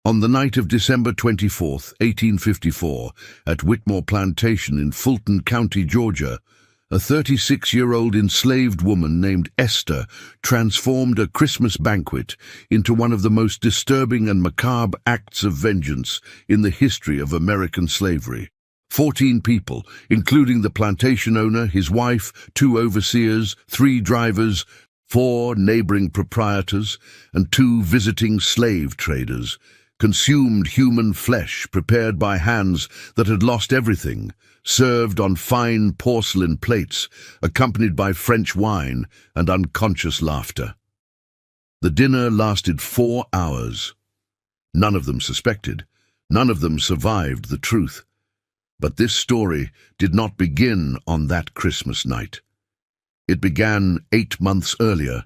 On the night of December 24th, 1854, at Whitmore Plantation in Fulton County, Georgia, a 36-year-old enslaved woman named Esther transformed a Christmas banquet into one of the most disturbing and macabre acts of vengeance in the history of American slavery. 14 people, including the plantation owner, his wife, 2 overseers, 3 drivers, 4 neighboring proprietors, and 2 visiting slave traders, consumed human flesh prepared by hands that had lost everything, served on fine porcelain plates, accompanied by French wine and unconscious laughter. The dinner lasted 4 hours. None of them suspected. None of them survived the truth. But this story did not begin on that Christmas night. It began 8 months earlier,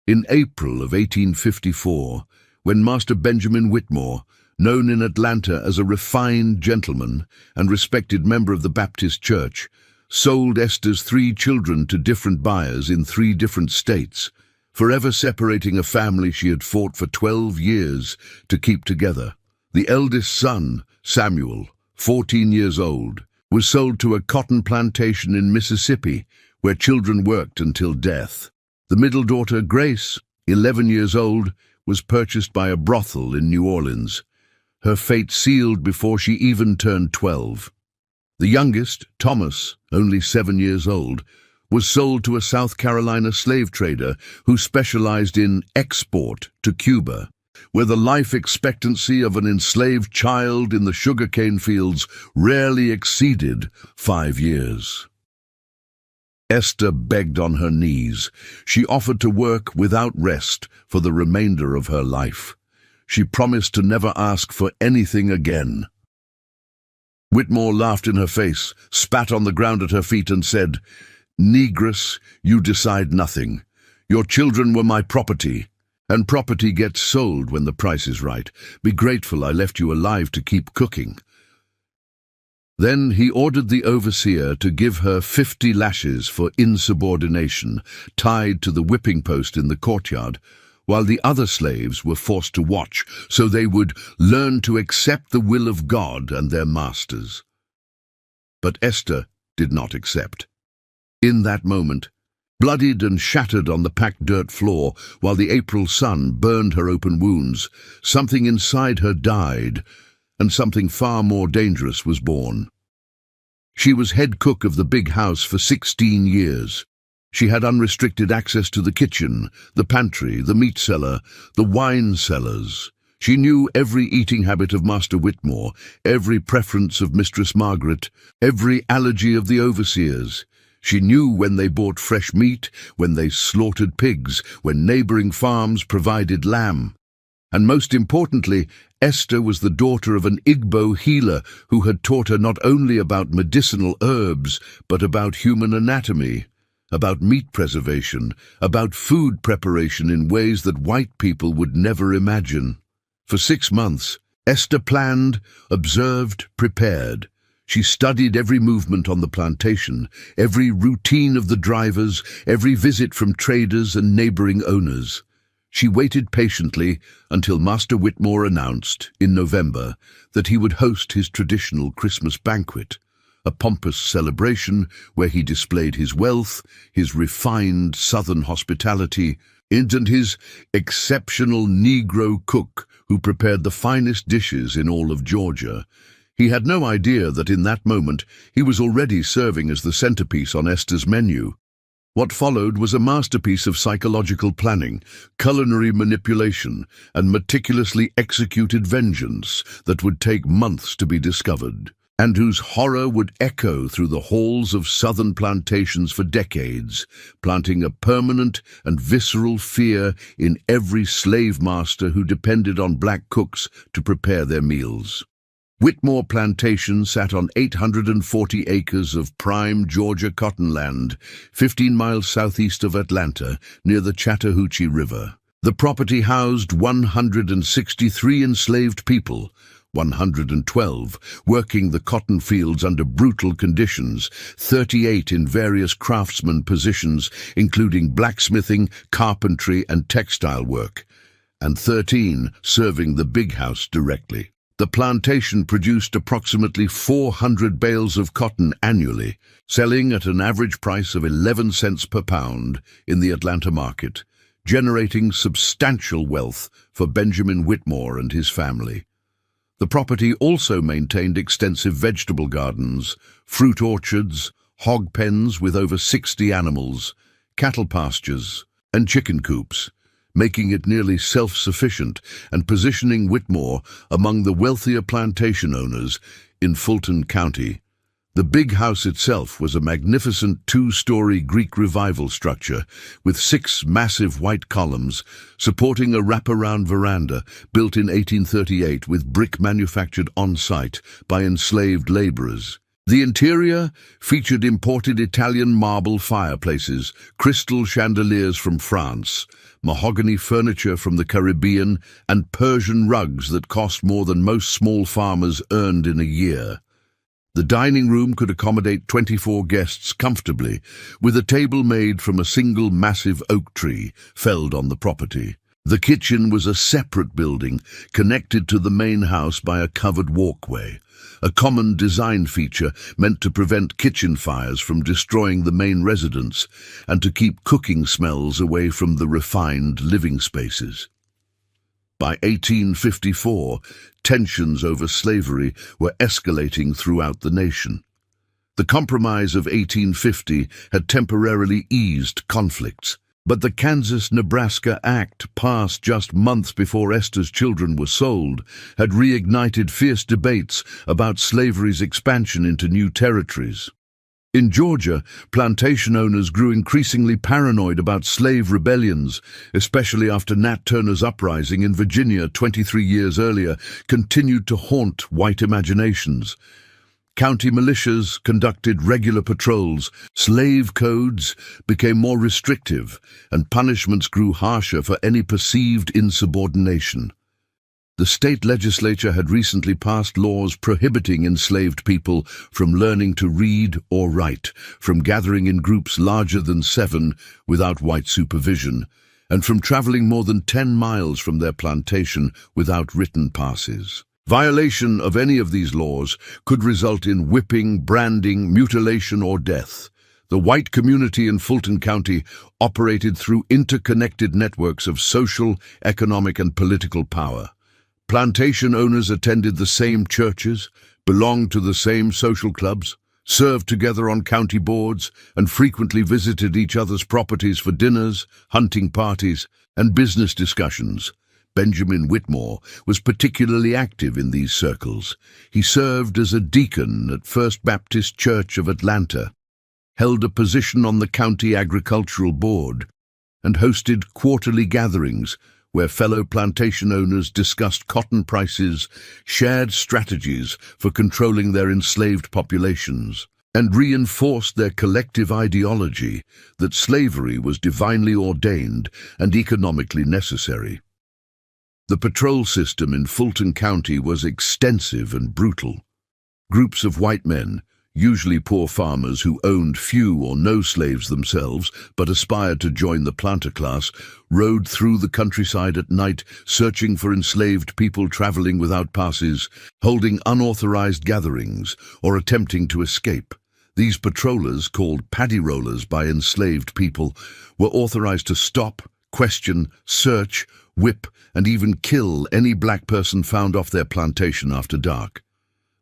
in April of 1854, when Master Benjamin Whitmore, known in Atlanta as a refined gentleman and respected member of the Baptist Church, sold Esther's 3 children to different buyers in 3 different states, forever separating a family she had fought for 12 years to keep together. The eldest son, Samuel, 14 years old, was sold to a cotton plantation in Mississippi, where children worked until death. The middle daughter, Grace, 11 years old, was purchased by a brothel in New Orleans, her fate sealed before she even turned 12. The youngest, Thomas, only 7 years old, was sold to a South Carolina slave trader who specialized in export to Cuba, where the life expectancy of an enslaved child in the sugarcane fields rarely exceeded 5 years. Esther begged on her knees. She offered to work without rest for the remainder of her life. She promised to never ask for anything again. Whitmore laughed in her face, spat on the ground at her feet and said, "Negress, you decide nothing. Your children were my property, and property gets sold when the price is right. Be grateful I left you alive to keep cooking." Then he ordered the overseer to give her 50 lashes for insubordination, tied to the whipping post in the courtyard, while the other slaves were forced to watch, so they would learn to accept the will of God and their masters. But Esther did not accept. In that moment, bloodied and shattered on the packed dirt floor, while the April sun burned her open wounds, something inside her died, and something far more dangerous was born. She was head cook of the big house for 16 years. She had unrestricted access to the kitchen, the pantry, the meat cellar, the wine cellars. She knew every eating habit of Master Whitmore, every preference of Mistress Margaret, every allergy of the overseers. She knew when they bought fresh meat, when they slaughtered pigs, when neighboring farms provided lamb. And most importantly, Esther was the daughter of an Igbo healer who had taught her not only about medicinal herbs, but about human anatomy, about meat preservation, about food preparation in ways that white people would never imagine. For 6 months, Esther planned, observed, prepared. She studied every movement on the plantation, every routine of the drivers, every visit from traders and neighboring owners. She waited patiently until Master Whitmore announced, in November, that he would host his traditional Christmas banquet, a pompous celebration where he displayed his wealth, his refined Southern hospitality, and his exceptional Negro cook who prepared the finest dishes in all of Georgia. He had no idea that in that moment he was already serving as the centerpiece on Esther's menu. What followed was a masterpiece of psychological planning, culinary manipulation, and meticulously executed vengeance that would take months to be discovered, and whose horror would echo through the halls of Southern plantations for decades, planting a permanent and visceral fear in every slave master who depended on black cooks to prepare their meals. Whitmore Plantation sat on 840 acres of prime Georgia cotton land, 15 miles southeast of Atlanta, near the Chattahoochee River. The property housed 163 enslaved people, 112 working the cotton fields under brutal conditions, 38 in various craftsman positions, including blacksmithing, carpentry, and textile work, and 13 serving the big house directly. The plantation produced approximately 400 bales of cotton annually, selling at an average price of 11 cents per pound in the Atlanta market, generating substantial wealth for Benjamin Whitmore and his family. The property also maintained extensive vegetable gardens, fruit orchards, hog pens with over 60 animals, cattle pastures, and chicken coops, making it nearly self-sufficient and positioning Whitmore among the wealthier plantation owners in Fulton County. The big house itself was a magnificent two-story Greek Revival structure with 6 massive white columns supporting a wraparound veranda built in 1838 with brick manufactured on-site by enslaved laborers. The interior featured imported Italian marble fireplaces, crystal chandeliers from France, mahogany furniture from the Caribbean, and Persian rugs that cost more than most small farmers earned in a year. The dining room could accommodate 24 guests comfortably, with a table made from a single massive oak tree felled on the property. The kitchen was a separate building connected to the main house by a covered walkway, a common design feature meant to prevent kitchen fires from destroying the main residence and to keep cooking smells away from the refined living spaces. By 1854, tensions over slavery were escalating throughout the nation. The Compromise of 1850 had temporarily eased conflicts, but the Kansas-Nebraska Act, passed just months before Esther's children were sold, had reignited fierce debates about slavery's expansion into new territories. In Georgia, plantation owners grew increasingly paranoid about slave rebellions, especially after Nat Turner's uprising in Virginia 23 years earlier continued to haunt white imaginations. County militias conducted regular patrols, slave codes became more restrictive, and punishments grew harsher for any perceived insubordination. The state legislature had recently passed laws prohibiting enslaved people from learning to read or write, from gathering in groups larger than 7 without white supervision, and from traveling more than 10 miles from their plantation without written passes. Violation of any of these laws could result in whipping, branding, mutilation, or death. The white community in Fulton County operated through interconnected networks of social, economic, and political power. Plantation owners attended the same churches, belonged to the same social clubs, served together on county boards, and frequently visited each other's properties for dinners, hunting parties, and business discussions. Benjamin Whitmore was particularly active in these circles. He served as a deacon at First Baptist Church of Atlanta, held a position on the county agricultural board, and hosted quarterly gatherings where fellow plantation owners discussed cotton prices, shared strategies for controlling their enslaved populations, and reinforced their collective ideology that slavery was divinely ordained and economically necessary. The patrol system in Fulton County was extensive and brutal. Groups of white men, usually poor farmers who owned few or no slaves themselves but aspired to join the planter class, rode through the countryside at night searching for enslaved people traveling without passes, holding unauthorized gatherings, or attempting to escape. These patrollers, called paddy rollers by enslaved people, were authorized to stop, question, search, whip, and even kill any black person found off their plantation after dark.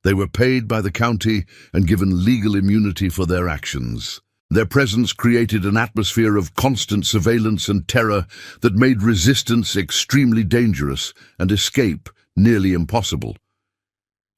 They were paid by the county and given legal immunity for their actions. Their presence created an atmosphere of constant surveillance and terror that made resistance extremely dangerous and escape nearly impossible.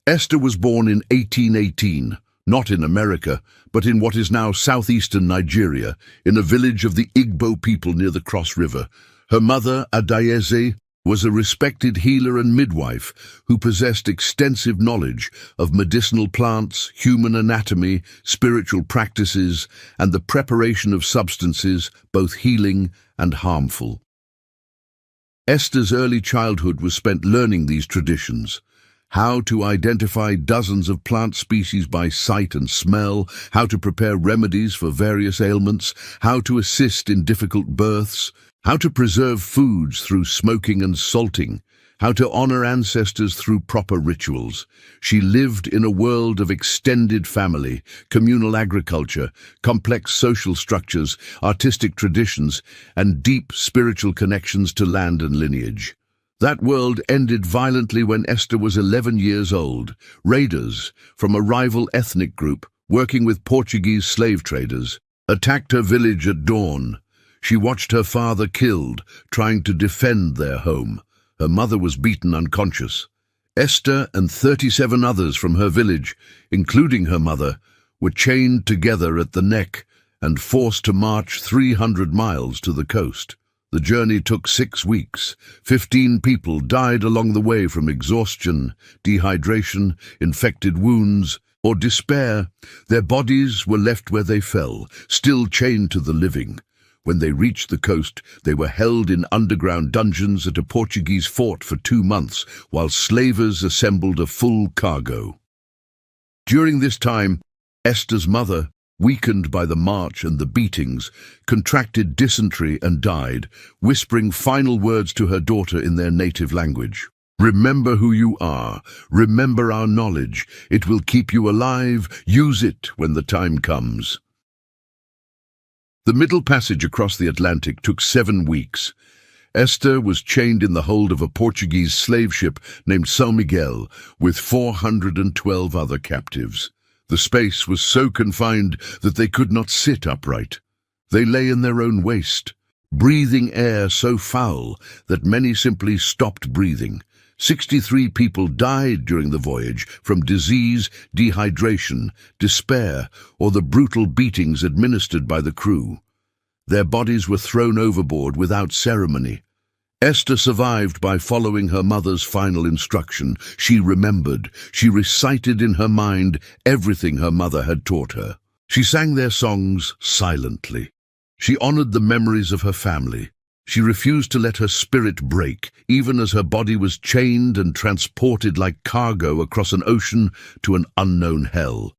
Esther was born in 1818, not in America, but in what is now southeastern Nigeria, in a village of the Igbo people near the Cross River. Her mother, Adayeze, was a respected healer and midwife who possessed extensive knowledge of medicinal plants, human anatomy, spiritual practices, and the preparation of substances, both healing and harmful. Esther's early childhood was spent learning these traditions: how to identify dozens of plant species by sight and smell, how to prepare remedies for various ailments, how to assist in difficult births, how to preserve foods through smoking and salting, how to honor ancestors through proper rituals. She lived in a world of extended family, communal agriculture, complex social structures, artistic traditions, and deep spiritual connections to land and lineage. That world ended violently when Esther was 11 years old. Raiders from a rival ethnic group, working with Portuguese slave traders, attacked her village at dawn. She watched her father killed, trying to defend their home. Her mother was beaten unconscious. Esther and 37 others from her village, including her mother, were chained together at the neck and forced to march 300 miles to the coast. The journey took 6 weeks. 15 people died along the way from exhaustion, dehydration, infected wounds, or despair. Their bodies were left where they fell, still chained to the living. When they reached the coast, they were held in underground dungeons at a Portuguese fort for 2 months, while slavers assembled a full cargo. During this time, Esther's mother, weakened by the march and the beatings, contracted dysentery and died, whispering final words to her daughter in their native language. "Remember who you are. Remember our knowledge. It will keep you alive. Use it when the time comes." The Middle Passage across the Atlantic took 7 weeks. Esther was chained in the hold of a Portuguese slave ship named São Miguel with 412 other captives. The space was so confined that they could not sit upright. They lay in their own waste, breathing air so foul that many simply stopped breathing. 63 people died during the voyage from disease, dehydration, despair, or the brutal beatings administered by the crew. Their bodies were thrown overboard without ceremony. Esther survived by following her mother's final instruction. She remembered. She recited in her mind everything her mother had taught her. She sang their songs silently. She honored the memories of her family. She refused to let her spirit break, even as her body was chained and transported like cargo across an ocean to an unknown hell.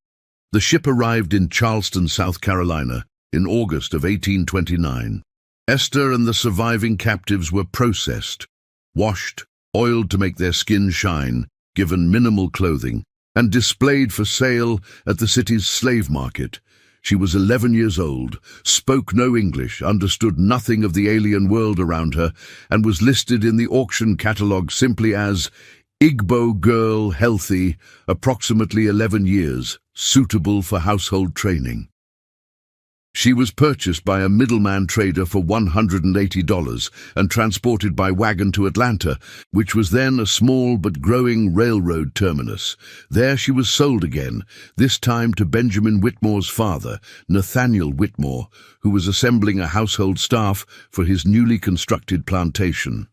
The ship arrived in Charleston, South Carolina, in August of 1829. Esther and the surviving captives were processed, washed, oiled to make their skin shine, given minimal clothing, and displayed for sale at the city's slave market. She was 11 years old, spoke no English, understood nothing of the alien world around her, and was listed in the auction catalogue simply as Igbo girl, healthy, approximately 11 years, suitable for household training. She was purchased by a middleman trader for $180 and transported by wagon to Atlanta, which was then a small but growing railroad terminus. There she was sold again, this time to Benjamin Whitmore's father, Nathaniel Whitmore, who was assembling a household staff for his newly constructed plantation.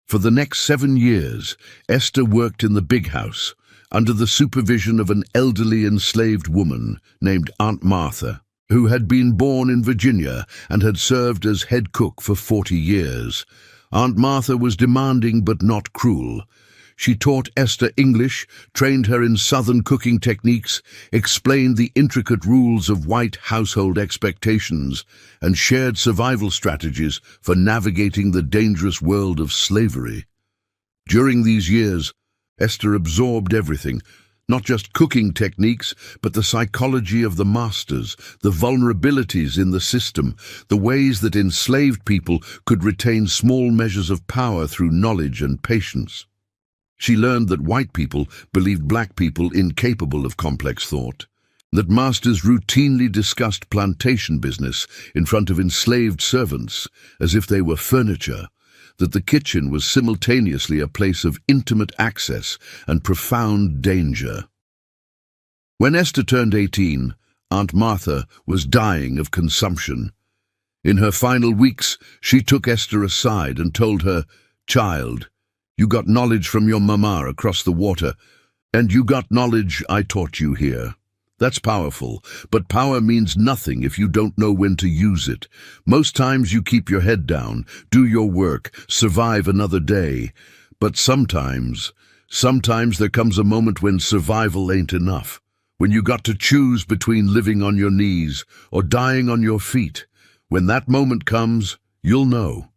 For the next 7 years, Esther worked in the big house, under the supervision of an elderly enslaved woman named Aunt Martha, who had been born in Virginia and had served as head cook for 40 years. Aunt Martha was demanding but not cruel. She taught Esther English, trained her in Southern cooking techniques, explained the intricate rules of white household expectations, and shared survival strategies for navigating the dangerous world of slavery. During these years, Esther absorbed everything, not just cooking techniques, but the psychology of the masters, the vulnerabilities in the system, the ways that enslaved people could retain small measures of power through knowledge and patience. She learned that white people believed black people incapable of complex thought, that masters routinely discussed plantation business in front of enslaved servants as if they were furniture, that the kitchen was simultaneously a place of intimate access and profound danger. When Esther turned 18, Aunt Martha was dying of consumption. In her final weeks, she took Esther aside and told her, "Child, you got knowledge from your mama across the water, and you got knowledge I taught you here. That's powerful, but power means nothing if you don't know when to use it. Most times you keep your head down, do your work, survive another day. But sometimes there comes a moment when survival ain't enough, when you got to choose between living on your knees or dying on your feet. When that moment comes, You'll know.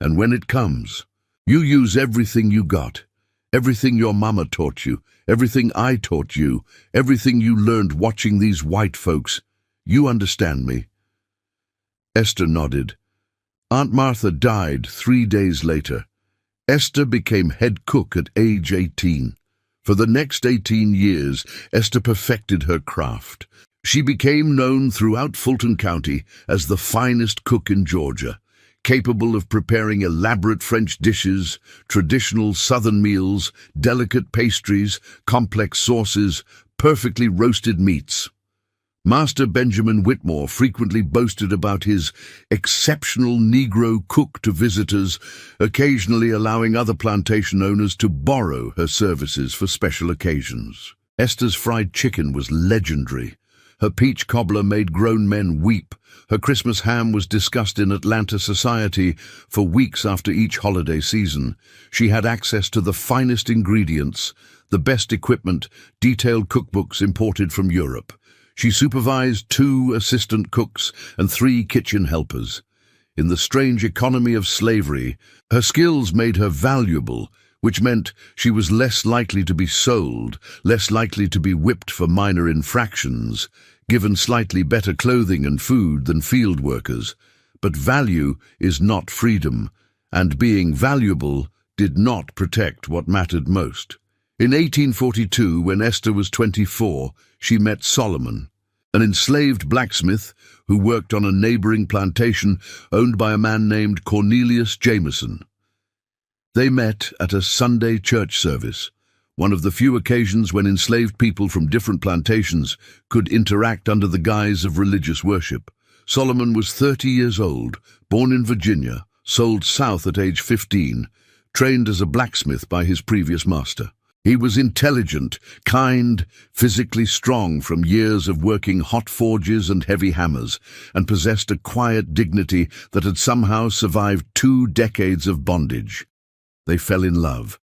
And when it comes, you use everything you got, everything your mama taught you, everything I taught you, everything you learned watching these white folks. You understand me?" Esther nodded. Aunt Martha died 3 days later. Esther became head cook at age 18. For the next 18 years, Esther perfected her craft. She became known throughout Fulton County as the finest cook in Georgia, capable of preparing elaborate French dishes, traditional Southern meals, delicate pastries, complex sauces, perfectly roasted meats. Master Benjamin Whitmore frequently boasted about his exceptional Negro cook to visitors, occasionally allowing other plantation owners to borrow her services for special occasions. Esther's fried chicken was legendary. Her peach cobbler made grown men weep. Her Christmas ham was discussed in Atlanta society for weeks after each holiday season. She had access to the finest ingredients, the best equipment, detailed cookbooks imported from Europe. She supervised 2 assistant cooks and 3 kitchen helpers. In the strange economy of slavery, her skills made her valuable, which meant she was less likely to be sold, less likely to be whipped for minor infractions, given slightly better clothing and food than field workers. But value is not freedom, and being valuable did not protect what mattered most. In 1842, when Esther was 24, she met Solomon, an enslaved blacksmith who worked on a neighboring plantation owned by a man named Cornelius Jameson. They met at a Sunday church service, one of the few occasions when enslaved people from different plantations could interact under the guise of religious worship. Solomon was 30 years old, born in Virginia, sold south at age 15, trained as a blacksmith by his previous master. He was intelligent, kind, physically strong from years of working hot forges and heavy hammers, and possessed a quiet dignity that had somehow survived 2 decades of bondage. They fell in love.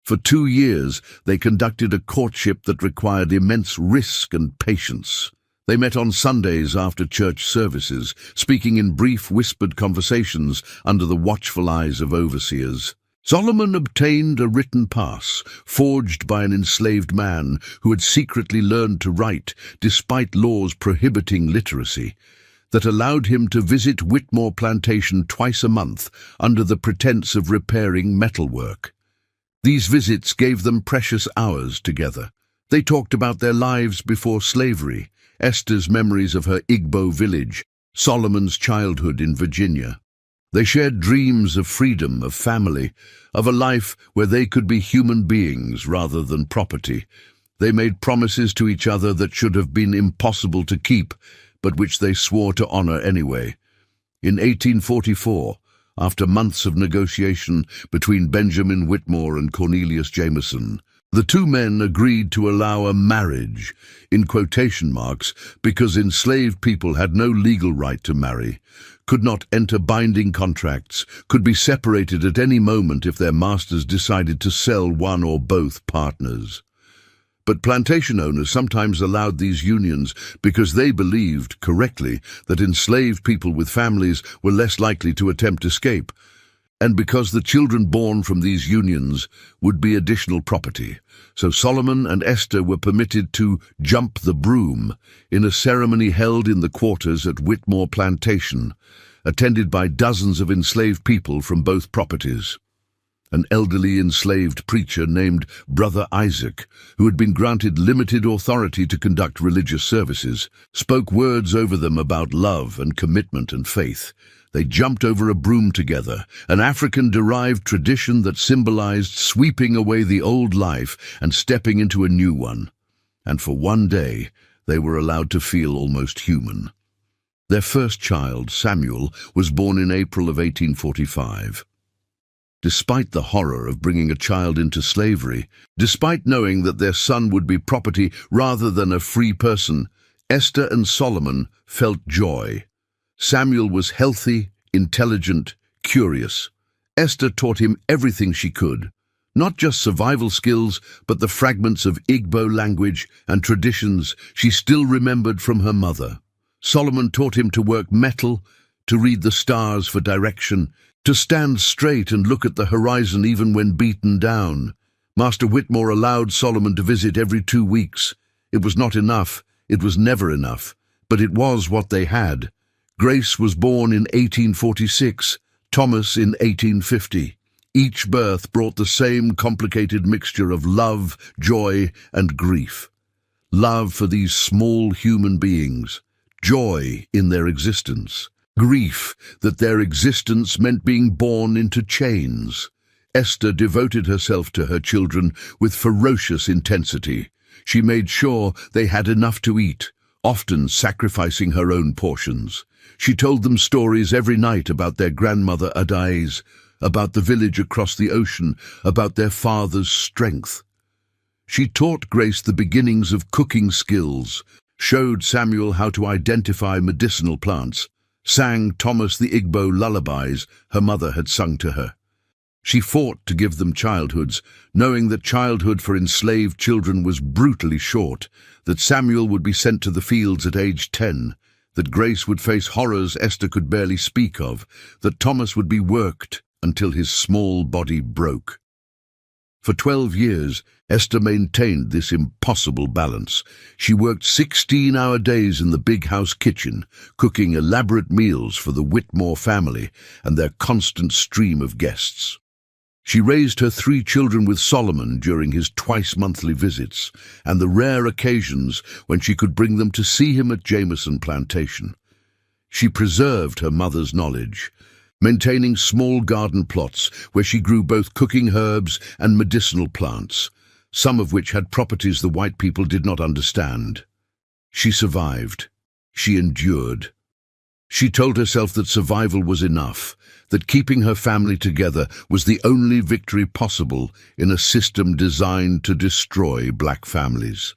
For 2 years, they conducted a courtship that required immense risk and patience. They met on Sundays after church services, speaking in brief, whispered conversations under the watchful eyes of overseers. Solomon obtained a written pass, forged by an enslaved man who had secretly learned to write, despite laws prohibiting literacy, that allowed him to visit Whitmore Plantation twice a month under the pretense of repairing metalwork. These visits gave them precious hours together. They talked about their lives before slavery, Esther's memories of her Igbo village, Solomon's childhood in Virginia. They shared dreams of freedom, of family, of a life where they could be human beings rather than property. They made promises to each other that should have been impossible to keep, but which they swore to honor anyway. In 1844, after months of negotiation between Benjamin Whitmore and Cornelius Jameson, the 2 men agreed to allow a marriage, in quotation marks, because enslaved people had no legal right to marry, could not enter binding contracts, could be separated at any moment if their masters decided to sell one or both partners. But plantation owners sometimes allowed these unions because they believed, correctly, that enslaved people with families were less likely to attempt escape, and because the children born from these unions would be additional property. So Solomon and Esther were permitted to jump the broom in a ceremony held in the quarters at Whitmore Plantation, attended by dozens of enslaved people from both properties. An elderly enslaved preacher named Brother Isaac, who had been granted limited authority to conduct religious services, spoke words over them about love and commitment and faith. They jumped over a broom together, an African-derived tradition that symbolized sweeping away the old life and stepping into a new one. And for one day, they were allowed to feel almost human. Their first child, Samuel, was born in April of 1845. Despite the horror of bringing a child into slavery, despite knowing that their son would be property rather than a free person, Esther and Solomon felt joy. Samuel was healthy, intelligent, curious. Esther taught him everything she could, not just survival skills, but the fragments of Igbo language and traditions she still remembered from her mother. Solomon taught him to work metal, to read the stars for direction, to stand straight and look at the horizon even when beaten down. Master Whitmore allowed Solomon to visit every 2 weeks. It was not enough, it was never enough, but it was what they had. Grace was born in 1846, Thomas in 1850. Each birth brought the same complicated mixture of love, joy, and grief. Love for these small human beings, joy in their existence, grief that their existence meant being born into chains. Esther devoted herself to her children with ferocious intensity. She made sure they had enough to eat, often sacrificing her own portions. She told them stories every night about their grandmother Adais, about the village across the ocean, about their father's strength. She taught Grace the beginnings of cooking skills, showed Samuel how to identify medicinal plants, sang Thomas the Igbo lullabies her mother had sung to her. She fought to give them childhoods, knowing that childhood for enslaved children was brutally short, that Samuel would be sent to the fields at age 10, that Grace would face horrors Esther could barely speak of, that Thomas would be worked until his small body broke. For 12 years, Esther maintained this impossible balance. She worked 16-hour days in the big house kitchen, cooking elaborate meals for the Whitmore family and their constant stream of guests. She raised her 3 children with Solomon during his twice-monthly visits and the rare occasions when she could bring them to see him at Jameson Plantation. She preserved her mother's knowledge, maintaining small garden plots where she grew both cooking herbs and medicinal plants, some of which had properties the white people did not understand. She survived. She endured. She told herself that survival was enough, that keeping her family together was the only victory possible in a system designed to destroy black families.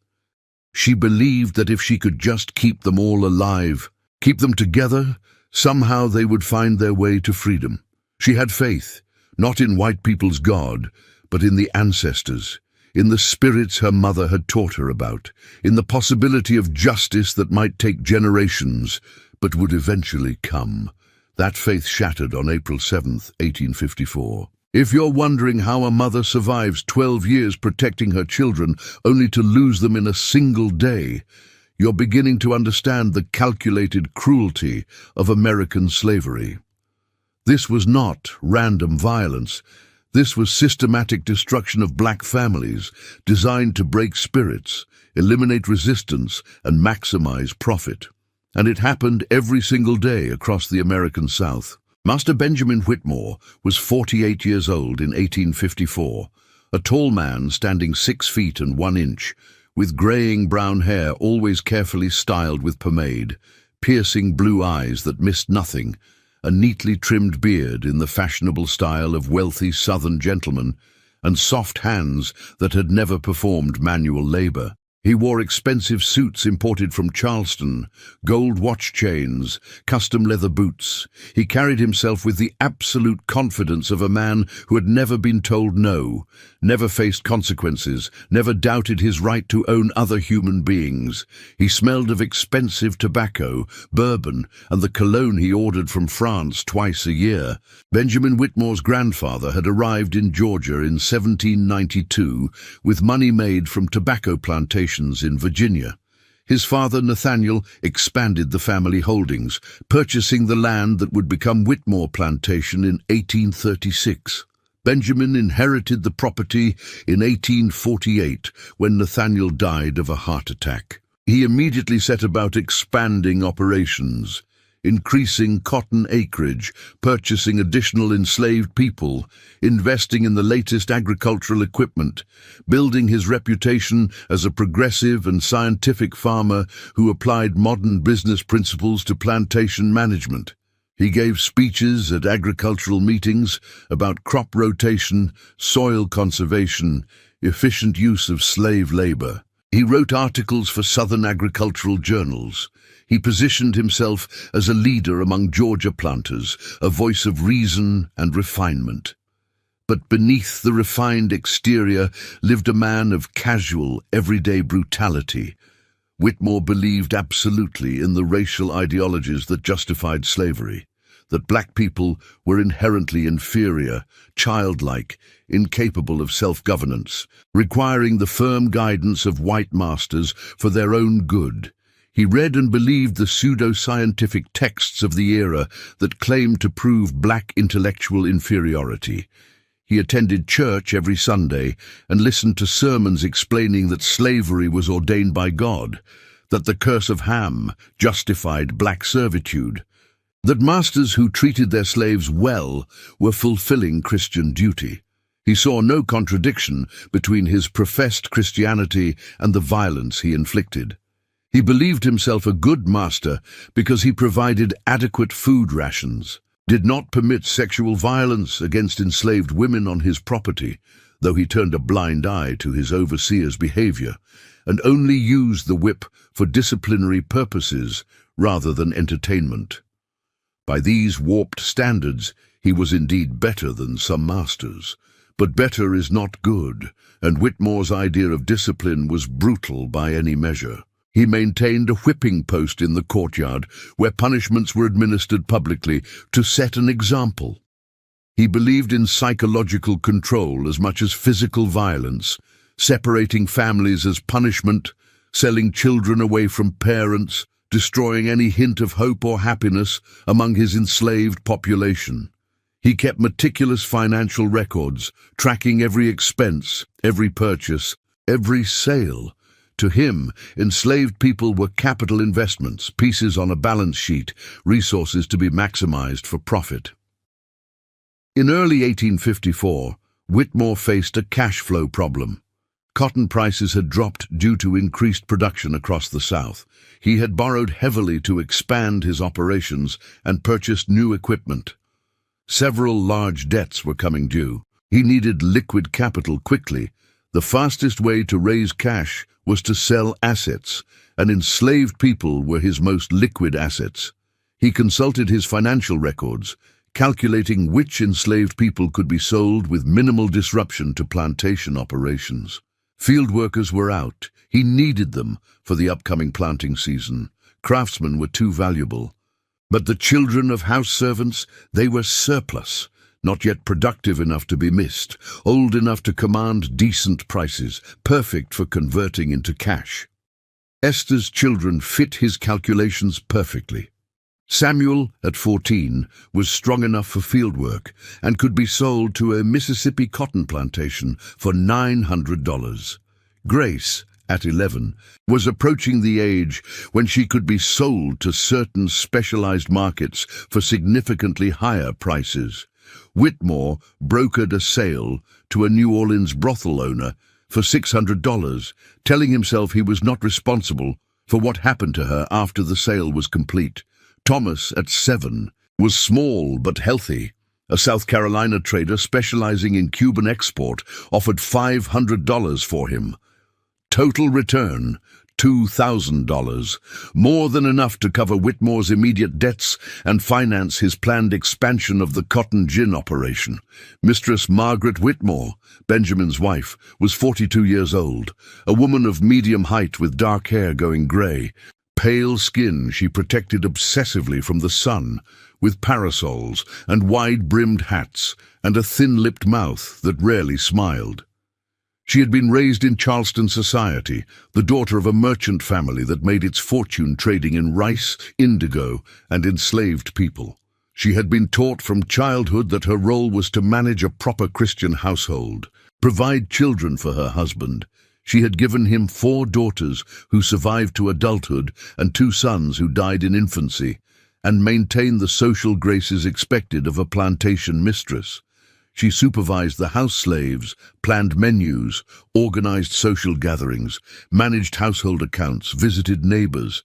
She believed that if she could just keep them all alive, keep them together, somehow they would find their way to freedom. She had faith, not in white people's God, but in the ancestors, in the spirits her mother had taught her about, in the possibility of justice that might take generations, but would eventually come. That faith shattered on April 7th, 1854. If you're wondering how a mother survives 12 years protecting her children only to lose them in a single day, you're beginning to understand the calculated cruelty of American slavery. This was not random violence. This was systematic destruction of black families, designed to break spirits, eliminate resistance, and maximize profit. And it happened every single day across the American South. Master Benjamin Whitmore was 48 years old in 1854, a tall man standing 6 feet and 1 inch, with graying brown hair always carefully styled with pomade, piercing blue eyes that missed nothing, a neatly trimmed beard in the fashionable style of wealthy Southern gentlemen, and soft hands that had never performed manual labor. He wore expensive suits imported from Charleston, gold watch chains, custom leather boots. He carried himself with the absolute confidence of a man who had never been told no, never faced consequences, never doubted his right to own other human beings. He smelled of expensive tobacco, bourbon, and the cologne he ordered from France twice a year. Benjamin Whitmore's grandfather had arrived in Georgia in 1792 with money made from tobacco plantations in Virginia. His father, Nathaniel, expanded the family holdings, purchasing the land that would become Whitmore Plantation in 1836. Benjamin inherited the property in 1848 when Nathaniel died of a heart attack. He immediately set about expanding operations, increasing cotton acreage, purchasing additional enslaved people, investing in the latest agricultural equipment, building his reputation as a progressive and scientific farmer who applied modern business principles to plantation management. He gave speeches at agricultural meetings about crop rotation, soil conservation, efficient use of slave labor. He wrote articles for Southern agricultural journals. He positioned himself as a leader among Georgia planters, a voice of reason and refinement. But beneath the refined exterior lived a man of casual, everyday brutality. Whitmore believed absolutely in the racial ideologies that justified slavery. that black people were inherently inferior, childlike, incapable of self-governance, requiring the firm guidance of white masters for their own good. He read and believed the pseudo-scientific texts of the era that claimed to prove black intellectual inferiority. He attended church every Sunday and listened to sermons explaining that slavery was ordained by God, that the curse of Ham justified black servitude, that masters who treated their slaves well were fulfilling Christian duty. He saw no contradiction between his professed Christianity and the violence he inflicted. He believed himself a good master because he provided adequate food rations, did not permit sexual violence against enslaved women on his property, though he turned a blind eye to his overseers' behavior, and only used the whip for disciplinary purposes rather than entertainment. By these warped standards, he was indeed better than some masters. But better is not good, and Whitmore's idea of discipline was brutal by any measure. He maintained a whipping post in the courtyard where punishments were administered publicly to set an example. He believed in psychological control as much as physical violence, separating families as punishment, selling children away from parents, destroying any hint of hope or happiness among his enslaved population. He kept meticulous financial records, tracking every expense, every purchase, every sale. To him, enslaved people were capital investments, pieces on a balance sheet, resources to be maximized for profit. In early 1854, Whitmore faced a cash flow problem. Cotton prices had dropped due to increased production across the South. He had borrowed heavily to expand his operations and purchased new equipment. Several large debts were coming due. He needed liquid capital quickly. The fastest way to raise cash was to sell assets, and enslaved people were his most liquid assets. He consulted his financial records, calculating which enslaved people could be sold with minimal disruption to plantation operations. Field workers were out. He needed them for the upcoming planting season. Craftsmen were too valuable. But the children of house servants, they were surplus, not yet productive enough to be missed, old enough to command decent prices, perfect for converting into cash. Esther's children fit his calculations perfectly. Samuel, at 14, was strong enough for field work and could be sold to a Mississippi cotton plantation for $900. Grace, at 11, was approaching the age when she could be sold to certain specialized markets for significantly higher prices. Whitmore brokered a sale to a New Orleans brothel owner for $600, telling himself he was not responsible for what happened to her after the sale was complete. Thomas, at 7, was small but healthy. A South Carolina trader specializing in Cuban export offered $500 for him. Total return, $2,000, more than enough to cover Whitmore's immediate debts and finance his planned expansion of the cotton gin operation. Mistress Margaret Whitmore, Benjamin's wife, was 42 years old, a woman of medium height with dark hair going gray. Pale skin she protected obsessively from the sun, with parasols and wide-brimmed hats and a thin-lipped mouth that rarely smiled. She had been raised in Charleston society, the daughter of a merchant family that made its fortune trading in rice, indigo, and enslaved people. She had been taught from childhood that her role was to manage a proper Christian household, provide children for her husband. She had given him 4 daughters who survived to adulthood and 2 sons who died in infancy, and maintained the social graces expected of a plantation mistress. She supervised the house slaves, planned menus, organized social gatherings, managed household accounts, visited neighbors,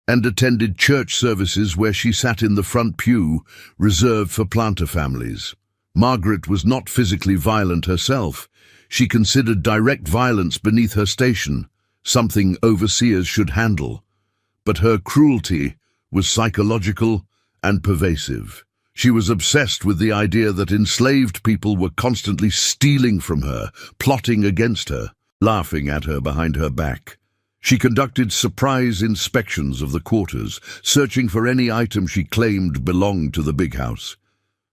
and attended church services where she sat in the front pew, reserved for planter families. Margaret was not physically violent herself. She considered direct violence beneath her station, something overseers should handle. But her cruelty was psychological and pervasive. She was obsessed with the idea that enslaved people were constantly stealing from her, plotting against her, laughing at her behind her back. She conducted surprise inspections of the quarters, searching for any item she claimed belonged to the big house.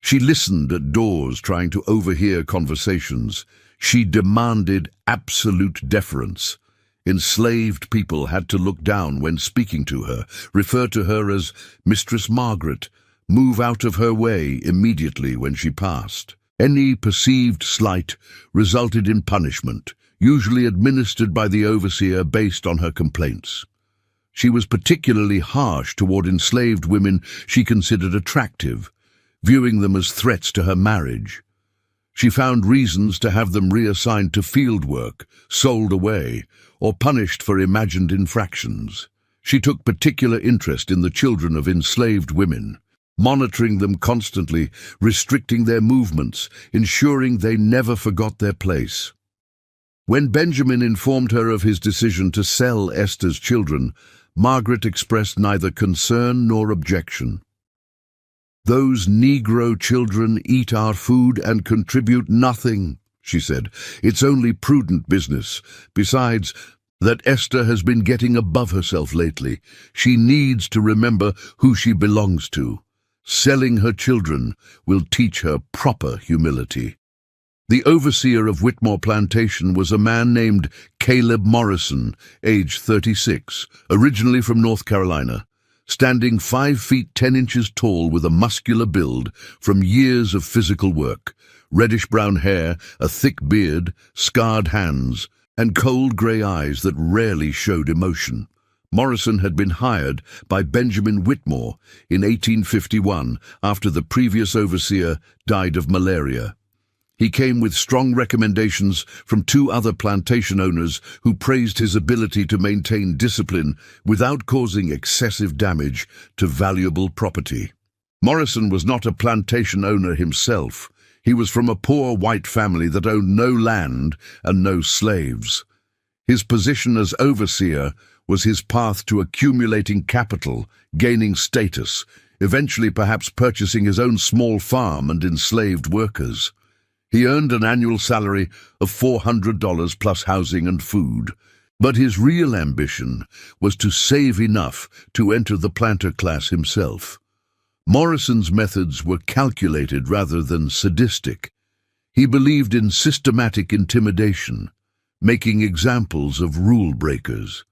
She listened at doors, trying to overhear conversations. She demanded absolute deference. Enslaved people had to look down when speaking to her, refer to her as Mistress Margaret, move out of her way immediately when she passed. Any perceived slight resulted in punishment, usually administered by the overseer based on her complaints. She was particularly harsh toward enslaved women she considered attractive, viewing them as threats to her marriage. She found reasons to have them reassigned to field work, sold away, or punished for imagined infractions. She took particular interest in the children of enslaved women, monitoring them constantly, restricting their movements, ensuring they never forgot their place. When Benjamin informed her of his decision to sell Esther's children, Margaret expressed neither concern nor objection. "Those Negro children eat our food and contribute nothing," she said. "It's only prudent business. Besides, that Esther has been getting above herself lately. She needs to remember who she belongs to. Selling her children will teach her proper humility." The overseer of Whitmore Plantation was a man named Caleb Morrison, age 36, originally from North Carolina. Standing 5 feet 10 inches tall with a muscular build from years of physical work, reddish-brown hair, a thick beard, scarred hands, and cold grey eyes that rarely showed emotion. Morrison had been hired by Benjamin Whitmore in 1851 after the previous overseer died of malaria. He came with strong recommendations from 2 other plantation owners who praised his ability to maintain discipline without causing excessive damage to valuable property. Morrison was not a plantation owner himself. He was from a poor white family that owned no land and no slaves. His position as overseer was his path to accumulating capital, gaining status, eventually perhaps purchasing his own small farm and enslaved workers. He earned an annual salary of $400 plus housing and food, but his real ambition was to save enough to enter the planter class himself. Morrison's methods were calculated rather than sadistic. He believed in systematic intimidation, making examples of rule breakers,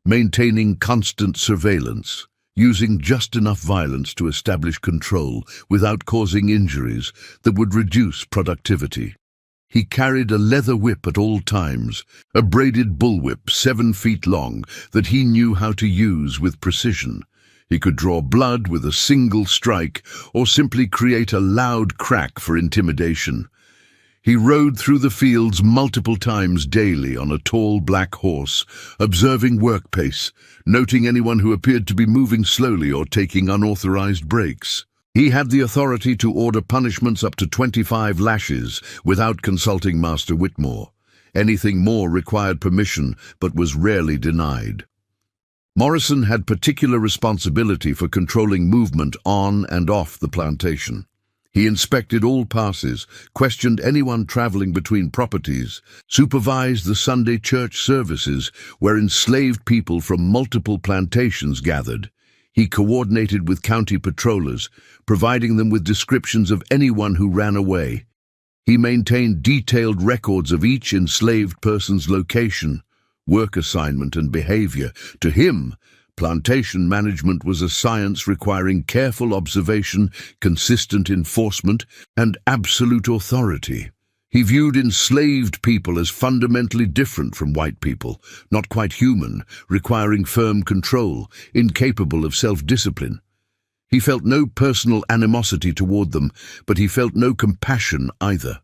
maintaining constant surveillance, using just enough violence to establish control without causing injuries that would reduce productivity. He carried a leather whip at all times, a braided bullwhip 7 feet long that he knew how to use with precision. He could draw blood with a single strike or simply create a loud crack for intimidation. He rode through the fields multiple times daily on a tall black horse, observing work pace, noting anyone who appeared to be moving slowly or taking unauthorized breaks. He had the authority to order punishments up to 25 lashes without consulting Master Whitmore. Anything more required permission, but was rarely denied. Morrison had particular responsibility for controlling movement on and off the plantation. He inspected all passes, questioned anyone traveling between properties, supervised the Sunday church services where enslaved people from multiple plantations gathered. He coordinated with county patrollers, providing them with descriptions of anyone who ran away. He maintained detailed records of each enslaved person's location, work assignment, and behavior. To him, plantation management was a science requiring careful observation, consistent enforcement, and absolute authority. He viewed enslaved people as fundamentally different from white people, not quite human, requiring firm control, incapable of self-discipline. He felt no personal animosity toward them, but he felt no compassion either.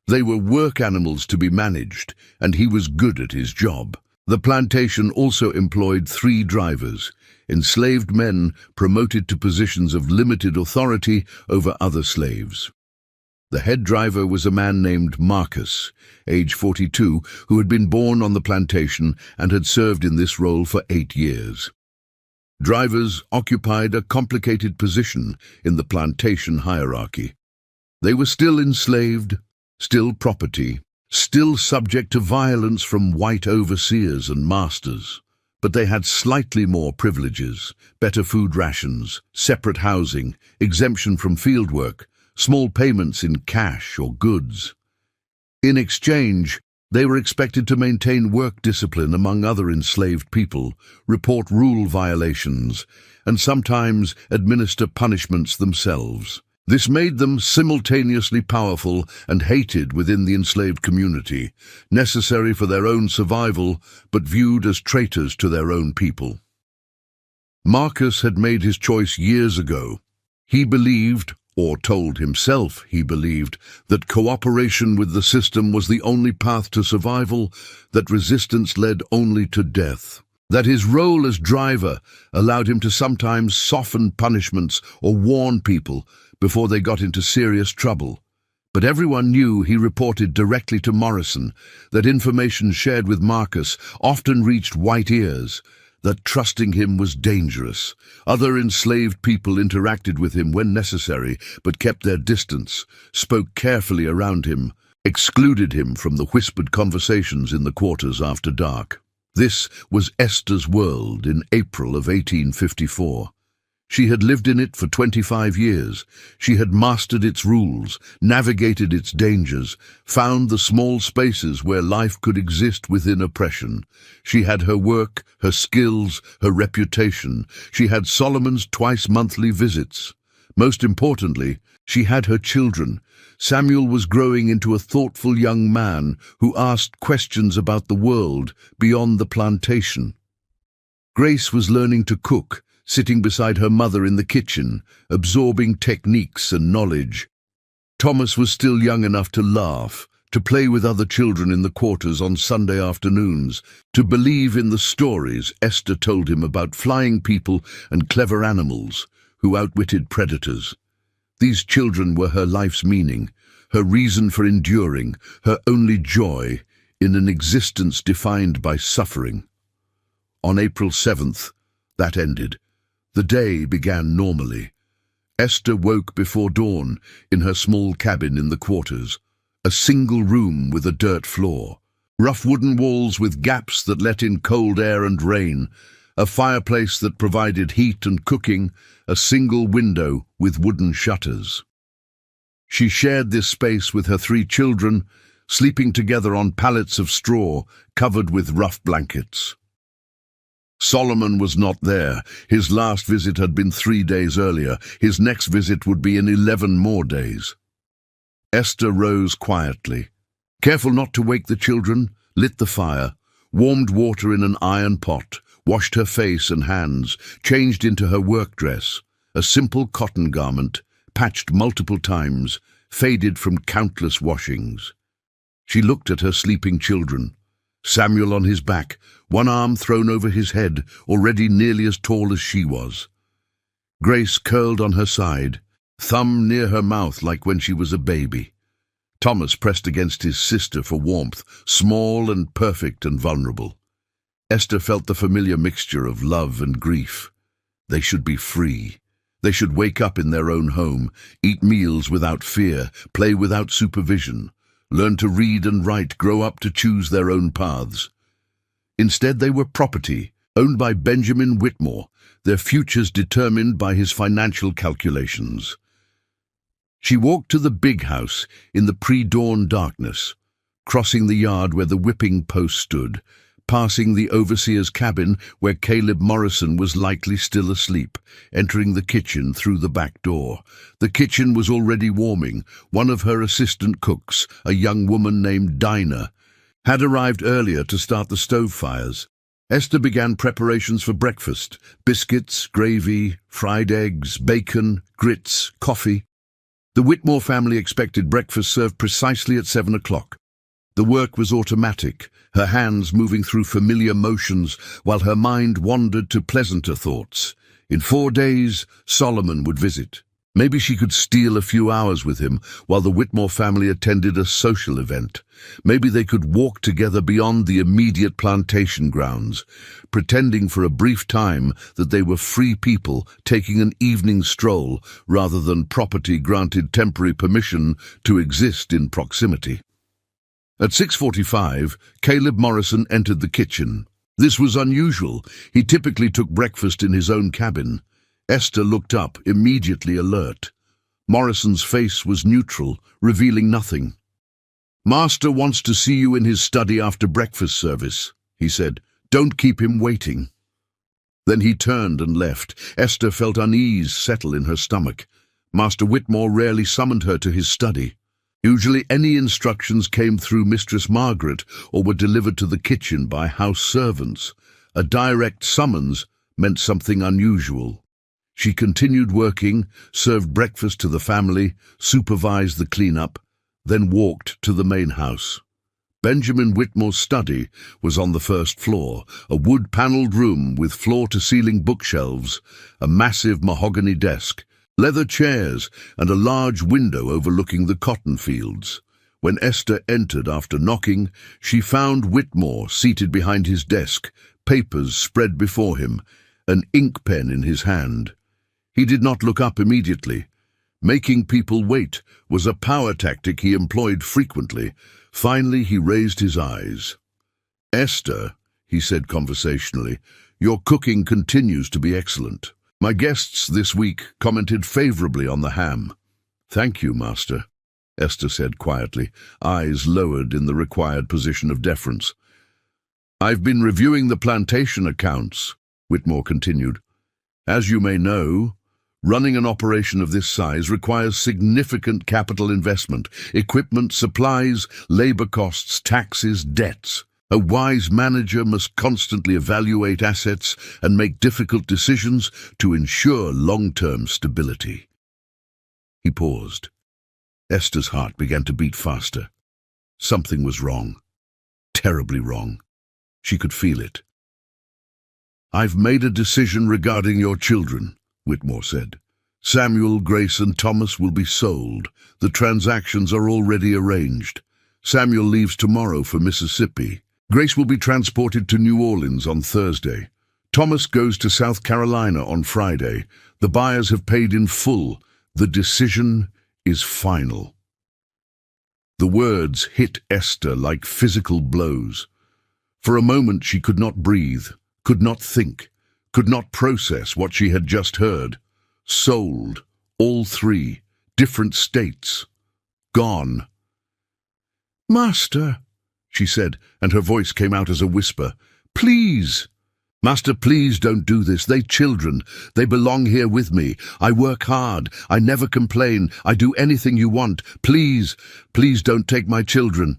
They were work animals to be managed, and he was good at his job. The plantation also employed 3 drivers, enslaved men promoted to positions of limited authority over other slaves. The head driver was a man named Marcus, age 42, who had been born on the plantation and had served in this role for 8 years. Drivers occupied a complicated position in the plantation hierarchy. They were still enslaved, still property, still subject to violence from white overseers and masters. But they had slightly more privileges: better food rations, separate housing, exemption from fieldwork, small payments in cash or goods. In exchange, they were expected to maintain work discipline among other enslaved people, report rule violations, and sometimes administer punishments themselves. This made them simultaneously powerful and hated within the enslaved community, necessary for their own survival, but viewed as traitors to their own people. Marcus had made his choice years ago. He believed, or told himself he believed, that cooperation with the system was the only path to survival, that resistance led only to death. That his role as driver allowed him to sometimes soften punishments or warn people before they got into serious trouble. But everyone knew he reported directly to Morrison, that information shared with Marcus often reached white ears, that trusting him was dangerous. Other enslaved people interacted with him when necessary, but kept their distance, spoke carefully around him, excluded him from the whispered conversations in the quarters after dark. This was Esther's world in April of 1854. She had lived in it for 25 years. She had mastered its rules, navigated its dangers, found the small spaces where life could exist within oppression. She had her work, her skills, her reputation. She had Solomon's twice-monthly visits. Most importantly, she had her children. Samuel was growing into a thoughtful young man who asked questions about the world beyond the plantation. Grace was learning to cook, sitting beside her mother in the kitchen, absorbing techniques and knowledge. Thomas was still young enough to laugh, to play with other children in the quarters on Sunday afternoons, to believe in the stories Esther told him about flying people and clever animals who outwitted predators. These children were her life's meaning, her reason for enduring, her only joy in an existence defined by suffering. On April 7th, that ended. The day began normally. Esther woke before dawn in her small cabin in the quarters, a single room with a dirt floor, rough wooden walls with gaps that let in cold air and rain, a fireplace that provided heat and cooking, a single window with wooden shutters. She shared this space with her 3 children, sleeping together on pallets of straw covered with rough blankets. Solomon was not there. His last visit had been 3 days earlier. His next visit would be in 11 more days. Esther rose quietly. Careful not to wake the children, lit the fire, warmed water in an iron pot, washed her face and hands, changed into her work dress, a simple cotton garment, patched multiple times, faded from countless washings. She looked at her sleeping children. Samuel on his back, one arm thrown over his head, already nearly as tall as she was. Grace curled on her side, thumb near her mouth like when she was a baby. Thomas pressed against his sister for warmth, small and perfect and vulnerable. Esther felt the familiar mixture of love and grief. They should be free. They should wake up in their own home, eat meals without fear, play without supervision, learn to read and write, grow up to choose their own paths. Instead, they were property, owned by Benjamin Whitmore, their futures determined by his financial calculations. She walked to the big house in the pre-dawn darkness, crossing the yard where the whipping post stood, passing the overseer's cabin where Caleb Morrison was likely still asleep, entering the kitchen through the back door. The kitchen was already warming. One of her assistant cooks, a young woman named Dinah, had arrived earlier to start the stove fires. Esther began preparations for breakfast: biscuits, gravy, fried eggs, bacon, grits, coffee. The Whitmore family expected breakfast served precisely at 7 o'clock. The work was automatic, her hands moving through familiar motions while her mind wandered to pleasanter thoughts. In 4 days, Solomon would visit. Maybe she could steal a few hours with him while the Whitmore family attended a social event. Maybe they could walk together beyond the immediate plantation grounds, pretending for a brief time that they were free people taking an evening stroll rather than property granted temporary permission to exist in proximity. At 6:45, Caleb Morrison entered the kitchen. This was unusual. He typically took breakfast in his own cabin. Esther looked up, immediately alert. Morrison's face was neutral, revealing nothing. "Master wants to see you in his study after breakfast service," he said. "Don't keep him waiting." Then he turned and left. Esther felt unease settle in her stomach. Master Whitmore rarely summoned her to his study. Usually any instructions came through Mistress Margaret or were delivered to the kitchen by house servants. A direct summons meant something unusual. She continued working, served breakfast to the family, supervised the cleanup, then walked to the main house. Benjamin Whitmore's study was on the first floor, a wood-panelled room with floor-to-ceiling bookshelves, a massive mahogany desk, leather chairs, and a large window overlooking the cotton fields. When Esther entered after knocking, she found Whitmore seated behind his desk, papers spread before him, an ink pen in his hand. He did not look up immediately. Making people wait was a power tactic he employed frequently. Finally, he raised his eyes. "Esther," he said conversationally, "your cooking continues to be excellent. My guests this week commented favorably on the ham." "Thank you, Master," Esther said quietly, eyes lowered in the required position of deference. "I've been reviewing the plantation accounts," Whitmore continued. "As you may know, running an operation of this size requires significant capital investment, equipment, supplies, labor costs, taxes, debts. A wise manager must constantly evaluate assets and make difficult decisions to ensure long-term stability." He paused. Esther's heart began to beat faster. Something was wrong. Terribly wrong. She could feel it. "I've made a decision regarding your children," Whitmore said. "Samuel, Grace, and Thomas will be sold. The transactions are already arranged. Samuel leaves tomorrow for Mississippi. Grace will be transported to New Orleans on Thursday. Thomas goes to South Carolina on Friday. The buyers have paid in full. The decision is final." The words hit Esther like physical blows. For a moment she could not breathe, could not think, could not process what she had just heard. Sold, all three, different states. Gone. "Master," she said, and her voice came out as a whisper. "Please." "Master, please don't do this. They're children. They belong here with me. I work hard. I never complain. I do anything you want. Please, please don't take my children."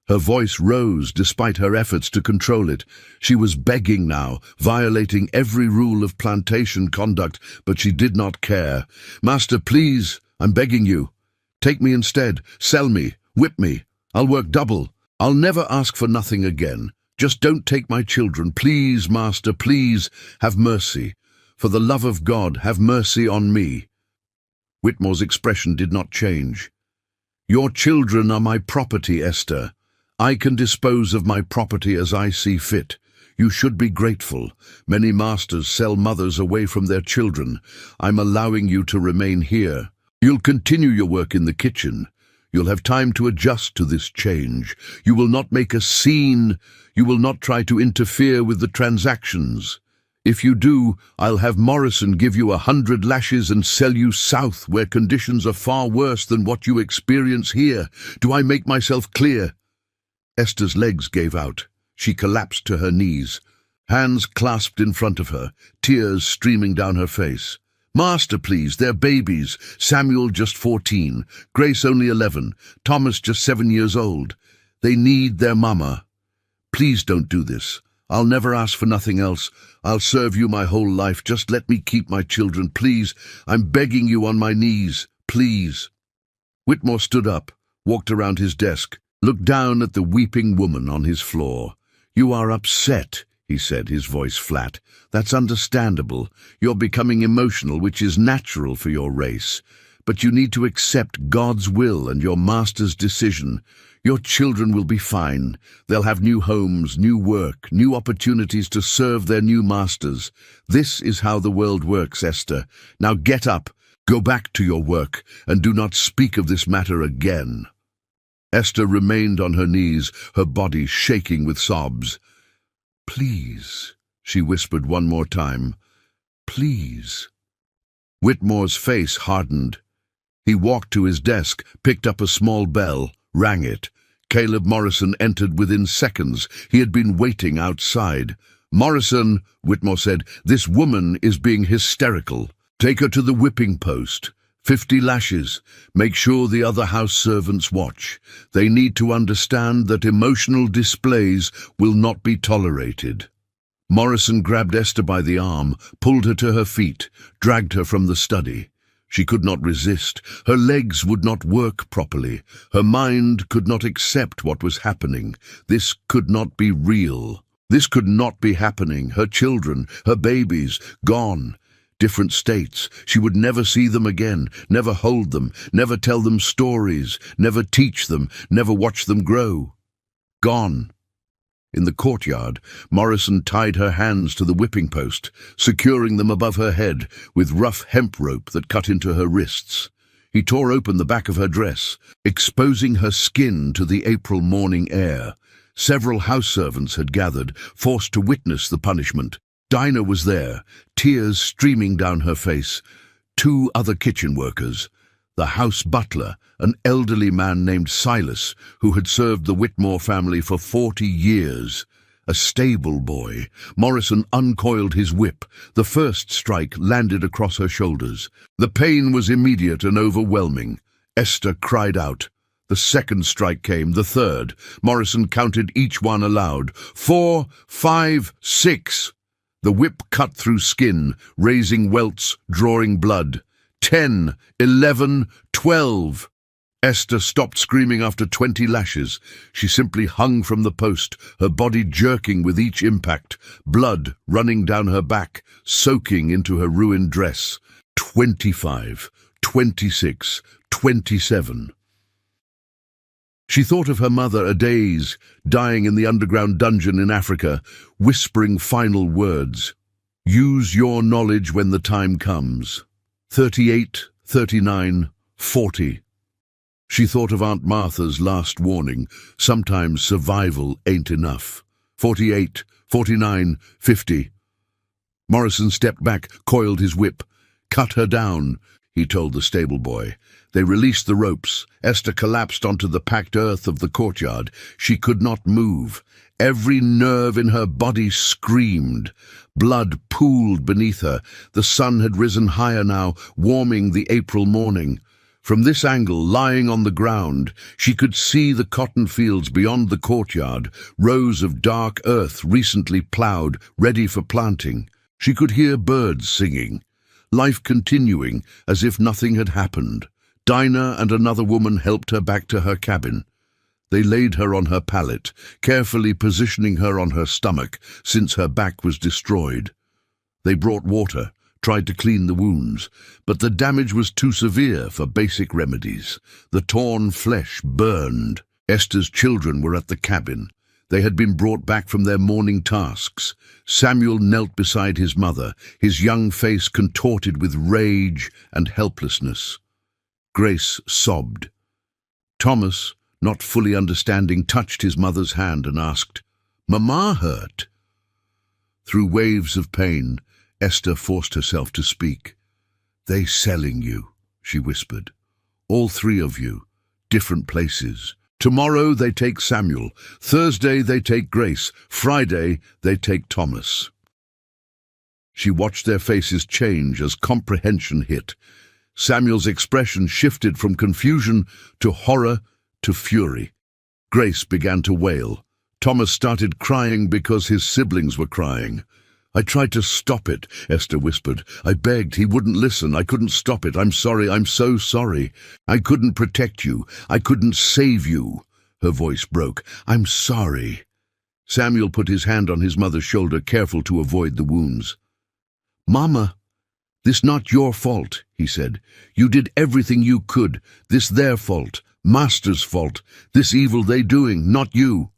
Her voice rose despite her efforts to control it. She was begging now, violating every rule of plantation conduct, but she did not care. "Master, please, I'm begging you. Take me instead. Sell me. Whip me. I'll work double. I'll never ask for nothing again. Just don't take my children. Please, Master, please, have mercy. For the love of God, have mercy on me." Whitmore's expression did not change. "Your children are my property, Esther. I can dispose of my property as I see fit. You should be grateful. Many masters sell mothers away from their children. I'm allowing you to remain here. You'll continue your work in the kitchen. You'll have time to adjust to this change. You will not make a scene. You will not try to interfere with the transactions. If you do, I'll have Morrison give you 100 lashes and sell you south, where conditions are far worse than what you experience here. Do I make myself clear?" Esther's legs gave out. She collapsed to her knees, hands clasped in front of her, tears streaming down her face. "Master, please, they're babies. Samuel just 14, Grace only 11, Thomas just 7 years old. They need their mama. Please don't do this. I'll never ask for nothing else. I'll serve you my whole life. Just let me keep my children, please. I'm begging you on my knees, please." Whitmore stood up, walked around his desk, looked down at the weeping woman on his floor. "You are upset," he said, his voice flat. "That's understandable. You're becoming emotional, which is natural for your race. But you need to accept God's will and your master's decision. Your children will be fine. They'll have new homes, new work, new opportunities to serve their new masters. This is how the world works, Esther. Now get up, go back to your work, and do not speak of this matter again." Esther remained on her knees, her body shaking with sobs. Please, she whispered one more time. Please. Whitmore's face hardened. He walked to his desk, picked up a small bell, rang it. Caleb Morrison entered within seconds. He had been waiting outside. "Morrison," Whitmore said, "this woman is being hysterical. Take her to the whipping post. 50 lashes. Make sure the other house servants watch. They need to understand that emotional displays will not be tolerated." Morrison grabbed Esther by the arm, pulled her to her feet, dragged her from the study. She could not resist. Her legs would not work properly. Her mind could not accept what was happening. This could not be real. This could not be happening. Her children, her babies, gone. Different states. She would never see them again, never hold them, never tell them stories, never teach them, never watch them grow. Gone. In the courtyard, Morrison tied her hands to the whipping post, securing them above her head with rough hemp rope that cut into her wrists. He tore open the back of her dress, exposing her skin to the April morning air. Several house servants had gathered, forced to witness the punishment. Dinah was there, tears streaming down her face. 2 other kitchen workers. The house butler, an elderly man named Silas, who had served the Whitmore family for 40 years. A stable boy. Morrison uncoiled his whip. The first strike landed across her shoulders. The pain was immediate and overwhelming. Esther cried out. The second strike came, the third. Morrison counted each one aloud. 4, 5, 6. The whip cut through skin, raising welts, drawing blood. 10, 11, 12. Esther stopped screaming after 20 lashes. She simply hung from the post, her body jerking with each impact, blood running down her back, soaking into her ruined dress. 25, 26, 27. She thought of her mother adaze, dying in the underground dungeon in Africa, whispering final words. "Use your knowledge when the time comes." 38, 39, 40. She thought of Aunt Martha's last warning, sometimes survival ain't enough. 48, 49, 50. Morrison stepped back, coiled his whip. "Cut her down," he told the stable boy. They released the ropes. Esther collapsed onto the packed earth of the courtyard. She could not move. Every nerve in her body screamed. Blood pooled beneath her. The sun had risen higher now, warming the April morning. From this angle, lying on the ground, she could see the cotton fields beyond the courtyard, rows of dark earth recently ploughed, ready for planting. She could hear birds singing, life continuing as if nothing had happened. Dinah and another woman helped her back to her cabin. They laid her on her pallet, carefully positioning her on her stomach, since her back was destroyed. They brought water, tried to clean the wounds, but the damage was too severe for basic remedies. The torn flesh burned. Esther's children were at the cabin. They had been brought back from their morning tasks. Samuel knelt beside his mother, his young face contorted with rage and helplessness. Grace sobbed. Thomas, not fully understanding, touched his mother's hand and asked, "Mama hurt?" Through waves of pain, Esther forced herself to speak. "They selling you," she whispered. "All 3 of you, different places. Tomorrow they take Samuel. Thursday they take Grace. Friday they take Thomas." She watched their faces change as comprehension hit. Samuel's expression shifted from confusion to horror to fury. Grace began to wail. Thomas started crying because his siblings were crying. "I tried to stop it," Esther whispered. "I begged. He wouldn't listen. I couldn't stop it. I'm sorry. I'm so sorry. I couldn't protect you. I couldn't save you." Her voice broke. "I'm sorry." Samuel put his hand on his mother's shoulder, careful to avoid the wounds. "Mama, this not your fault," he said. "You did everything you could. This their fault. Master's fault. This evil they doing, not you."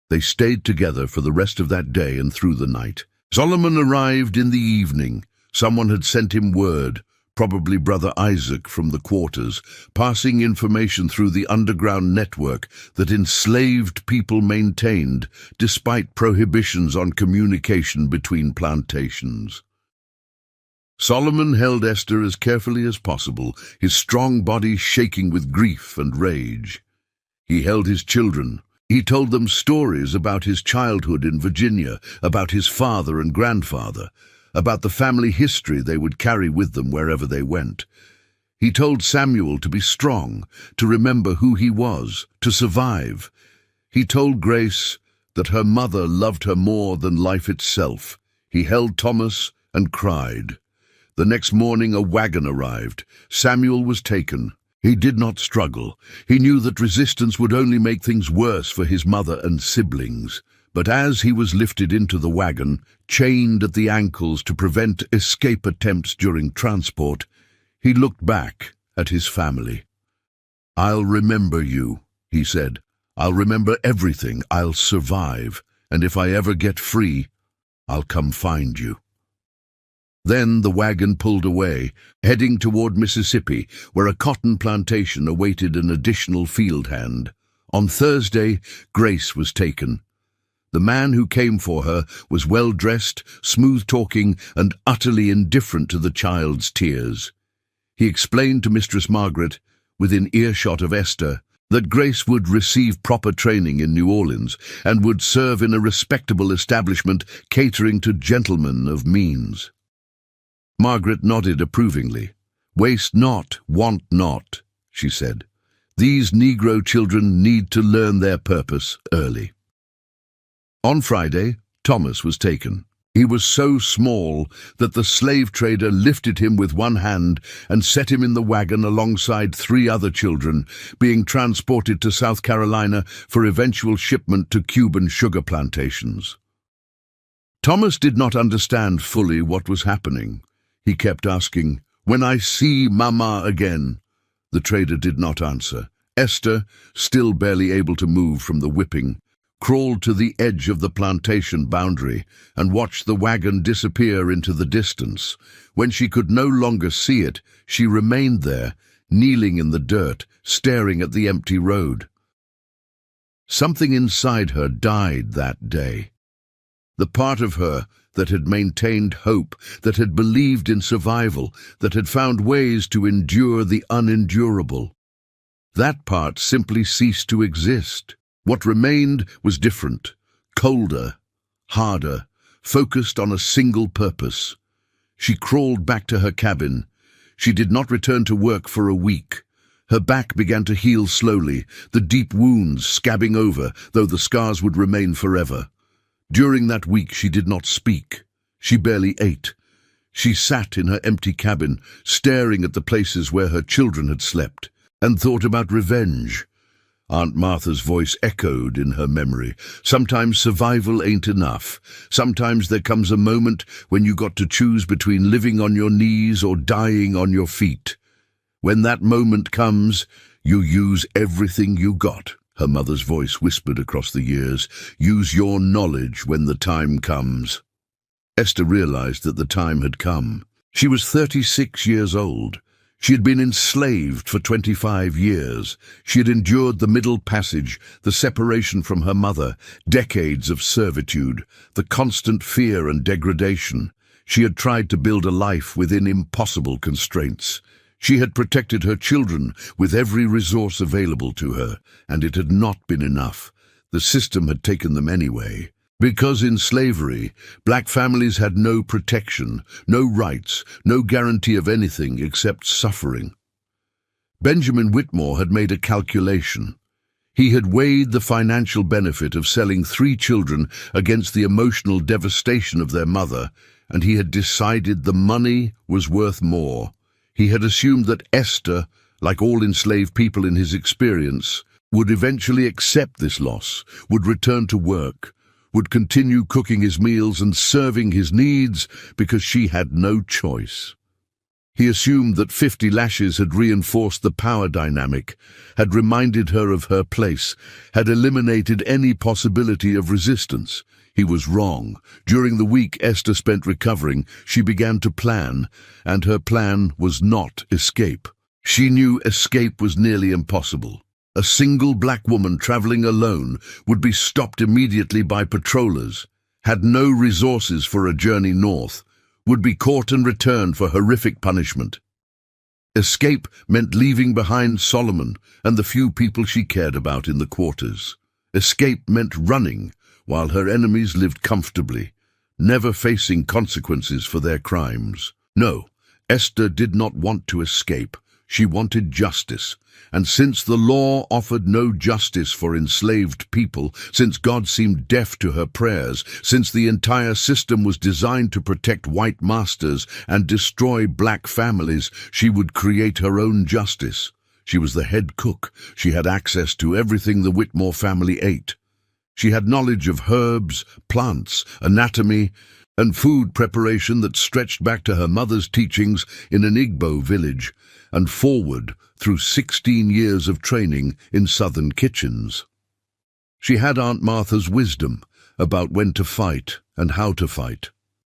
They stayed together for the rest of that day and through the night. Solomon arrived in the evening. Someone had sent him word. probably Brother Isaac from the quarters, passing information through the underground network that enslaved people maintained despite prohibitions on communication between plantations. Solomon held Esther as carefully as possible, his strong body shaking with grief and rage. He held his children. He told them stories about his childhood in Virginia, about his father and grandfather, about the family history they would carry with them wherever they went. He told Samuel to be strong, to remember who he was, to survive. He told Grace that her mother loved her more than life itself. He held Thomas and cried. The next morning a wagon arrived. Samuel was taken. He did not struggle. He knew that resistance would only make things worse for his mother and siblings. But as he was lifted into the wagon, chained at the ankles to prevent escape attempts during transport, he looked back at his family. "I'll remember you," he said. "I'll remember everything. I'll survive. And if I ever get free, I'll come find you." Then the wagon pulled away, heading toward Mississippi, where a cotton plantation awaited an additional field hand. On Thursday, Grace was taken. The man who came for her was well-dressed, smooth-talking, and utterly indifferent to the child's tears. He explained to Mistress Margaret, within earshot of Esther, that Grace would receive proper training in New Orleans and would serve in a respectable establishment catering to gentlemen of means. Margaret nodded approvingly. "Waste not, want not," she said. "These Negro children need to learn their purpose early." On Friday, Thomas was taken. He was so small that the slave trader lifted him with one hand and set him in the wagon alongside 3 other children, being transported to South Carolina for eventual shipment to Cuban sugar plantations. Thomas did not understand fully what was happening. He kept asking, "When I see Mama again?" The trader did not answer. Esther, still barely able to move from the whipping, crawled to the edge of the plantation boundary and watched the wagon disappear into the distance. When she could no longer see it, she remained there, kneeling in the dirt, staring at the empty road. Something inside her died that day. The part of her that had maintained hope, that had believed in survival, that had found ways to endure the unendurable. That part simply ceased to exist. What remained was different, colder, harder, focused on a single purpose. She crawled back to her cabin. She did not return to work for a week. Her back began to heal slowly, the deep wounds scabbing over, though the scars would remain forever. During that week she did not speak. She barely ate. She sat in her empty cabin, staring at the places where her children had slept, and thought about revenge. Aunt Martha's voice echoed in her memory. "Sometimes survival ain't enough. Sometimes there comes a moment when you got to choose between living on your knees or dying on your feet. When that moment comes, you use everything you got." Her mother's voice whispered across the years. "Use your knowledge when the time comes." Esther realized that the time had come. She was 36 years old. She had been enslaved for 25 years. She had endured the Middle Passage, the separation from her mother, decades of servitude, the constant fear and degradation. She had tried to build a life within impossible constraints. She had protected her children with every resource available to her, and it had not been enough. The system had taken them anyway. Because in slavery, black families had no protection, no rights, no guarantee of anything except suffering. Benjamin Whitmore had made a calculation. He had weighed the financial benefit of selling 3 children against the emotional devastation of their mother, and he had decided the money was worth more. He had assumed that Esther, like all enslaved people in his experience, would eventually accept this loss, would return to work, would continue cooking his meals and serving his needs because she had no choice. He assumed that 50 lashes had reinforced the power dynamic, had reminded her of her place, had eliminated any possibility of resistance. He was wrong. During the week Esther spent recovering, she began to plan, and her plan was not escape. She knew escape was nearly impossible. A single black woman traveling alone would be stopped immediately by patrollers, had no resources for a journey north, would be caught and returned for horrific punishment. Escape meant leaving behind Solomon and the few people she cared about in the quarters. Escape meant running while her enemies lived comfortably, never facing consequences for their crimes. No, Esther did not want to escape. She wanted justice, and since the law offered no justice for enslaved people, since God seemed deaf to her prayers, since the entire system was designed to protect white masters and destroy black families, she would create her own justice. She was the head cook. She had access to everything the Whitmore family ate. She had knowledge of herbs, plants, anatomy, and food preparation that stretched back to her mother's teachings in an Igbo village and forward through 16 years of training in southern kitchens. She had Aunt Martha's wisdom about when to fight and how to fight.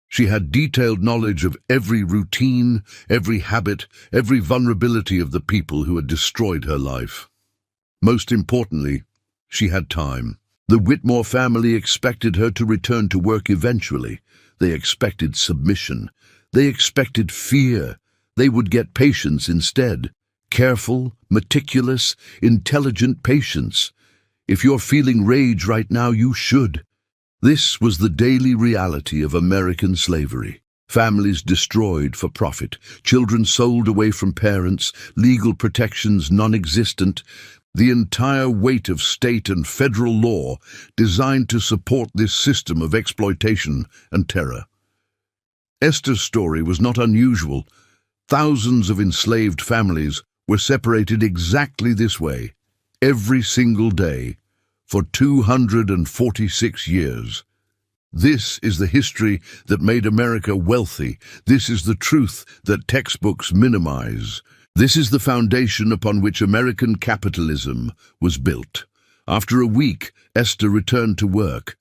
She had detailed knowledge of every routine, every habit, every vulnerability of the people who had destroyed her life. Most importantly, she had time. The Whitmore family expected her to return to work eventually. They expected submission. They expected fear. They would get patience instead. Careful, meticulous, intelligent patience. If you're feeling rage right now, you should. This was the daily reality of American slavery. Families destroyed for profit, children sold away from parents, legal protections non-existent, the entire weight of state and federal law designed to support this system of exploitation and terror. Esther's story was not unusual. Thousands of enslaved families were separated exactly this way, every single day, for 246 years. This is the history that made America wealthy. This is the truth that textbooks minimize. This is the foundation upon which American capitalism was built. After a week, Esther returned to work.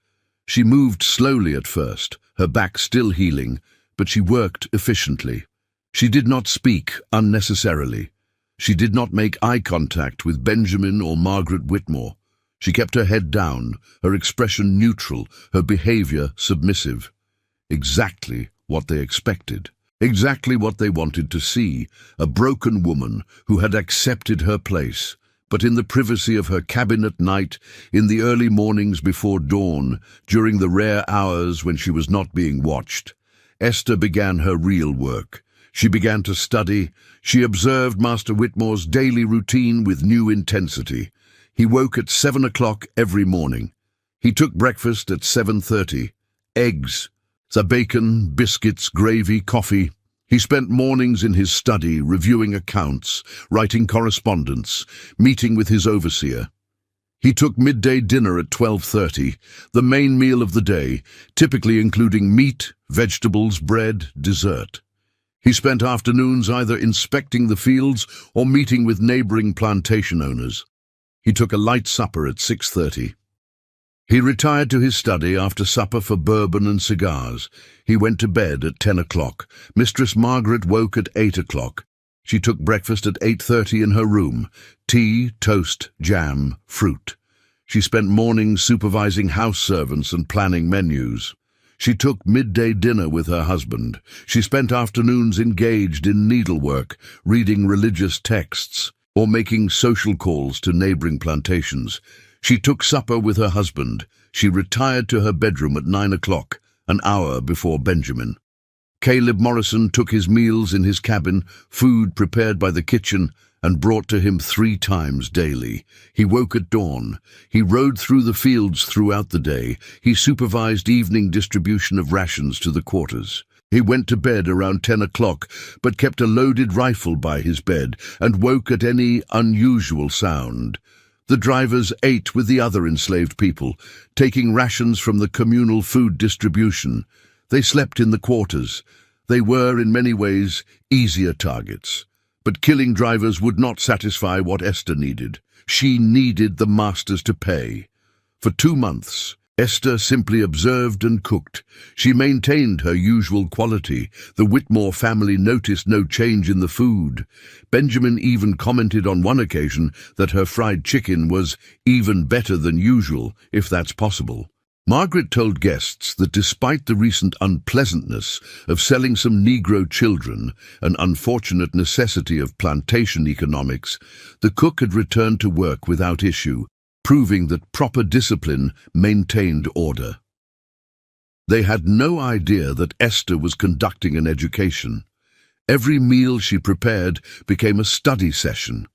She moved slowly at first, her back still healing, but she worked efficiently. She did not speak unnecessarily. She did not make eye contact with Benjamin or Margaret Whitmore. She kept her head down, her expression neutral, her behavior submissive. Exactly what they expected. Exactly what they wanted to see, a broken woman who had accepted her place. But in the privacy of her cabin at night, in the early mornings before dawn, during the rare hours when she was not being watched, Esther began her real work. She began to study. She observed Master Whitmore's daily routine with new intensity. He woke at 7 o'clock every morning. He took breakfast at 7:30. Eggs, the bacon, biscuits, gravy, coffee. He spent mornings in his study reviewing accounts, writing correspondence, meeting with his overseer. He took midday dinner at 12:30, the main meal of the day, typically including meat, vegetables, bread, dessert. He spent afternoons either inspecting the fields or meeting with neighboring plantation owners. He took a light supper at 6:30. He retired to his study after supper for bourbon and cigars. He went to bed at 10 o'clock. Mistress Margaret woke at 8 o'clock. She took breakfast at 8:30 in her room. Tea, toast, jam, fruit. She spent mornings supervising house servants and planning menus. She took midday dinner with her husband. She spent afternoons engaged in needlework, reading religious texts, or making social calls to neighboring plantations. She took supper with her husband. She retired to her bedroom at 9 o'clock, an hour before Benjamin. Caleb Morrison took his meals in his cabin, food prepared by the kitchen, and brought to him 3 times daily. He woke at dawn. He rode through the fields throughout the day. He supervised evening distribution of rations to the quarters. He went to bed around 10 o'clock, but kept a loaded rifle by his bed and woke at any unusual sound. The drivers ate with the other enslaved people, taking rations from the communal food distribution. They slept in the quarters. They were, in many ways, easier targets. But killing drivers would not satisfy what Esther needed. She needed the masters to pay. For 2 months, Esther simply observed and cooked. She maintained her usual quality. The Whitmore family noticed no change in the food. Benjamin even commented on one occasion that her fried chicken was even better than usual, if that's possible. Margaret told guests that despite the recent unpleasantness of selling some Negro children, an unfortunate necessity of plantation economics, the cook had returned to work without issue, proving that proper discipline maintained order. They had no idea that Esther was conducting an education. Every meal she prepared became a study session.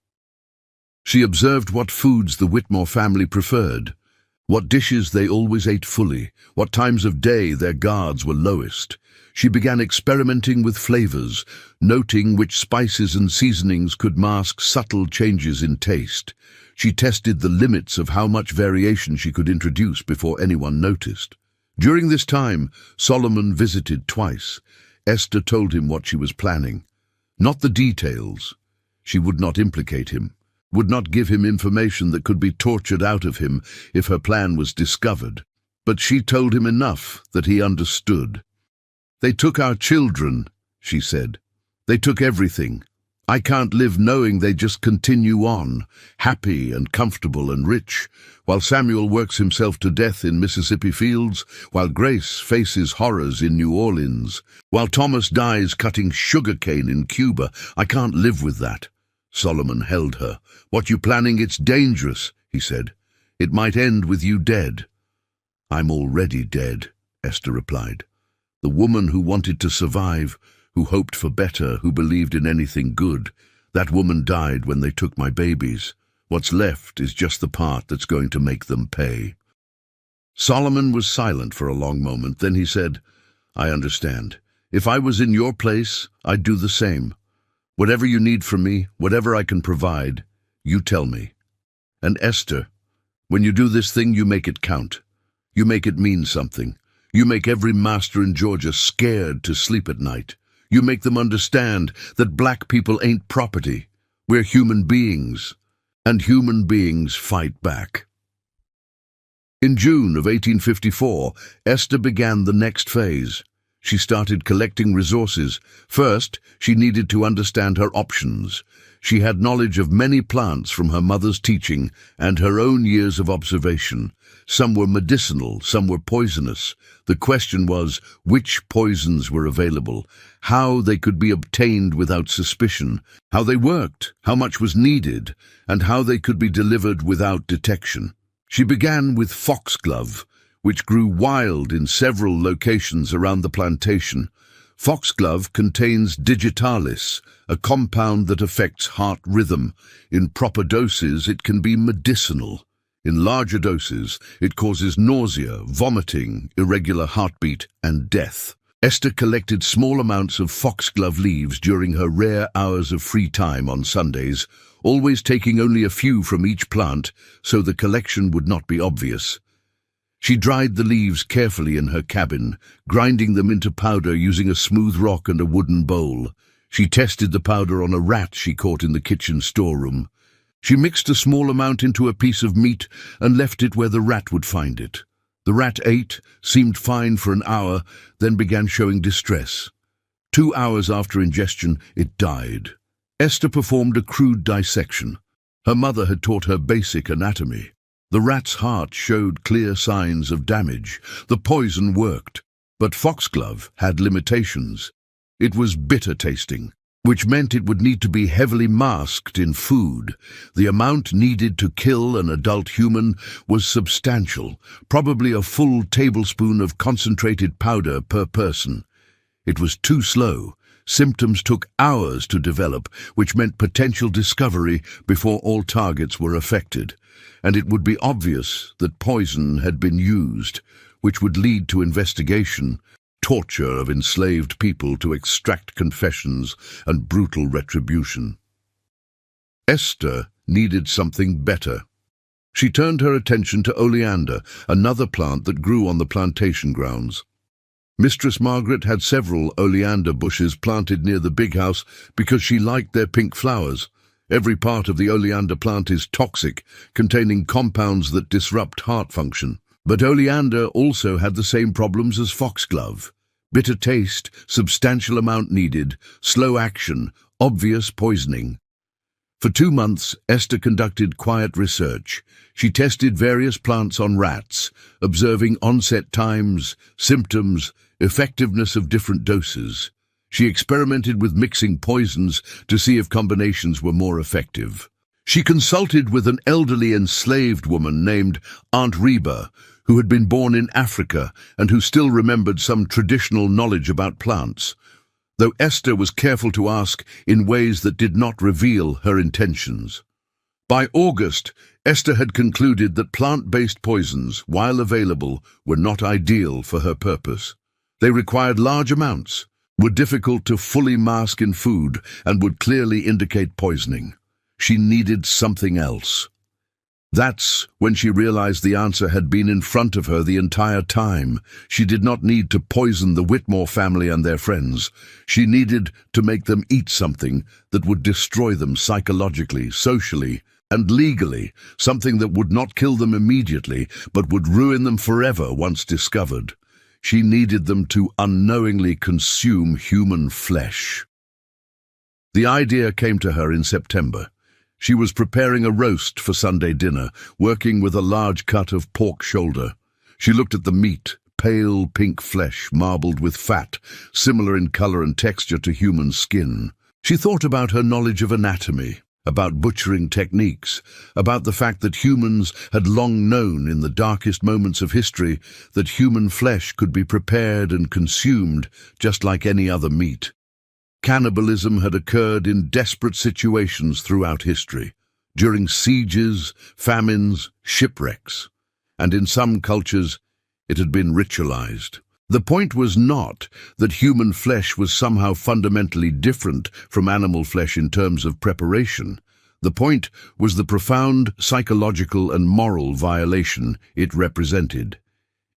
She observed what foods the Whitmore family preferred, what dishes they always ate fully, what times of day their guards were lowest. She began experimenting with flavors, noting which spices and seasonings could mask subtle changes in taste. She tested the limits of how much variation she could introduce before anyone noticed. During this time, Solomon visited twice. Esther told him what she was planning. Not the details. She would not implicate him, would not give him information that could be tortured out of him if her plan was discovered. But she told him enough that he understood. "They took our children," she said. "They took everything. I can't live knowing they just continue on, happy and comfortable and rich, while Samuel works himself to death in Mississippi fields, while Grace faces horrors in New Orleans, while Thomas dies cutting sugarcane in Cuba. I can't live with that." Solomon held her. "What you planning? It's dangerous," he said. "It might end with you dead." "I'm already dead," Esther replied. "The woman who wanted to survive, who hoped for better, who believed in anything good. That woman died when they took my babies. What's left is just the part that's going to make them pay." Solomon was silent for a long moment. Then he said, "I understand. If I was in your place, I'd do the same. Whatever you need from me, whatever I can provide, you tell me. And Esther, when you do this thing, you make it count. You make it mean something. You make every master in Georgia scared to sleep at night. You make them understand that black people ain't property. We're human beings, and human beings fight back." In June of 1854, Esther began the next phase. She started collecting resources. First, she needed to understand her options. She had knowledge of many plants from her mother's teaching and her own years of observation. Some were medicinal, some were poisonous. The question was which poisons were available, how they could be obtained without suspicion, how they worked, how much was needed, and how they could be delivered without detection. She began with foxglove, which grew wild in several locations around the plantation. Foxglove contains digitalis, a compound that affects heart rhythm. In proper doses, it can be medicinal. In larger doses, it causes nausea, vomiting, irregular heartbeat, and death. Esther collected small amounts of foxglove leaves during her rare hours of free time on Sundays, always taking only a few from each plant so the collection would not be obvious. She dried the leaves carefully in her cabin, grinding them into powder using a smooth rock and a wooden bowl. She tested the powder on a rat she caught in the kitchen storeroom. She mixed a small amount into a piece of meat and left it where the rat would find it. The rat ate, seemed fine for an hour, then began showing distress. 2 hours after ingestion, it died. Esther performed a crude dissection. Her mother had taught her basic anatomy. The rat's heart showed clear signs of damage. The poison worked, but foxglove had limitations. It was bitter tasting, which meant it would need to be heavily masked in food. The amount needed to kill an adult human was substantial, probably a full tablespoon of concentrated powder per person. It was too slow. Symptoms took hours to develop, which meant potential discovery before all targets were affected. And it would be obvious that poison had been used, which would lead to investigation, torture of enslaved people to extract confessions, and brutal retribution. Esther needed something better. She turned her attention to oleander, another plant that grew on the plantation grounds. Mistress Margaret had several oleander bushes planted near the big house because she liked their pink flowers. Every part of the oleander plant is toxic, containing compounds that disrupt heart function. But oleander also had the same problems as foxglove. Bitter taste, substantial amount needed, slow action, obvious poisoning. For 2 months, Esther conducted quiet research. She tested various plants on rats, observing onset times, symptoms, effectiveness of different doses. She experimented with mixing poisons to see if combinations were more effective. She consulted with an elderly enslaved woman named Aunt Reba, who had been born in Africa and who still remembered some traditional knowledge about plants, though Esther was careful to ask in ways that did not reveal her intentions. By August, Esther had concluded that plant-based poisons, while available, were not ideal for her purpose. They required large amounts, were difficult to fully mask in food, and would clearly indicate poisoning. She needed something else. That's when she realized the answer had been in front of her the entire time. She did not need to poison the Whitmore family and their friends. She needed to make them eat something that would destroy them psychologically, socially, and legally, something that would not kill them immediately, but would ruin them forever once discovered. She needed them to unknowingly consume human flesh. The idea came to her in September. She was preparing a roast for Sunday dinner, working with a large cut of pork shoulder. She looked at the meat, pale pink flesh marbled with fat, similar in color and texture to human skin. She thought about her knowledge of anatomy, about butchering techniques, about the fact that humans had long known in the darkest moments of history that human flesh could be prepared and consumed just like any other meat. Cannibalism had occurred in desperate situations throughout history, during sieges, famines, shipwrecks, and in some cultures it had been ritualized. The point was not that human flesh was somehow fundamentally different from animal flesh in terms of preparation. The point was the profound psychological and moral violation it represented.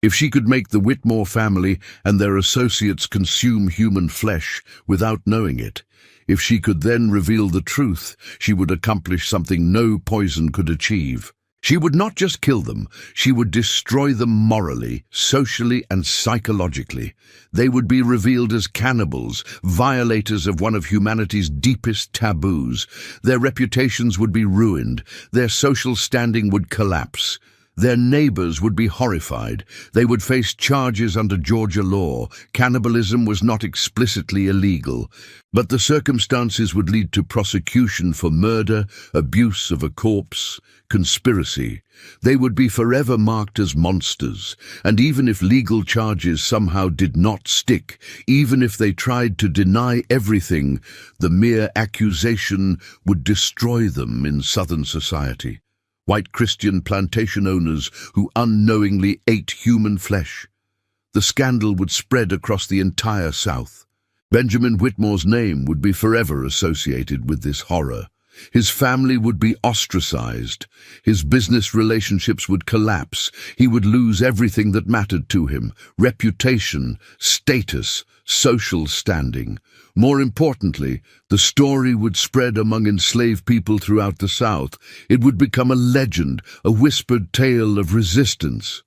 If she could make the Whitmore family and their associates consume human flesh without knowing it, if she could then reveal the truth, she would accomplish something no poison could achieve. She would not just kill them, she would destroy them morally, socially, and psychologically. They would be revealed as cannibals, violators of one of humanity's deepest taboos. Their reputations would be ruined, their social standing would collapse. Their neighbors would be horrified. They would face charges under Georgia law. Cannibalism was not explicitly illegal, but the circumstances would lead to prosecution for murder, abuse of a corpse, conspiracy. They would be forever marked as monsters, and even if legal charges somehow did not stick, even if they tried to deny everything, the mere accusation would destroy them in Southern society. White Christian plantation owners who unknowingly ate human flesh. The scandal would spread across the entire South. Benjamin Whitmore's name would be forever associated with this horror. His family would be ostracized. His business relationships would collapse. He would lose everything that mattered to him: reputation, status, social standing. More importantly, the story would spread among enslaved people throughout the South. It would become a legend, a whispered tale of resistance,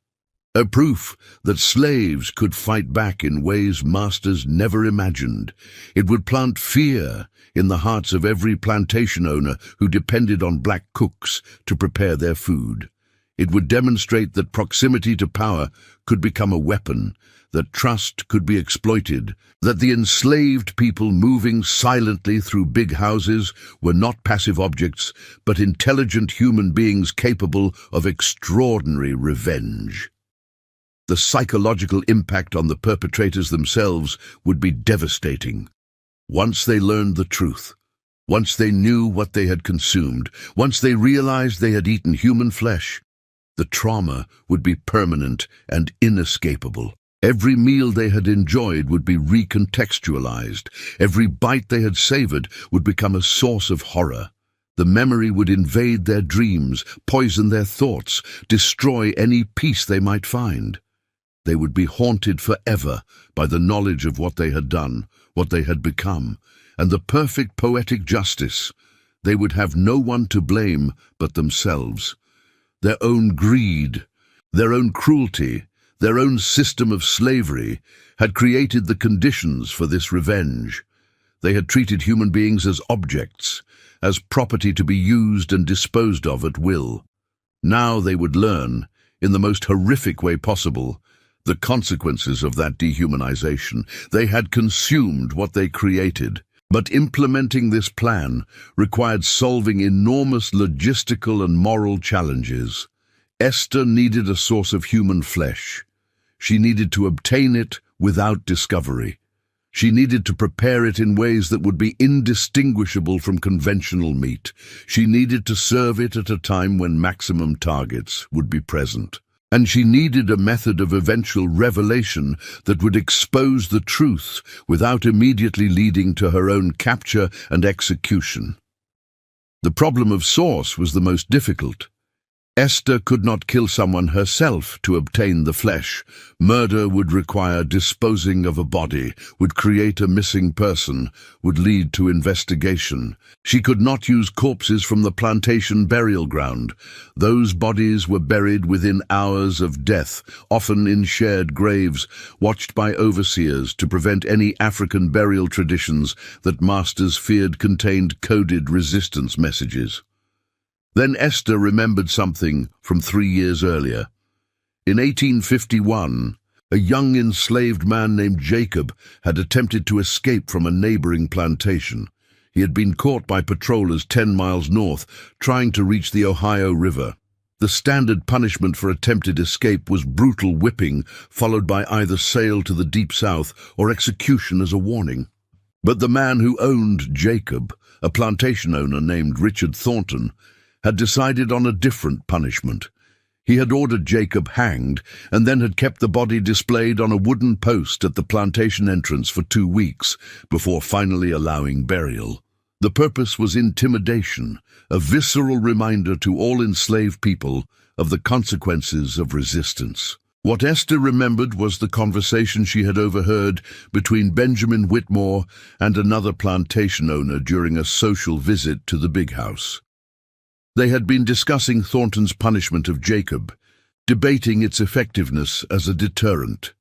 a proof that slaves could fight back in ways masters never imagined. It would plant fear in the hearts of every plantation owner who depended on black cooks to prepare their food. It would demonstrate that proximity to power could become a weapon, that trust could be exploited, that the enslaved people moving silently through big houses were not passive objects, but intelligent human beings capable of extraordinary revenge. The psychological impact on the perpetrators themselves would be devastating. Once they learned the truth, once they knew what they had consumed, once they realized they had eaten human flesh, the trauma would be permanent and inescapable. Every meal they had enjoyed would be recontextualized. Every bite they had savored would become a source of horror. The memory would invade their dreams, poison their thoughts, destroy any peace they might find. They would be haunted forever by the knowledge of what they had done, what they had become, and the perfect poetic justice. They would have no one to blame but themselves. Their own greed, their own cruelty, their own system of slavery had created the conditions for this revenge. They had treated human beings as objects, as property to be used and disposed of at will. Now they would learn, in the most horrific way possible, the consequences of that dehumanization. They had consumed what they created. But implementing this plan required solving enormous logistical and moral challenges. Esther needed a source of human flesh. She needed to obtain it without discovery. She needed to prepare it in ways that would be indistinguishable from conventional meat. She needed to serve it at a time when maximum targets would be present. And she needed a method of eventual revelation that would expose the truth without immediately leading to her own capture and execution. The problem of source was the most difficult. Esther could not kill someone herself to obtain the flesh. Murder would require disposing of a body, would create a missing person, would lead to investigation. She could not use corpses from the plantation burial ground. Those bodies were buried within hours of death, often in shared graves, watched by overseers to prevent any African burial traditions that masters feared contained coded resistance messages. Then Esther remembered something from 3 years earlier. In 1851, a young enslaved man named Jacob had attempted to escape from a neighboring plantation. He had been caught by patrollers 10 miles north, trying to reach the Ohio River. The standard punishment for attempted escape was brutal whipping, followed by either sale to the Deep South or execution as a warning. But the man who owned Jacob, a plantation owner named Richard Thornton, had decided on a different punishment. He had ordered Jacob hanged and then had kept the body displayed on a wooden post at the plantation entrance for 2 weeks before finally allowing burial. The purpose was intimidation, a visceral reminder to all enslaved people of the consequences of resistance. What Esther remembered was the conversation she had overheard between Benjamin Whitmore and another plantation owner during a social visit to the big house. They had been discussing Thornton's punishment of Jacob, debating its effectiveness as a deterrent.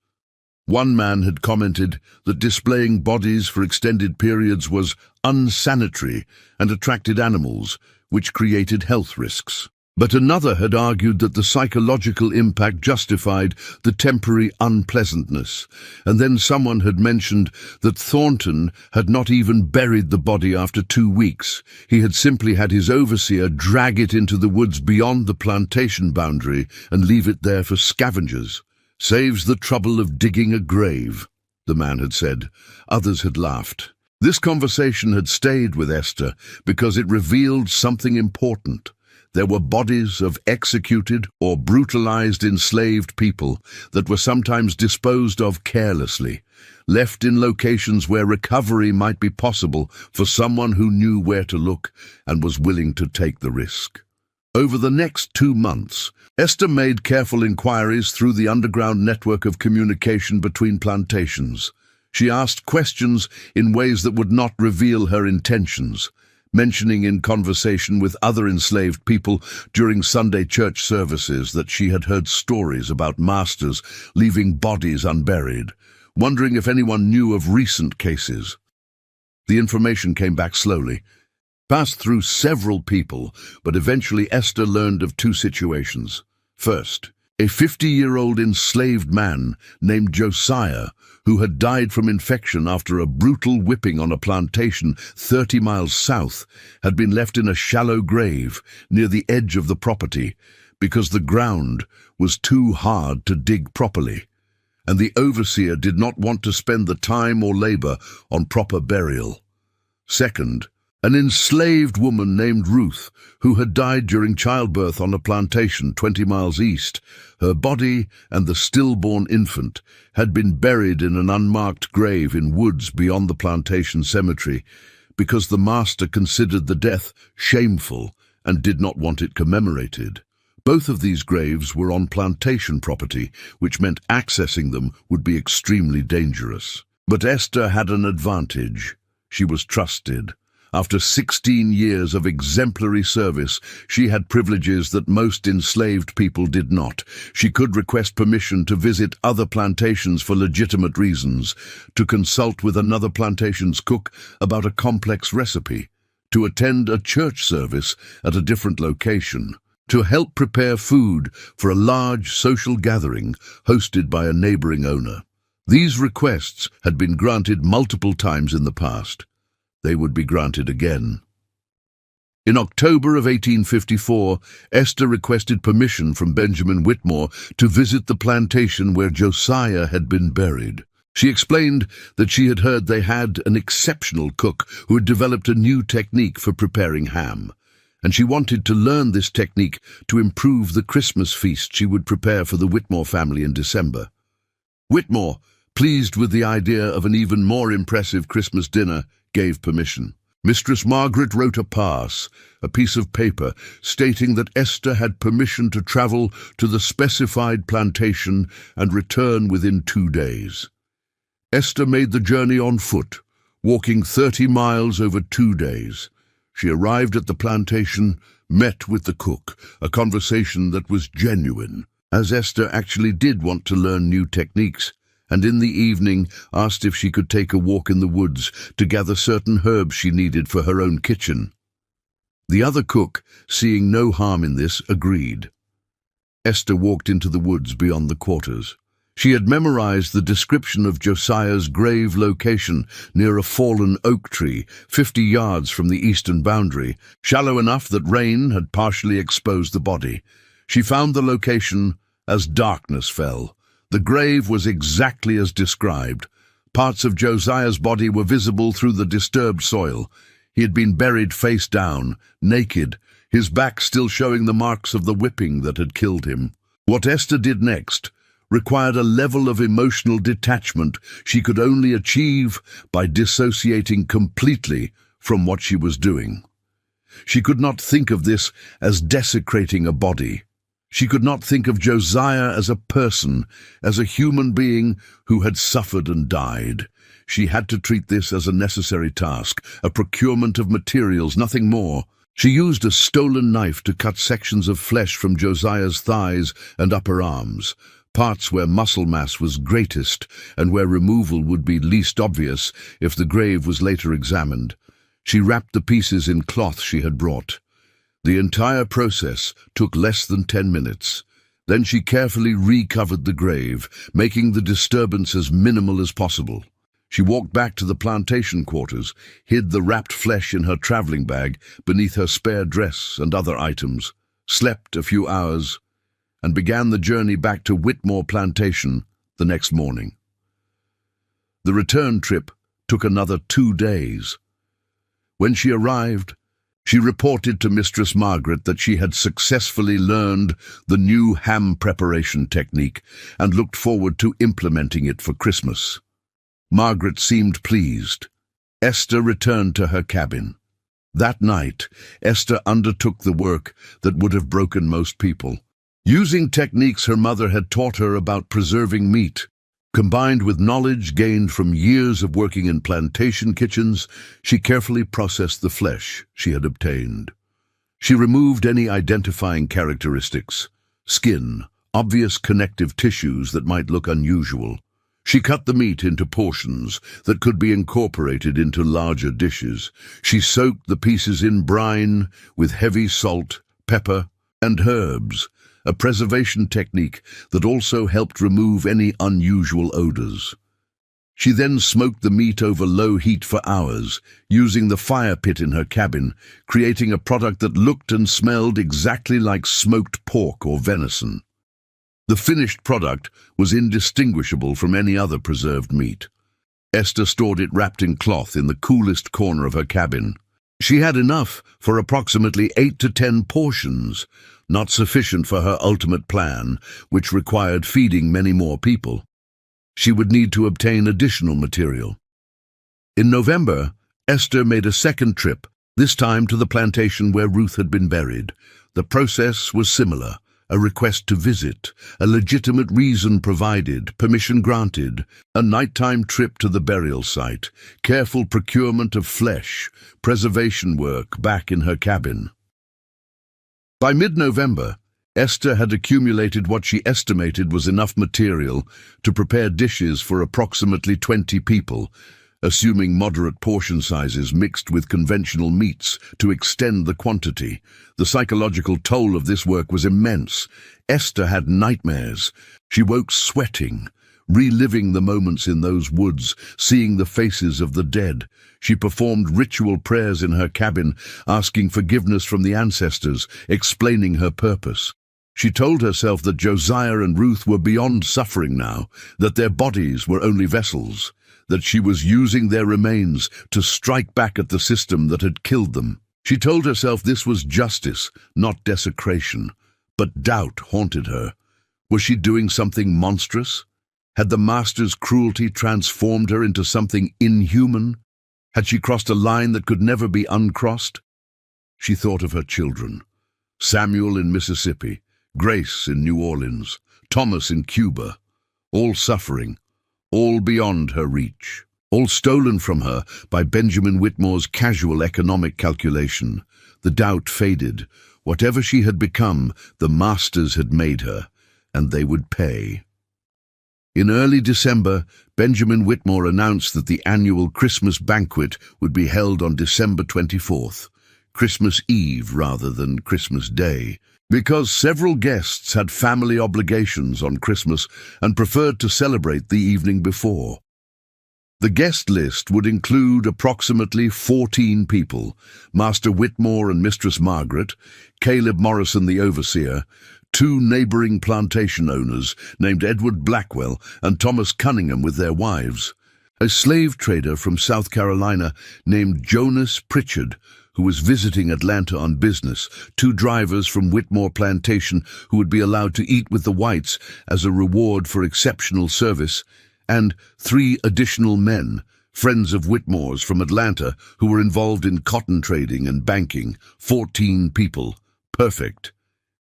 One man had commented that displaying bodies for extended periods was unsanitary and attracted animals, which created health risks. But another had argued that the psychological impact justified the temporary unpleasantness, and then someone had mentioned that Thornton had not even buried the body after 2 weeks. He had simply had his overseer drag it into the woods beyond the plantation boundary and leave it there for scavengers. "Saves the trouble of digging a grave," the man had said. Others had laughed. This conversation had stayed with Esther because it revealed something important. There were bodies of executed or brutalized enslaved people that were sometimes disposed of carelessly, left in locations where recovery might be possible for someone who knew where to look and was willing to take the risk. Over the next 2 months, Esther made careful inquiries through the underground network of communication between plantations. She asked questions in ways that would not reveal her intentions, mentioning in conversation with other enslaved people during Sunday church services that she had heard stories about masters leaving bodies unburied, wondering if anyone knew of recent cases. The information came back slowly, passed through several people, but eventually Esther learned of 2 situations. First, a 50-year-old enslaved man named Josiah, who had died from infection after a brutal whipping on a plantation 30 miles south, had been left in a shallow grave near the edge of the property because the ground was too hard to dig properly, and the overseer did not want to spend the time or labor on proper burial. Second, an enslaved woman named Ruth, who had died during childbirth on a plantation 20 miles east. Her body and the stillborn infant had been buried in an unmarked grave in woods beyond the plantation cemetery because the master considered the death shameful and did not want it commemorated. Both of these graves were on plantation property, which meant accessing them would be extremely dangerous. But Esther had an advantage. She was trusted. After 16 years of exemplary service, she had privileges that most enslaved people did not. She could request permission to visit other plantations for legitimate reasons, to consult with another plantation's cook about a complex recipe, to attend a church service at a different location, to help prepare food for a large social gathering hosted by a neighboring owner. These requests had been granted multiple times in the past. They would be granted again. In October of 1854, Esther requested permission from Benjamin Whitmore to visit the plantation where Josiah had been buried. She explained that she had heard they had an exceptional cook who had developed a new technique for preparing ham, and she wanted to learn this technique to improve the Christmas feast she would prepare for the Whitmore family in December. Whitmore, pleased with the idea of an even more impressive Christmas dinner, gave permission. Mistress Margaret wrote a pass, a piece of paper, stating that Esther had permission to travel to the specified plantation and return within 2 days. Esther made the journey on foot, walking 30 miles over 2 days. She arrived at the plantation, met with the cook, a conversation that was genuine, as Esther actually did want to learn new techniques, and in the evening asked if she could take a walk in the woods to gather certain herbs she needed for her own kitchen. The other cook, seeing no harm in this, agreed. Esther walked into the woods beyond the quarters. She had memorized the description of Josiah's grave location near a fallen oak tree, 50 yards from the eastern boundary, shallow enough that rain had partially exposed the body. She found the location as darkness fell. The grave was exactly as described. Parts of Josiah's body were visible through the disturbed soil. He had been buried face down, naked, his back still showing the marks of the whipping that had killed him. What Esther did next required a level of emotional detachment she could only achieve by dissociating completely from what she was doing. She could not think of this as desecrating a body. She could not think of Josiah as a person, as a human being who had suffered and died. She had to treat this as a necessary task, a procurement of materials, nothing more. She used a stolen knife to cut sections of flesh from Josiah's thighs and upper arms, parts where muscle mass was greatest and where removal would be least obvious if the grave was later examined. She wrapped the pieces in cloth she had brought. The entire process took less than 10 minutes. Then she carefully recovered the grave, making the disturbance as minimal as possible. She walked back to the plantation quarters, hid the wrapped flesh in her traveling bag beneath her spare dress and other items, slept a few hours, and began the journey back to Whitmore Plantation the next morning. The return trip took another 2 days. When she arrived, she reported to Mistress Margaret that she had successfully learned the new ham preparation technique and looked forward to implementing it for Christmas. Margaret seemed pleased. Esther returned to her cabin. That night, Esther undertook the work that would have broken most people. Using techniques her mother had taught her about preserving meat, combined with knowledge gained from years of working in plantation kitchens, she carefully processed the flesh she had obtained. She removed any identifying characteristics, skin, obvious connective tissues that might look unusual. She cut the meat into portions that could be incorporated into larger dishes. She soaked the pieces in brine with heavy salt, pepper, and herbs, a preservation technique that also helped remove any unusual odors. She then smoked the meat over low heat for hours, using the fire pit in her cabin, creating a product that looked and smelled exactly like smoked pork or venison. The finished product was indistinguishable from any other preserved meat. Esther stored it wrapped in cloth in the coolest corner of her cabin. She had enough for approximately 8 to 10 portions, not sufficient for her ultimate plan, which required feeding many more people. She would need to obtain additional material. In November, Esther made a second trip, this time to the plantation where Ruth had been buried. The process was similar. a request to visit, a legitimate reason provided, permission granted, a nighttime trip to the burial site, careful procurement of flesh, preservation work back in her cabin. By mid-November, Esther had accumulated what she estimated was enough material to prepare dishes for approximately 20 people, assuming moderate portion sizes mixed with conventional meats to extend the quantity. The psychological toll of this work was immense. Esther had nightmares. She woke sweating, reliving the moments in those woods, seeing the faces of the dead. She performed ritual prayers in her cabin, asking forgiveness from the ancestors, explaining her purpose. She told herself that Josiah and Ruth were beyond suffering now, that their bodies were only vessels, that she was using their remains to strike back at the system that had killed them. She told herself this was justice, not desecration, but doubt haunted her. Was she doing something monstrous? Had the master's cruelty transformed her into something inhuman? Had she crossed a line that could never be uncrossed? She thought of her children. Samuel in Mississippi, Grace in New Orleans, Thomas in Cuba, all suffering, all beyond her reach, all stolen from her by Benjamin Whitmore's casual economic calculation. The doubt faded. Whatever she had become, the masters had made her, and they would pay. In early December, Benjamin Whitmore announced that the annual Christmas banquet would be held on December 24th, Christmas Eve rather than Christmas Day, because several guests had family obligations on Christmas and preferred to celebrate the evening before. The guest list would include approximately 14 people: Master Whitmore and Mistress Margaret, Caleb Morrison the overseer, 2 neighboring plantation owners named Edward Blackwell and Thomas Cunningham with their wives, a slave trader from South Carolina named Jonas Pritchard, who was visiting Atlanta on business, 2 drivers from Whitmore Plantation who would be allowed to eat with the whites as a reward for exceptional service, and 3 additional men, friends of Whitmore's from Atlanta, who were involved in cotton trading and banking. 14 people. Perfect.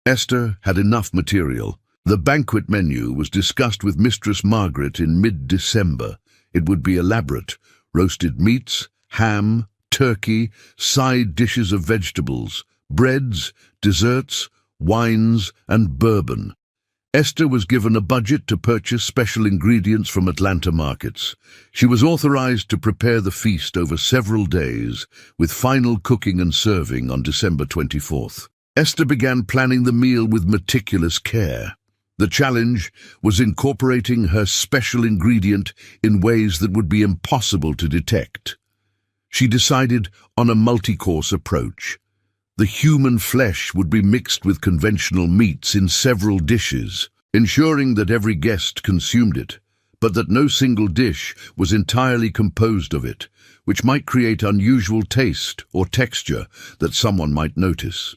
Esther had enough material. The banquet menu was discussed with Mistress Margaret in mid-December. It would be elaborate: roasted meats, ham, turkey, side dishes of vegetables, breads, desserts, wines, and bourbon. Esther was given a budget to purchase special ingredients from Atlanta markets. She was authorized to prepare the feast over several days, with final cooking and serving on December 24th. Esther began planning the meal with meticulous care. The challenge was incorporating her special ingredient in ways that would be impossible to detect. She decided on a multi-course approach. The human flesh would be mixed with conventional meats in several dishes, ensuring that every guest consumed it, but that no single dish was entirely composed of it, which might create unusual taste or texture that someone might notice.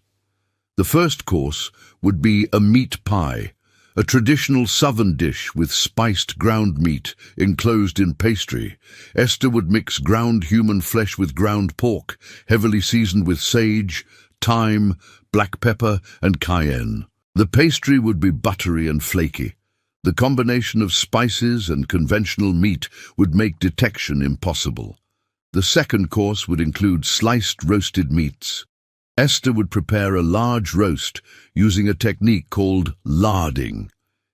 The first course would be a meat pie, a traditional southern dish with spiced ground meat enclosed in pastry. Esther would mix ground human flesh with ground pork, heavily seasoned with sage, thyme, black pepper, and cayenne. The pastry would be buttery and flaky. The combination of spices and conventional meat would make detection impossible. The second course would include sliced roasted meats. Esther would prepare a large roast using a technique called larding,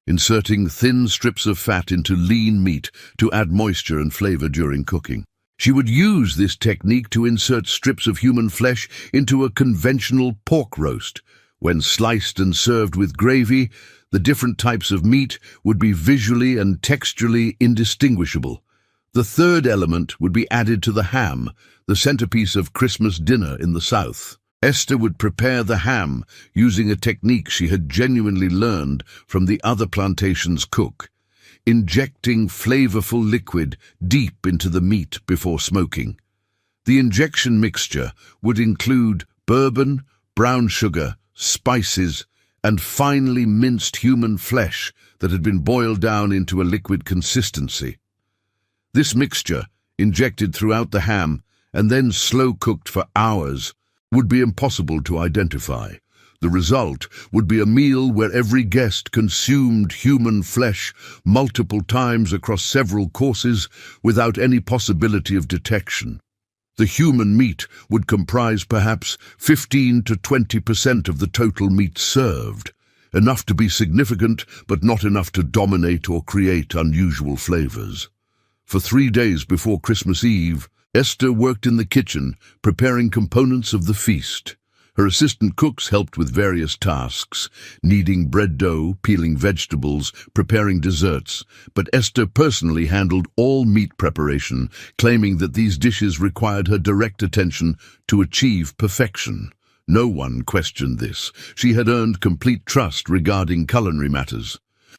inserting thin strips of fat into lean meat to add moisture and flavor during cooking. She would use this technique to insert strips of human flesh into a conventional pork roast. When sliced and served with gravy, the different types of meat would be visually and texturally indistinguishable. The third element would be added to the ham, the centerpiece of Christmas dinner in the South. Esther would prepare the ham using a technique she had genuinely learned from the other plantation's cook, injecting flavorful liquid deep into the meat before smoking. The injection mixture would include bourbon, brown sugar, spices, and finely minced human flesh that had been boiled down into a liquid consistency. This mixture, injected throughout the ham and then slow-cooked for hours, would be impossible to identify. The result would be a meal where every guest consumed human flesh multiple times across several courses without any possibility of detection. The human meat would comprise perhaps 15 to 20% of the total meat served, enough to be significant but not enough to dominate or create unusual flavors. For 3 days before Christmas Eve, Esther worked in the kitchen, preparing components of the feast. Her assistant cooks helped with various tasks, kneading bread dough, peeling vegetables, preparing desserts, but Esther personally handled all meat preparation, claiming that these dishes required her direct attention to achieve perfection. No one questioned this. She had earned complete trust regarding culinary matters.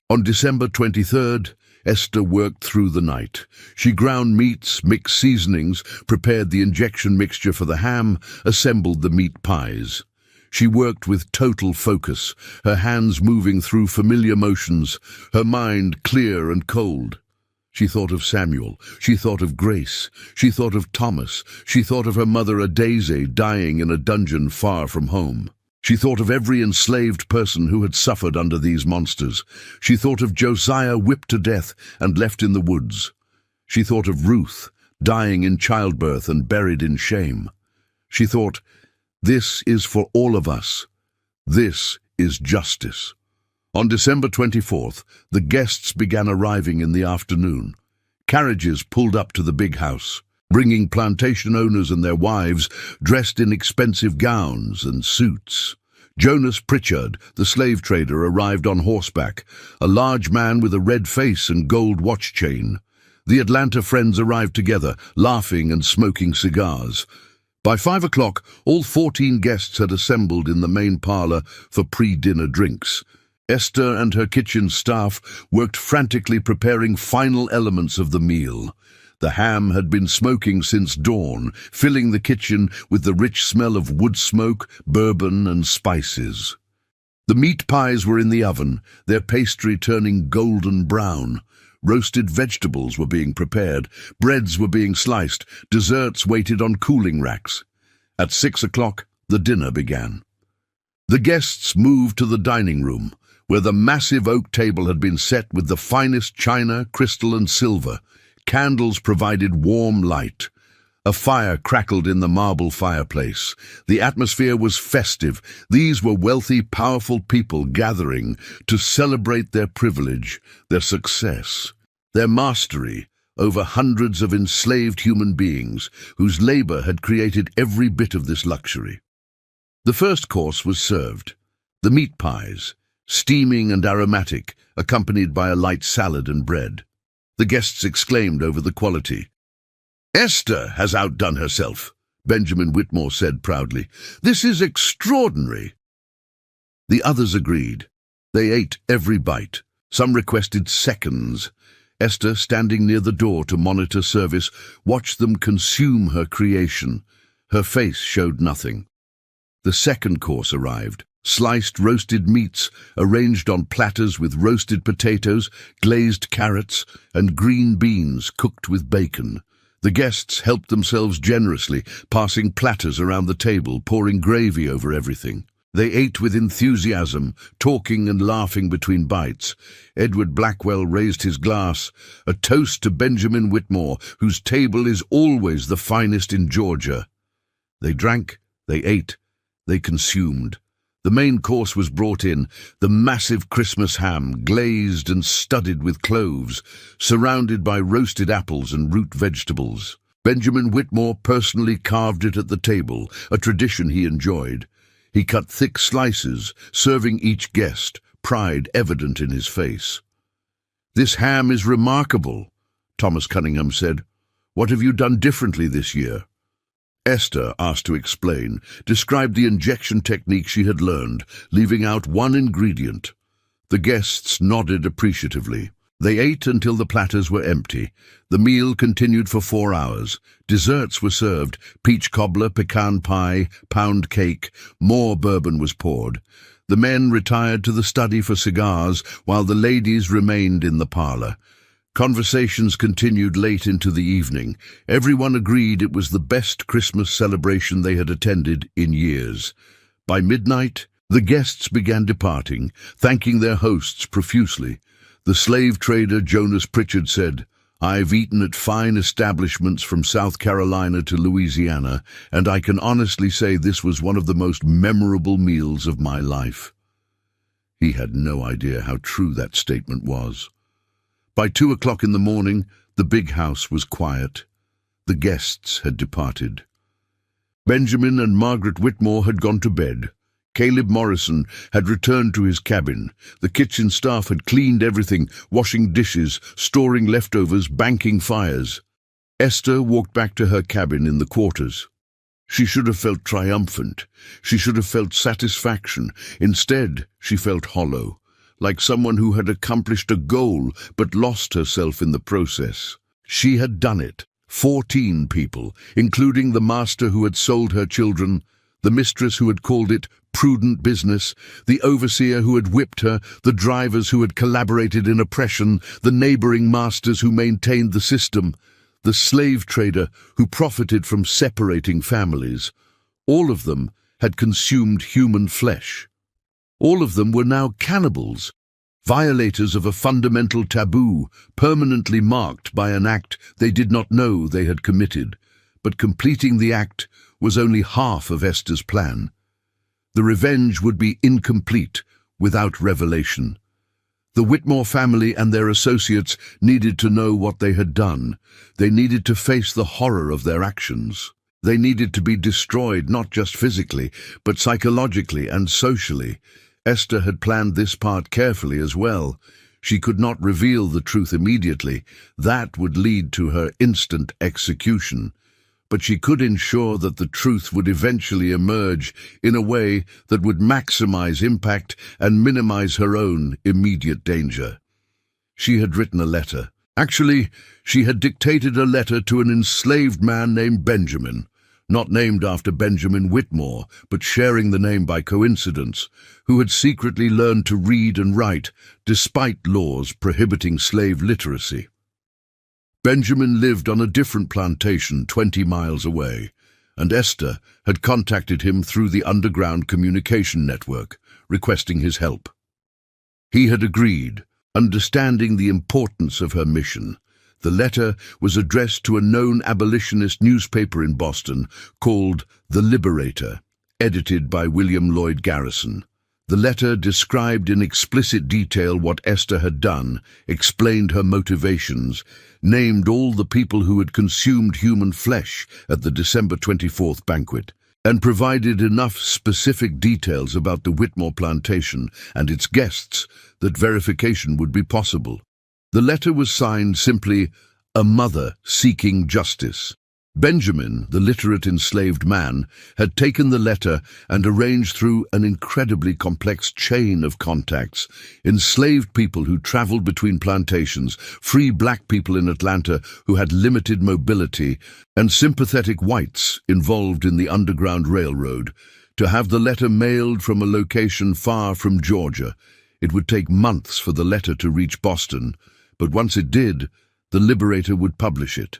On December 23rd, Esther worked through the night. She ground meats, mixed seasonings, prepared the injection mixture for the ham, assembled the meat pies. She worked with total focus, her hands moving through familiar motions, her mind clear and cold. She thought of Samuel, she thought of Grace, she thought of Thomas, she thought of her mother Adaise dying in a dungeon far from home. She thought of every enslaved person who had suffered under these monsters. She thought of Josiah whipped to death and left in the woods. She thought of Ruth, dying in childbirth and buried in shame. She thought, this is for all of us. This is justice. On December 24th, the guests began arriving in the afternoon. Carriages pulled up to the big house, bringing plantation owners and their wives dressed in expensive gowns and suits. Jonas Pritchard, the slave trader, arrived on horseback, a large man with a red face and gold watch chain. The Atlanta friends arrived together, laughing and smoking cigars. By 5 o'clock, all 14 guests had assembled in the main parlor for pre-dinner drinks. Esther and her kitchen staff worked frantically preparing final elements of the meal. The ham had been smoking since dawn, filling the kitchen with the rich smell of wood smoke, bourbon, and spices. The meat pies were in the oven, their pastry turning golden brown. Roasted vegetables were being prepared, breads were being sliced, desserts waited on cooling racks. At 6 o'clock, the dinner began. The guests moved to the dining room, where the massive oak table had been set with the finest china, crystal, and silver. Candles provided warm light. A fire crackled in the marble fireplace. The atmosphere was festive. These were wealthy, powerful people gathering to celebrate their privilege, their success, their mastery over hundreds of enslaved human beings whose labor had created every bit of this luxury. The first course was served. The meat pies, steaming and aromatic, accompanied by a light salad and bread. The guests exclaimed over the quality. "Esther has outdone herself," Benjamin Whitmore said proudly. "This is extraordinary." The others agreed. They ate every bite. Some requested seconds. Esther, standing near the door to monitor service, watched them consume her creation. Her face showed nothing. The second course arrived. Sliced roasted meats arranged on platters with roasted potatoes, glazed carrots, and green beans cooked with bacon. The guests helped themselves generously, passing platters around the table, pouring gravy over everything. They ate with enthusiasm, talking and laughing between bites. Edward Blackwell raised his glass, a toast to Benjamin Whitmore, whose table is always the finest in Georgia. They drank, they ate, they consumed. The main course was brought in, the massive Christmas ham, glazed and studded with cloves, surrounded by roasted apples and root vegetables. Benjamin Whitmore personally carved it at the table, a tradition he enjoyed. He cut thick slices, serving each guest, pride evident in his face. "This ham is remarkable," Thomas Cunningham said. "What have you done differently this year?" Esther, asked to explain, described the injection technique she had learned, leaving out one ingredient. The guests nodded appreciatively. They ate until the platters were empty. The meal continued for 4 hours. Desserts were served, peach cobbler, pecan pie, pound cake. More bourbon was poured. The men retired to the study for cigars, while the ladies remained in the parlor. Conversations continued late into the evening. Everyone agreed it was the best Christmas celebration they had attended in years. By midnight, The guests began departing, thanking their hosts profusely. The slave trader Jonas Pritchard said, "I've eaten at fine establishments from South Carolina to Louisiana, and I can honestly say this was one of the most memorable meals of my life." He had no idea how true that statement was. By 2 o'clock in the morning, the big house was quiet. The guests had departed. Benjamin and Margaret Whitmore had gone to bed. Caleb Morrison had returned to his cabin. The kitchen staff had cleaned everything, washing dishes, storing leftovers, banking fires. Esther walked back to her cabin in the quarters. She should have felt triumphant. She should have felt satisfaction. Instead, she felt hollow, like someone who had accomplished a goal but lost herself in the process. She had done it. 14 people, including the master who had sold her children, the mistress who had called it prudent business, the overseer who had whipped her, the drivers who had collaborated in oppression, the neighboring masters who maintained the system, the slave trader who profited from separating families. All of them had consumed human flesh. All of them were now cannibals, violators of a fundamental taboo, permanently marked by an act they did not know they had committed. But completing the act was only half of Esther's plan. The revenge would be incomplete without revelation. The Whitmore family and their associates needed to know what they had done. They needed to face the horror of their actions. They needed to be destroyed not just physically, but psychologically and socially. Esther had planned this part carefully as well. She could not reveal the truth immediately. That would lead to her instant execution. But she could ensure that the truth would eventually emerge in a way that would maximize impact and minimize her own immediate danger. She had written a letter. Actually, she had dictated a letter to an enslaved man named Benjamin, not named after Benjamin Whitmore, but sharing the name by coincidence, who had secretly learned to read and write despite laws prohibiting slave literacy. Benjamin lived on a different plantation 20 miles away, and Esther had contacted him through the underground communication network, requesting his help. He had agreed, understanding the importance of her mission. The letter was addressed to a known abolitionist newspaper in Boston called The Liberator, edited by William Lloyd Garrison. The letter described in explicit detail what Esther had done, explained her motivations, named all the people who had consumed human flesh at the December 24th banquet, and provided enough specific details about the Whitmore plantation and its guests that verification would be possible. The letter was signed simply, "A Mother Seeking Justice." Benjamin, the literate enslaved man, had taken the letter and arranged through an incredibly complex chain of contacts, enslaved people who traveled between plantations, free black people in Atlanta who had limited mobility, and sympathetic whites involved in the Underground Railroad, to have the letter mailed from a location far from Georgia. It would take months for the letter to reach Boston, but once it did, the Liberator would publish it.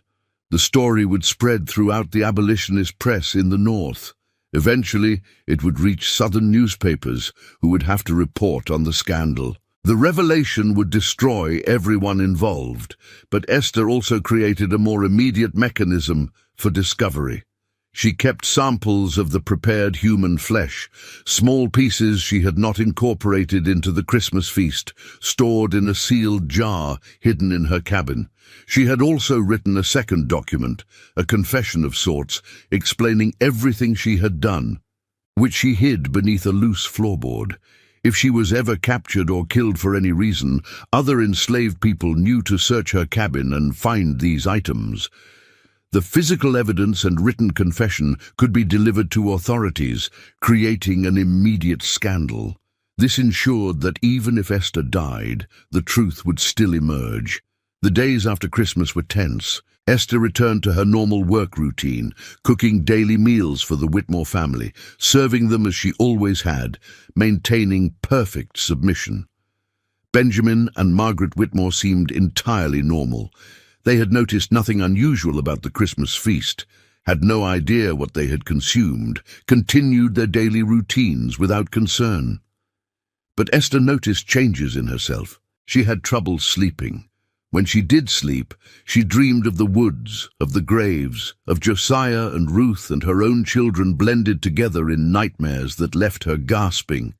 The story would spread throughout the abolitionist press in the North. Eventually, it would reach Southern newspapers, who would have to report on the scandal. The revelation would destroy everyone involved, but Esther also created a more immediate mechanism for discovery. She kept samples of the prepared human flesh, small pieces she had not incorporated into the Christmas feast, stored in a sealed jar hidden in her cabin. She had also written a second document, a confession of sorts, explaining everything she had done, which she hid beneath a loose floorboard. If she was ever captured or killed for any reason, other enslaved people knew to search her cabin and find these items. The physical evidence and written confession could be delivered to authorities, creating an immediate scandal. This ensured that even if Esther died, the truth would still emerge. The days after Christmas were tense. Esther returned to her normal work routine, cooking daily meals for the Whitmore family, serving them as she always had, maintaining perfect submission. Benjamin and Margaret Whitmore seemed entirely normal. They had noticed nothing unusual about the Christmas feast. had no idea what they had consumed, continued their daily routines without concern. But Esther noticed changes in herself. She had trouble sleeping. When she did sleep, she dreamed of the woods, of the graves, of Josiah and Ruth and her own children blended together in nightmares that left her gasping.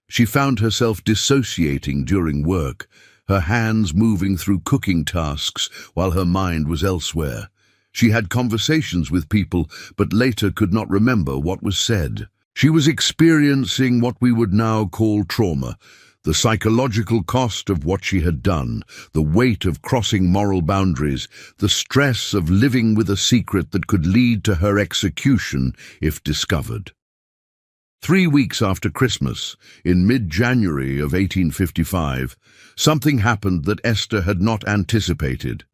She found herself dissociating during work, her hands moving through cooking tasks while her mind was elsewhere. She had conversations with people, but later could not remember what was said. She was experiencing what we would now call trauma, the psychological cost of what she had done, the weight of crossing moral boundaries, the stress of living with a secret that could lead to her execution if discovered. 3 weeks after Christmas, in mid-January of 1855, something happened that Esther had not anticipated.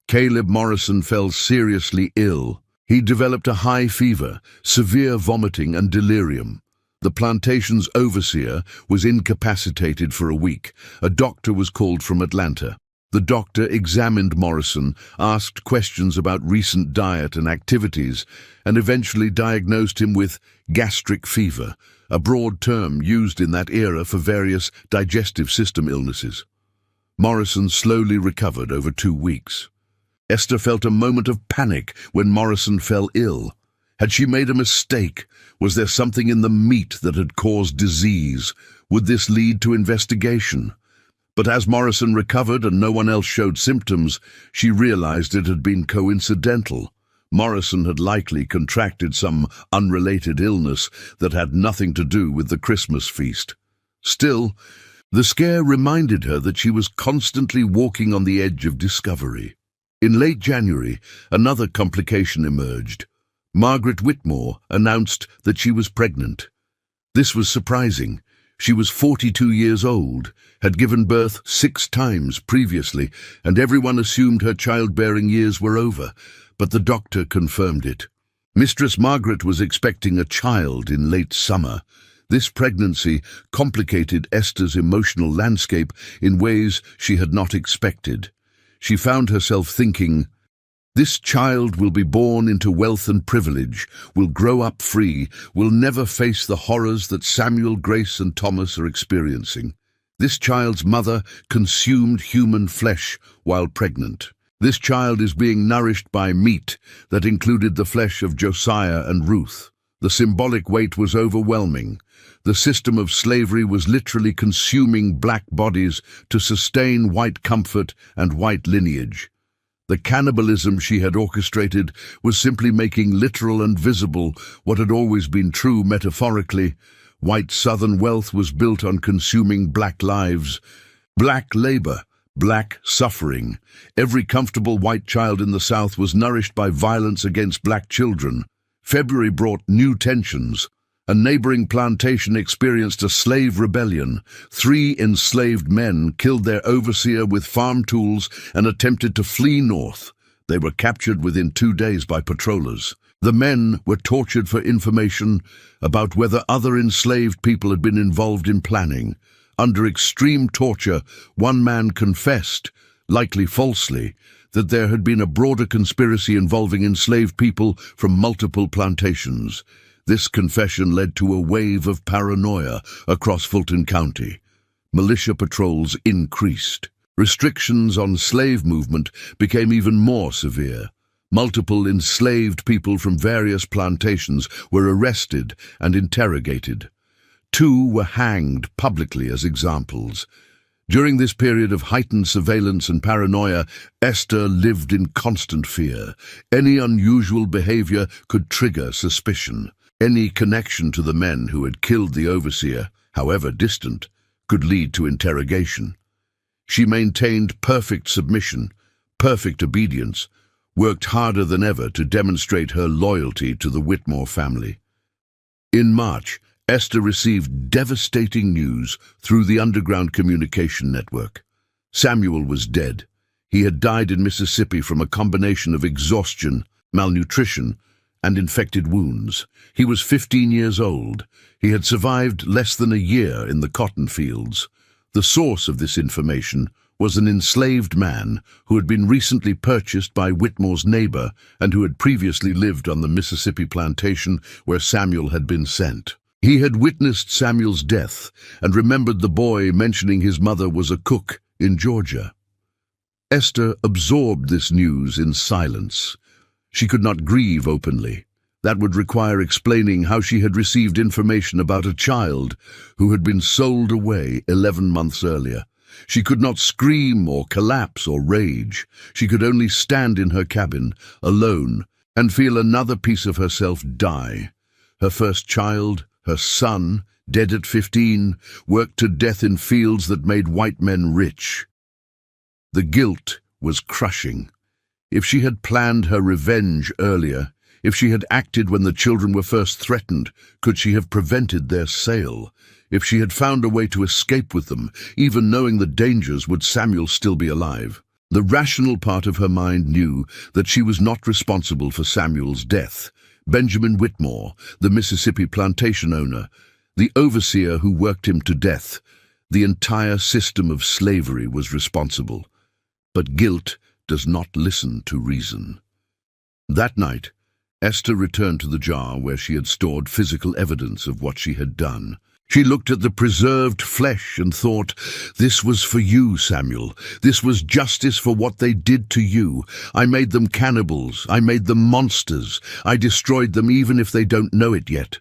Caleb Morrison fell seriously ill. He developed a high fever, severe vomiting and delirium. The plantation's overseer was incapacitated for a week. A doctor was called from Atlanta. The doctor examined Morrison, asked questions about recent diet and activities, and eventually diagnosed him with gastric fever, a broad term used in that era for various digestive system illnesses. Morrison slowly recovered over 2 weeks. Esther felt a moment of panic when Morrison fell ill. Had she made a mistake? Was there something in the meat that had caused disease? Would this lead to investigation? But as Morrison recovered and no one else showed symptoms, she realized it had been coincidental. Morrison had likely contracted some unrelated illness that had nothing to do with the Christmas feast. Still, the scare reminded her that she was constantly walking on the edge of discovery. In late January, another complication emerged. Margaret Whitmore announced that she was pregnant. This was surprising. She was 42 years old, had given birth 6 times previously, and everyone assumed her childbearing years were over, but the doctor confirmed it. Mistress Margaret was expecting a child in late summer. This pregnancy complicated Esther's emotional landscape in ways she had not expected. She found herself thinking, "This child will be born into wealth and privilege, will grow up free, will never face the horrors that Samuel, Grace, and Thomas are experiencing. This child's mother consumed human flesh while pregnant. This child is being nourished by meat that included the flesh of Josiah and Ruth. The symbolic weight was overwhelming. The system of slavery was literally consuming black bodies to sustain white comfort and white lineage. The cannibalism she had orchestrated was simply making literal and visible what had always been true metaphorically. White Southern wealth was built on consuming black lives, black labor, black suffering. Every comfortable white child in the South was nourished by violence against black children. February brought new tensions. A neighboring plantation experienced a slave rebellion. 3 enslaved men killed their overseer with farm tools and attempted to flee north. They were captured within 2 days by patrollers. The men were tortured for information about whether other enslaved people had been involved in planning. Under extreme torture, one man confessed, likely falsely, that there had been a broader conspiracy involving enslaved people from multiple plantations. This confession led to a wave of paranoia across Fulton County. Militia patrols increased. Restrictions on slave movement became even more severe. Multiple enslaved people from various plantations were arrested and interrogated. 2 were hanged publicly as examples. During this period of heightened surveillance and paranoia, Esther lived in constant fear. Any unusual behavior could trigger suspicion. Any connection to the men who had killed the overseer, however distant, could lead to interrogation. She maintained perfect submission, perfect obedience, worked harder than ever to demonstrate her loyalty to the Whitmore family. In March, Esther received devastating news through the underground communication network. Samuel was dead. He had died in Mississippi from a combination of exhaustion, malnutrition, and infected wounds. He was 15 years old. He had survived less than a year in the cotton fields. The source of this information was an enslaved man who had been recently purchased by Whitmore's neighbor and who had previously lived on the Mississippi plantation where Samuel had been sent. He had witnessed Samuel's death and remembered the boy mentioning his mother was a cook in Georgia. Esther absorbed this news in silence. She could not grieve openly. That would require explaining how she had received information about a child who had been sold away 11 months earlier. She could not scream or collapse or rage. She could only stand in her cabin, alone, and feel another piece of herself die. Her first child, her son, dead at 15, worked to death in fields that made white men rich. The guilt was crushing. If she had planned her revenge earlier, if she had acted when the children were first threatened, could she have prevented their sale? If she had found a way to escape with them, even knowing the dangers, would Samuel still be alive? The rational part of her mind knew that she was not responsible for Samuel's death. Benjamin Whitmore, the Mississippi plantation owner, the overseer who worked him to death, the entire system of slavery was responsible. But guilt does not listen to reason. That night, Esther returned to the jar where she had stored physical evidence of what she had done. She looked at the preserved flesh and thought, "This was for you, Samuel. This was justice for what they did to you. I made them cannibals. I made them monsters. I destroyed them even if they don't know it yet."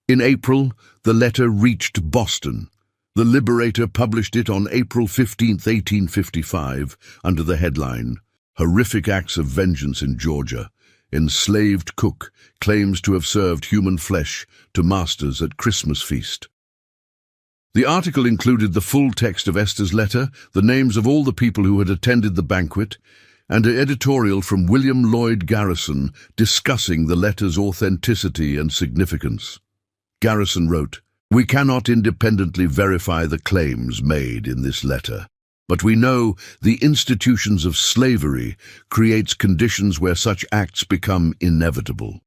In April, the letter reached Boston. The Liberator published it on April 15, 1855, under the headline, "Horrific Acts of Vengeance in Georgia. Enslaved cook claims to have served human flesh to masters at Christmas feast." The article included the full text of Esther's letter, the names of all the people who had attended the banquet, and an editorial from William Lloyd Garrison discussing the letter's authenticity and significance. Garrison wrote, "We cannot independently verify the claims made in this letter, but we know the institutions of slavery creates conditions where such acts become inevitable.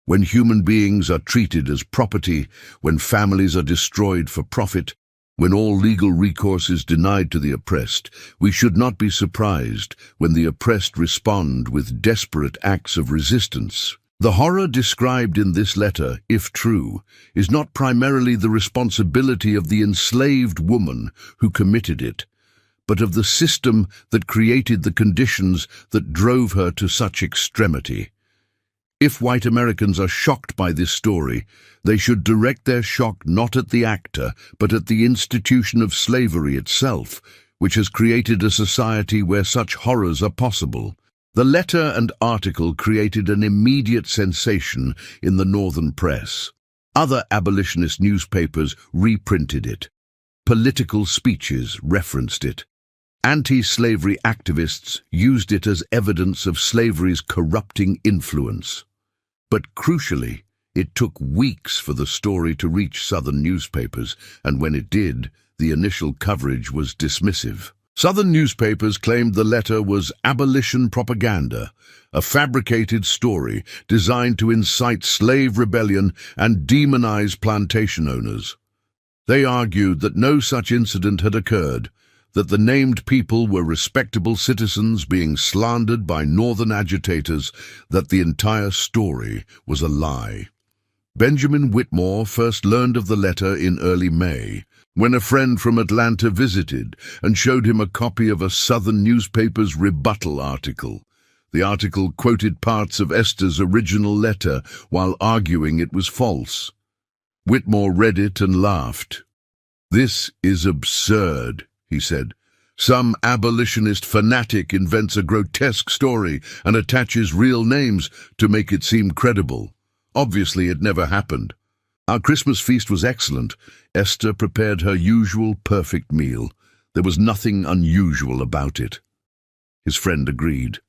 When human beings are treated as property, when families are destroyed for profit, when all legal recourse is denied to the oppressed, we should not be surprised when the oppressed respond with desperate acts of resistance. The horror described in this letter, if true, is not primarily the responsibility of the enslaved woman who committed it, but of the system that created the conditions that drove her to such extremity. If white Americans are shocked by this story, they should direct their shock not at the actor, but at the institution of slavery itself, which has created a society where such horrors are possible. The letter and article created an immediate sensation in the Northern press. Other abolitionist newspapers reprinted it. Political speeches referenced it. Anti-slavery activists used it as evidence of slavery's corrupting influence. But crucially, it took weeks for the story to reach Southern newspapers, and when it did, the initial coverage was dismissive. Southern newspapers claimed the letter was abolition propaganda, a fabricated story designed to incite slave rebellion and demonize plantation owners. They argued that no such incident had occurred, that the named people were respectable citizens being slandered by Northern agitators, that the entire story was a lie. Benjamin Whitmore first learned of the letter in early May, when a friend from Atlanta visited and showed him a copy of a Southern newspaper's rebuttal article. The article quoted parts of Esther's original letter while arguing it was false. Whitmore read it and laughed. "This is absurd," he said. "Some abolitionist fanatic invents a grotesque story and attaches real names to make it seem credible. Obviously, it never happened. Our Christmas feast was excellent. Esther prepared her usual perfect meal. There was nothing unusual about it." His friend agreed.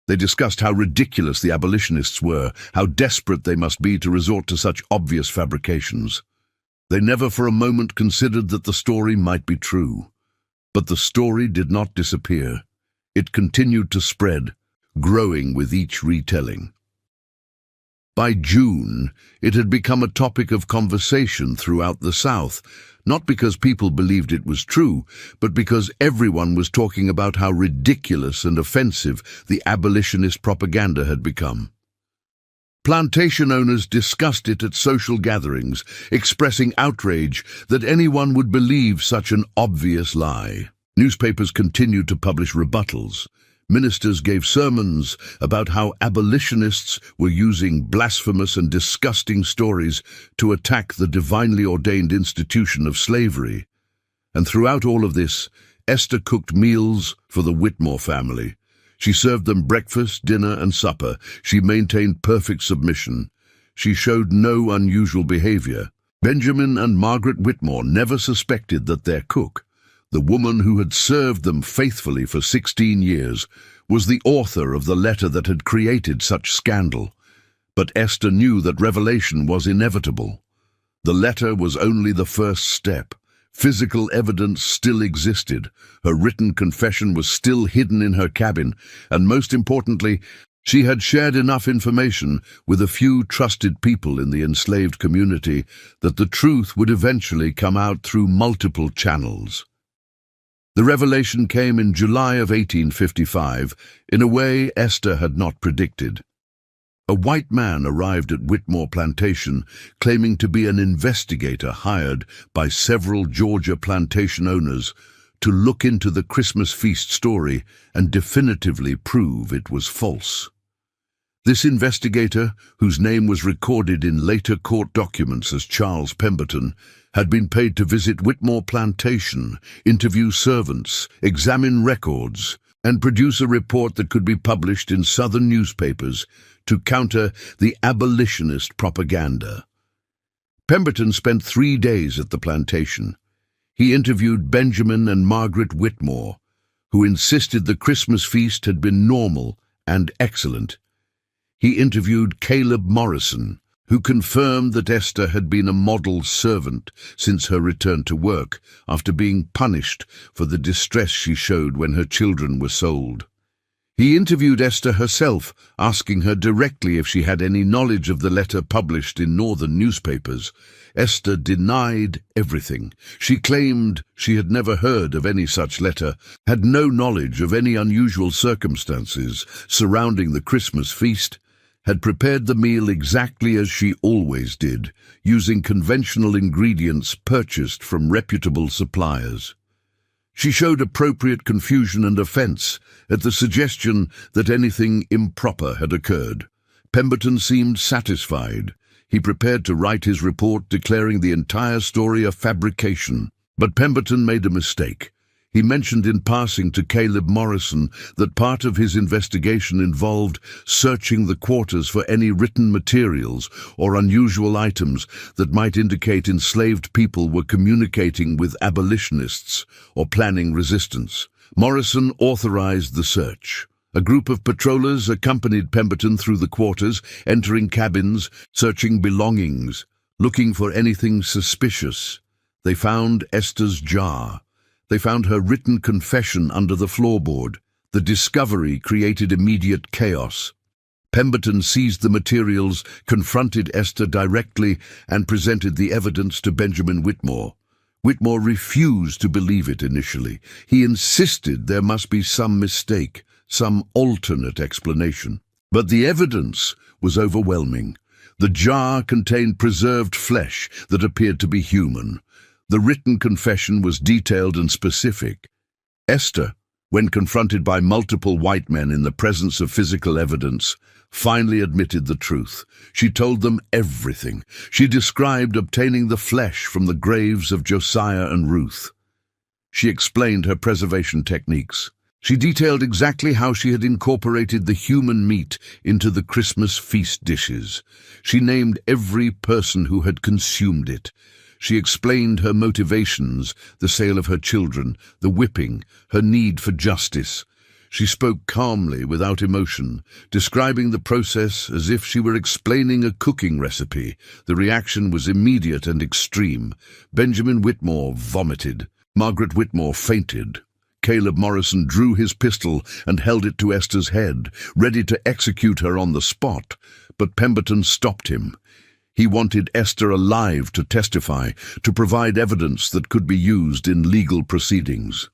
They discussed how ridiculous the abolitionists were, how desperate they must be to resort to such obvious fabrications. They never for a moment considered that the story might be true. But the story did not disappear. It continued to spread, growing with each retelling. By June, it had become a topic of conversation throughout the South, not because people believed it was true, but because everyone was talking about how ridiculous and offensive the abolitionist propaganda had become. Plantation owners discussed it at social gatherings, expressing outrage that anyone would believe such an obvious lie. Newspapers continued to publish rebuttals. Ministers gave sermons about how abolitionists were using blasphemous and disgusting stories to attack the divinely ordained institution of slavery. And throughout all of this, Esther cooked meals for the Whitmore family. She served them breakfast, dinner, and supper. She maintained perfect submission. She showed no unusual behavior. Benjamin and Margaret Whitmore never suspected that their cook, the woman who had served them faithfully for 16 years, was the author of the letter that had created such scandal. But Esther knew that revelation was inevitable. The letter was only the first step. Physical evidence still existed. Her written confession was still hidden in her cabin, and most importantly, she had shared enough information with a few trusted people in the enslaved community that the truth would eventually come out through multiple channels. The revelation came in July of 1855 in a way Esther had not predicted. A white man arrived at Whitmore Plantation claiming to be an investigator hired by several Georgia plantation owners to look into the Christmas feast story and definitively prove it was false. This investigator, whose name was recorded in later court documents as Charles Pemberton, had been paid to visit Whitmore Plantation, interview servants, examine records, and produce a report that could be published in Southern newspapers to counter the abolitionist propaganda. Pemberton spent 3 days at the plantation. He interviewed Benjamin and Margaret Whitmore, who insisted the Christmas feast had been normal and excellent. He interviewed Caleb Morrison, who confirmed that Esther had been a model servant since her return to work after being punished for the distress she showed when her children were sold. He interviewed Esther herself, asking her directly if she had any knowledge of the letter published in northern newspapers. Esther denied everything. She claimed she had never heard of any such letter, had no knowledge of any unusual circumstances surrounding the Christmas feast, had prepared the meal exactly as she always did, using conventional ingredients purchased from reputable suppliers. She showed appropriate confusion and offense at the suggestion that anything improper had occurred. Pemberton seemed satisfied. He prepared to write his report declaring the entire story a fabrication. But Pemberton made a mistake. He mentioned in passing to Caleb Morrison that part of his investigation involved searching the quarters for any written materials or unusual items that might indicate enslaved people were communicating with abolitionists or planning resistance. Morrison authorized the search. A group of patrollers accompanied Pemberton through the quarters, entering cabins, searching belongings, looking for anything suspicious. They found Esther's jar. They found her written confession under the floorboard. The discovery created immediate chaos. Pemberton seized the materials, confronted Esther directly, and presented the evidence to Benjamin Whitmore. Whitmore refused to believe it initially. He insisted there must be some mistake, some alternate explanation. But the evidence was overwhelming. The jar contained preserved flesh that appeared to be human. The written confession was detailed and specific. Esther, when confronted by multiple white men in the presence of physical evidence, finally admitted the truth. She told them everything. She described obtaining the flesh from the graves of Josiah and Ruth. She explained her preservation techniques. She detailed exactly how she had incorporated the human meat into the Christmas feast dishes. She named every person who had consumed it. She explained her motivations, the sale of her children, the whipping, her need for justice. She spoke calmly, without emotion, describing the process as if she were explaining a cooking recipe. The reaction was immediate and extreme. Benjamin Whitmore vomited. Margaret Whitmore fainted. Caleb Morrison drew his pistol and held it to Esther's head, ready to execute her on the spot, but Pemberton stopped him. He wanted Esther alive to testify, to provide evidence that could be used in legal proceedings.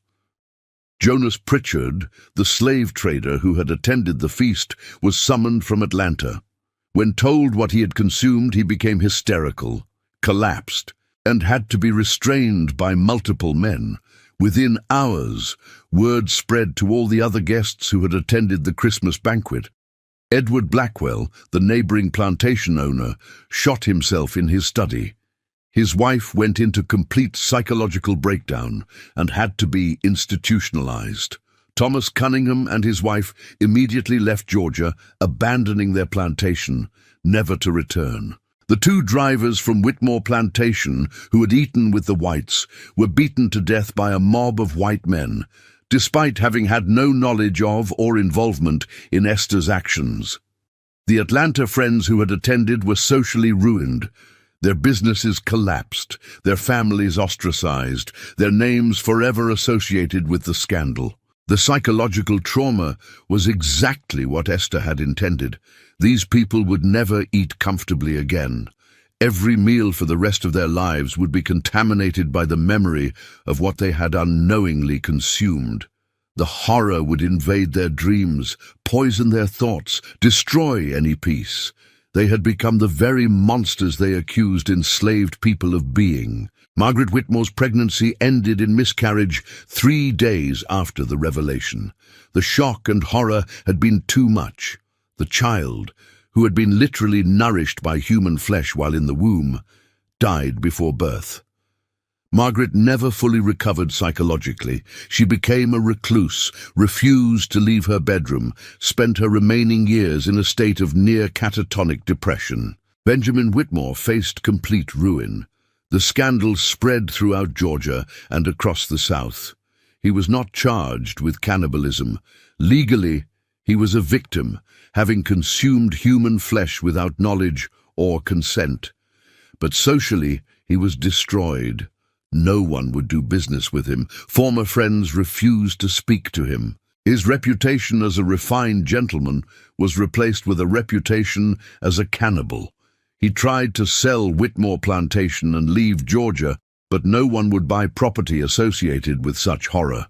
Jonas Pritchard, the slave trader who had attended the feast, was summoned from Atlanta. When told what he had consumed, he became hysterical, collapsed, and had to be restrained by multiple men. Within hours, word spread to all the other guests who had attended the Christmas banquet. Edward Blackwell, the neighboring plantation owner, shot himself in his study. His wife went into complete psychological breakdown and had to be institutionalized. Thomas Cunningham and his wife immediately left Georgia, abandoning their plantation, never to return. The two drivers from Whitmore Plantation, who had eaten with the whites, were beaten to death by a mob of white men, despite having had no knowledge of or involvement in Esther's actions. The Atlanta friends who had attended were socially ruined. Their businesses collapsed, their families ostracized, their names forever associated with the scandal. The psychological trauma was exactly what Esther had intended. These people would never eat comfortably again. Every meal for the rest of their lives would be contaminated by the memory of what they had unknowingly consumed. The horror would invade their dreams, poison their thoughts, destroy any peace. They had become the very monsters they accused enslaved people of being. Margaret Whitmore's pregnancy ended in miscarriage 3 days after the revelation. The shock and horror had been too much. The child, who had been literally nourished by human flesh while in the womb, died before birth. Margaret never fully recovered psychologically. She became a recluse, refused to leave her bedroom, spent her remaining years in a state of near catatonic depression. Benjamin Whitmore faced complete ruin. The scandal spread throughout Georgia and across the South. He was not charged with cannibalism. Legally, he was a victim, having consumed human flesh without knowledge or consent. But socially, he was destroyed. No one would do business with him. Former friends refused to speak to him. His reputation as a refined gentleman was replaced with a reputation as a cannibal. He tried to sell Whitmore Plantation and leave Georgia, but no one would buy property associated with such horror.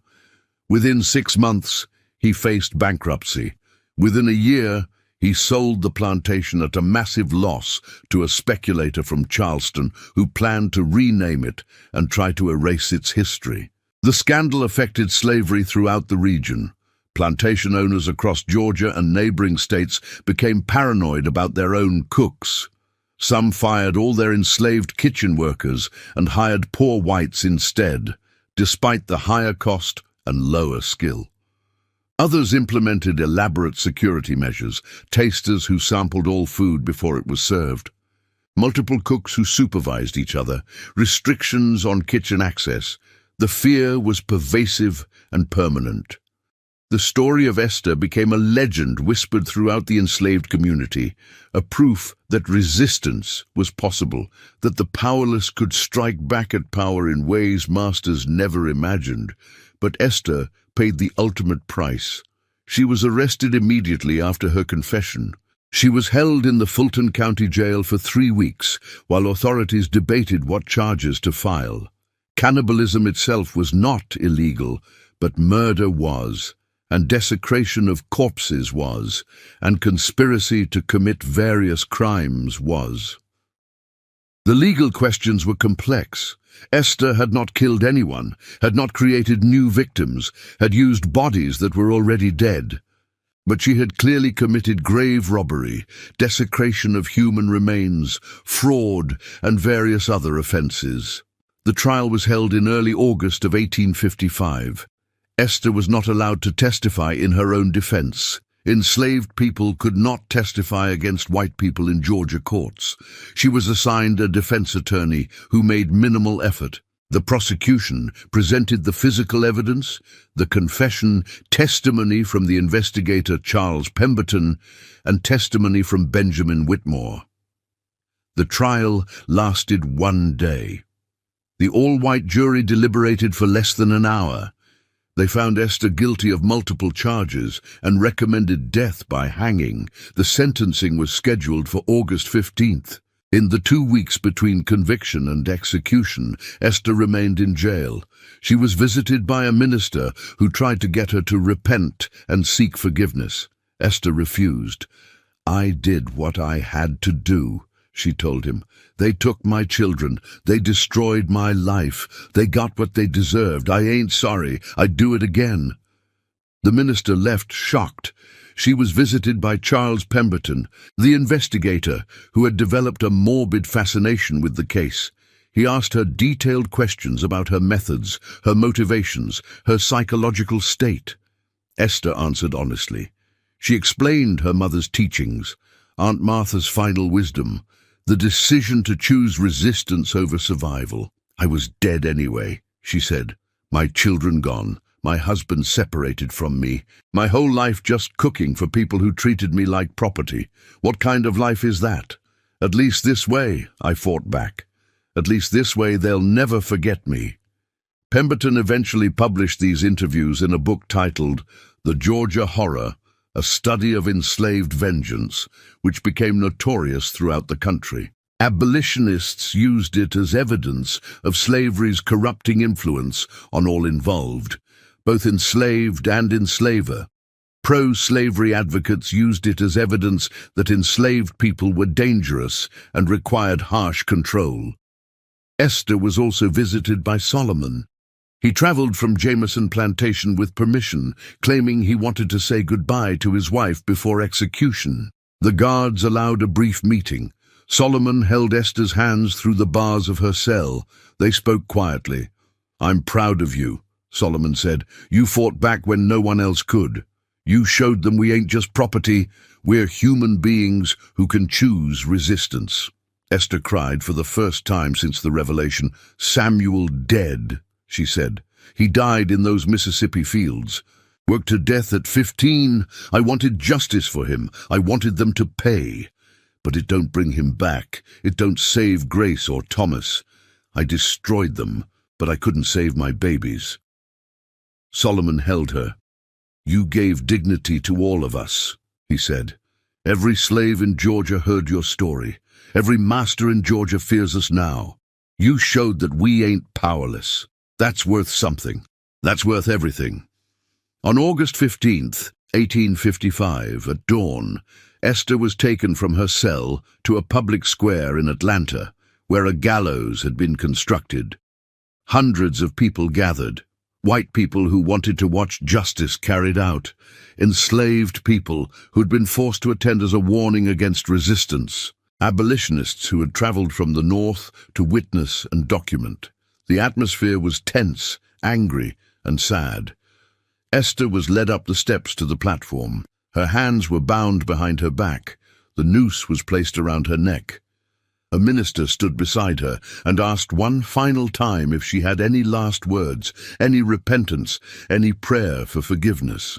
Within 6 months, he faced bankruptcy. Within a year, he sold the plantation at a massive loss to a speculator from Charleston who planned to rename it and try to erase its history. The scandal affected slavery throughout the region. Plantation owners across Georgia and neighboring states became paranoid about their own cooks. Some fired all their enslaved kitchen workers and hired poor whites instead, despite the higher cost and lower skill. Others implemented elaborate security measures, tasters who sampled all food before it was served, multiple cooks who supervised each other, restrictions on kitchen access. The fear was pervasive and permanent. The story of Esther became a legend whispered throughout the enslaved community, a proof that resistance was possible, that the powerless could strike back at power in ways masters never imagined. But Esther paid the ultimate price. She was arrested immediately after her confession. She was held in the Fulton County Jail for 3 weeks, while authorities debated what charges to file. Cannibalism itself was not illegal, but murder was, and desecration of corpses was, and conspiracy to commit various crimes was. The legal questions were complex. Esther had not killed anyone, had not created new victims, had used bodies that were already dead. But she had clearly committed grave robbery, desecration of human remains, fraud, and various other offenses. The trial was held in early August of 1855. Esther was not allowed to testify in her own defense. Enslaved people could not testify against white people in Georgia courts. She was assigned a defense attorney who made minimal effort. The prosecution presented the physical evidence, the confession, testimony from the investigator Charles Pemberton, and testimony from Benjamin Whitmore. The trial lasted 1 day. The all-white jury deliberated for less than an hour. They found Esther guilty of multiple charges and recommended death by hanging. The sentencing was scheduled for August 15th. In the 2 weeks between conviction and execution, Esther remained in jail. She was visited by a minister who tried to get her to repent and seek forgiveness. Esther refused. "I did what I had to do," she told him. "They took my children. They destroyed my life. They got what they deserved. I ain't sorry. I'd do it again." The minister left shocked. She was visited by Charles Pemberton, the investigator who had developed a morbid fascination with the case. He asked her detailed questions about her methods, her motivations, her psychological state. Esther answered honestly. She explained her mother's teachings, Aunt Martha's final wisdom, the decision to choose resistance over survival. "I was dead anyway," she said. "My children gone. My husband separated from me. My whole life just cooking for people who treated me like property. What kind of life is that? At least this way," I fought back. "At least this way they'll never forget me." Pemberton eventually published these interviews in a book titled The Georgia Horror, a study of enslaved vengeance, which became notorious throughout the country. Abolitionists used it as evidence of slavery's corrupting influence on all involved, both enslaved and enslaver. Pro-slavery advocates used it as evidence that enslaved people were dangerous and required harsh control. Esther was also visited by Solomon. He traveled from Jameson Plantation with permission, claiming he wanted to say goodbye to his wife before execution. The guards allowed a brief meeting. Solomon held Esther's hands through the bars of her cell. They spoke quietly. "I'm proud of you," Solomon said. "You fought back when no one else could. You showed them we ain't just property, we're human beings who can choose resistance." Esther cried for the first time since the revelation. "Samuel dead," she said. "He died in those Mississippi fields. Worked to death at 15. I wanted justice for him. I wanted them to pay. But it don't bring him back. It don't save Grace or Thomas. I destroyed them, but I couldn't save my babies." Solomon held her. "You gave dignity to all of us," he said. "Every slave in Georgia heard your story. Every master in Georgia fears us now. You showed that we ain't powerless. That's worth something. That's worth everything." On August 15th, 1855, at dawn, Esther was taken from her cell to a public square in Atlanta, where a gallows had been constructed. Hundreds of people gathered. White people who wanted to watch justice carried out. Enslaved people who'd been forced to attend as a warning against resistance. Abolitionists who had traveled from the North to witness and document. The atmosphere was tense, angry, and sad. Esther was led up the steps to the platform. Her hands were bound behind her back. The noose was placed around her neck. A minister stood beside her and asked one final time if she had any last words, any repentance, any prayer for forgiveness.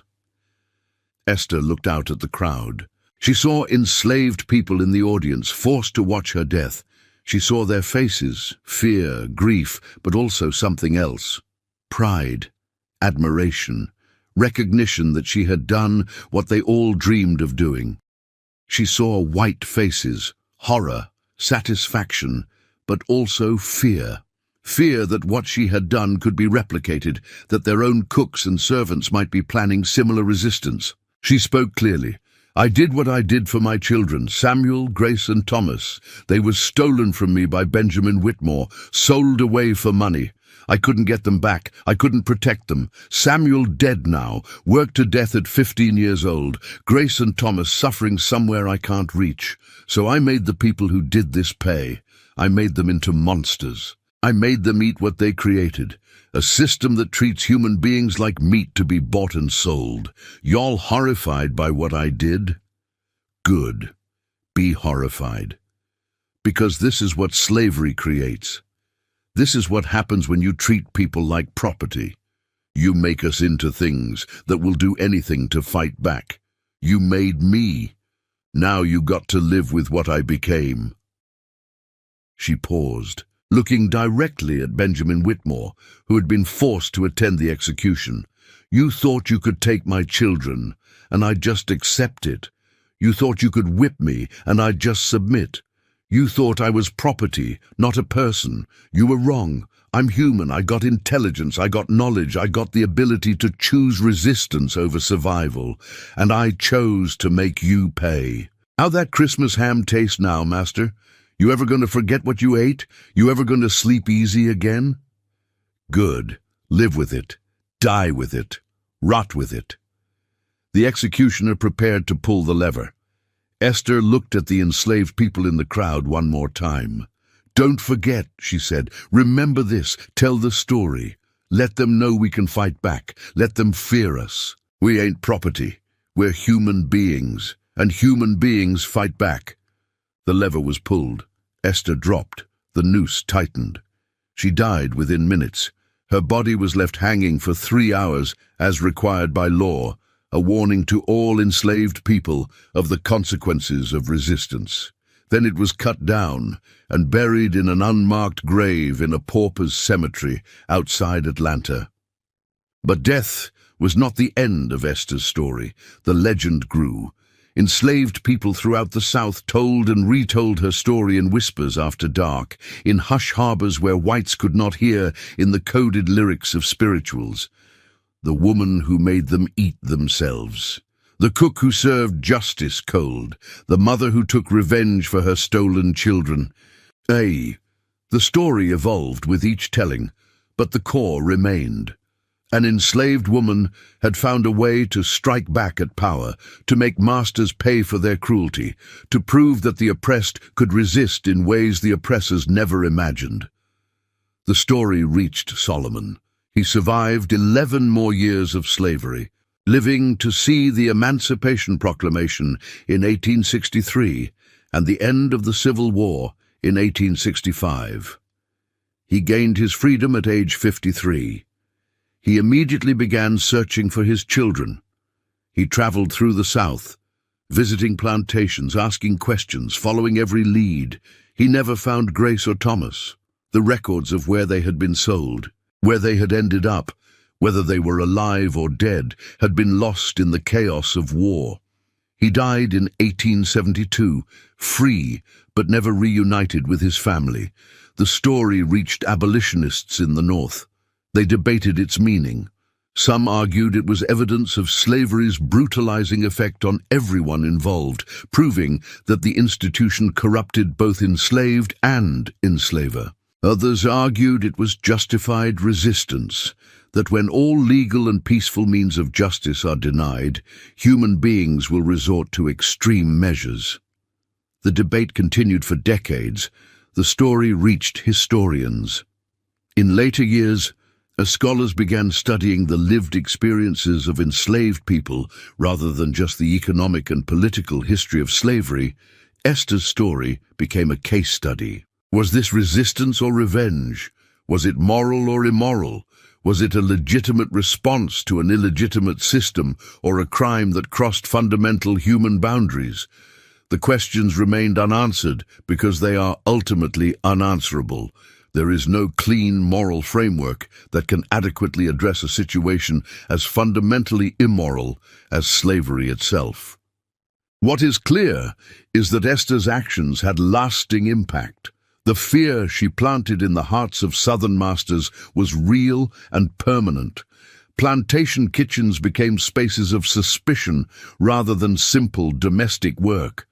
Esther looked out at the crowd. She saw enslaved people in the audience, forced to watch her death. She saw their faces, fear, grief, but also something else. Pride, admiration, recognition that she had done what they all dreamed of doing. She saw white faces, horror, satisfaction, but also fear. Fear that what she had done could be replicated, that their own cooks and servants might be planning similar resistance. She spoke clearly. "I did what I did for my children, Samuel, Grace, and Thomas. They were stolen from me by Benjamin Whitmore, sold away for money. I couldn't get them back. I couldn't protect them. Samuel dead now, worked to death at 15 years old. Grace and Thomas suffering somewhere I can't reach. So I made the people who did this pay. I made them into monsters. I made them eat what they created. A system that treats human beings like meat to be bought and sold. Y'all horrified by what I did? Good. Be horrified. Because this is what slavery creates. This is what happens when you treat people like property. You make us into things that will do anything to fight back. You made me. Now you got to live with what I became." She paused, looking directly at Benjamin Whitmore, who had been forced to attend the execution. You thought you could take my children, and I'd just accept it. You thought you could whip me, and I'd just submit. You thought I was property, not a person. You were wrong. I'm human. I got intelligence. I got knowledge. I got the ability to choose resistance over survival. And I chose to make you pay. How that Christmas ham tastes now, Master? You ever going to forget what you ate? You ever going to sleep easy again? Good. Live with it. Die with it. Rot with it. The executioner prepared to pull the lever. Esther looked at the enslaved people in the crowd one more time. Don't forget, she said. Remember this. Tell the story. Let them know we can fight back. Let them fear us. We ain't property. We're human beings, and human beings fight back. The lever was pulled. Esther dropped. The noose tightened. She died within minutes. Her body was left hanging for 3 hours, as required by law, a warning to all enslaved people of the consequences of resistance. Then it was cut down and buried in an unmarked grave in a pauper's cemetery outside Atlanta. But death was not the end of Esther's story. The legend grew. Enslaved people throughout the South told and retold her story in whispers after dark, in hush harbors where whites could not hear, in the coded lyrics of spirituals. The woman who made them eat themselves. The cook who served justice cold. The mother who took revenge for her stolen children. The story evolved with each telling, but the core remained. An enslaved woman had found a way to strike back at power, to make masters pay for their cruelty, to prove that the oppressed could resist in ways the oppressors never imagined. The story reached Solomon. He survived 11 more years of slavery, living to see the Emancipation Proclamation in 1863 and the end of the Civil War in 1865. He gained his freedom at age 53. He immediately began searching for his children. He traveled through the South, visiting plantations, asking questions, following every lead. He never found Grace or Thomas, the records of where they had been sold, where they had ended up, whether they were alive or dead, had been lost in the chaos of war. He died in 1872, free, but never reunited with his family. The story reached abolitionists in the North. They debated its meaning. Some argued it was evidence of slavery's brutalizing effect on everyone involved, proving that the institution corrupted both enslaved and enslaver. Others argued it was justified resistance, that when all legal and peaceful means of justice are denied, human beings will resort to extreme measures. The debate continued for decades. The story reached historians. In later years, as scholars began studying the lived experiences of enslaved people rather than just the economic and political history of slavery, Esther's story became a case study. Was this resistance or revenge? Was it moral or immoral? Was it a legitimate response to an illegitimate system or a crime that crossed fundamental human boundaries? The questions remained unanswered because they are ultimately unanswerable. There is no clean moral framework that can adequately address a situation as fundamentally immoral as slavery itself. What is clear is that Esther's actions had lasting impact. The fear she planted in the hearts of Southern masters was real and permanent. Plantation kitchens became spaces of suspicion rather than simple domestic work.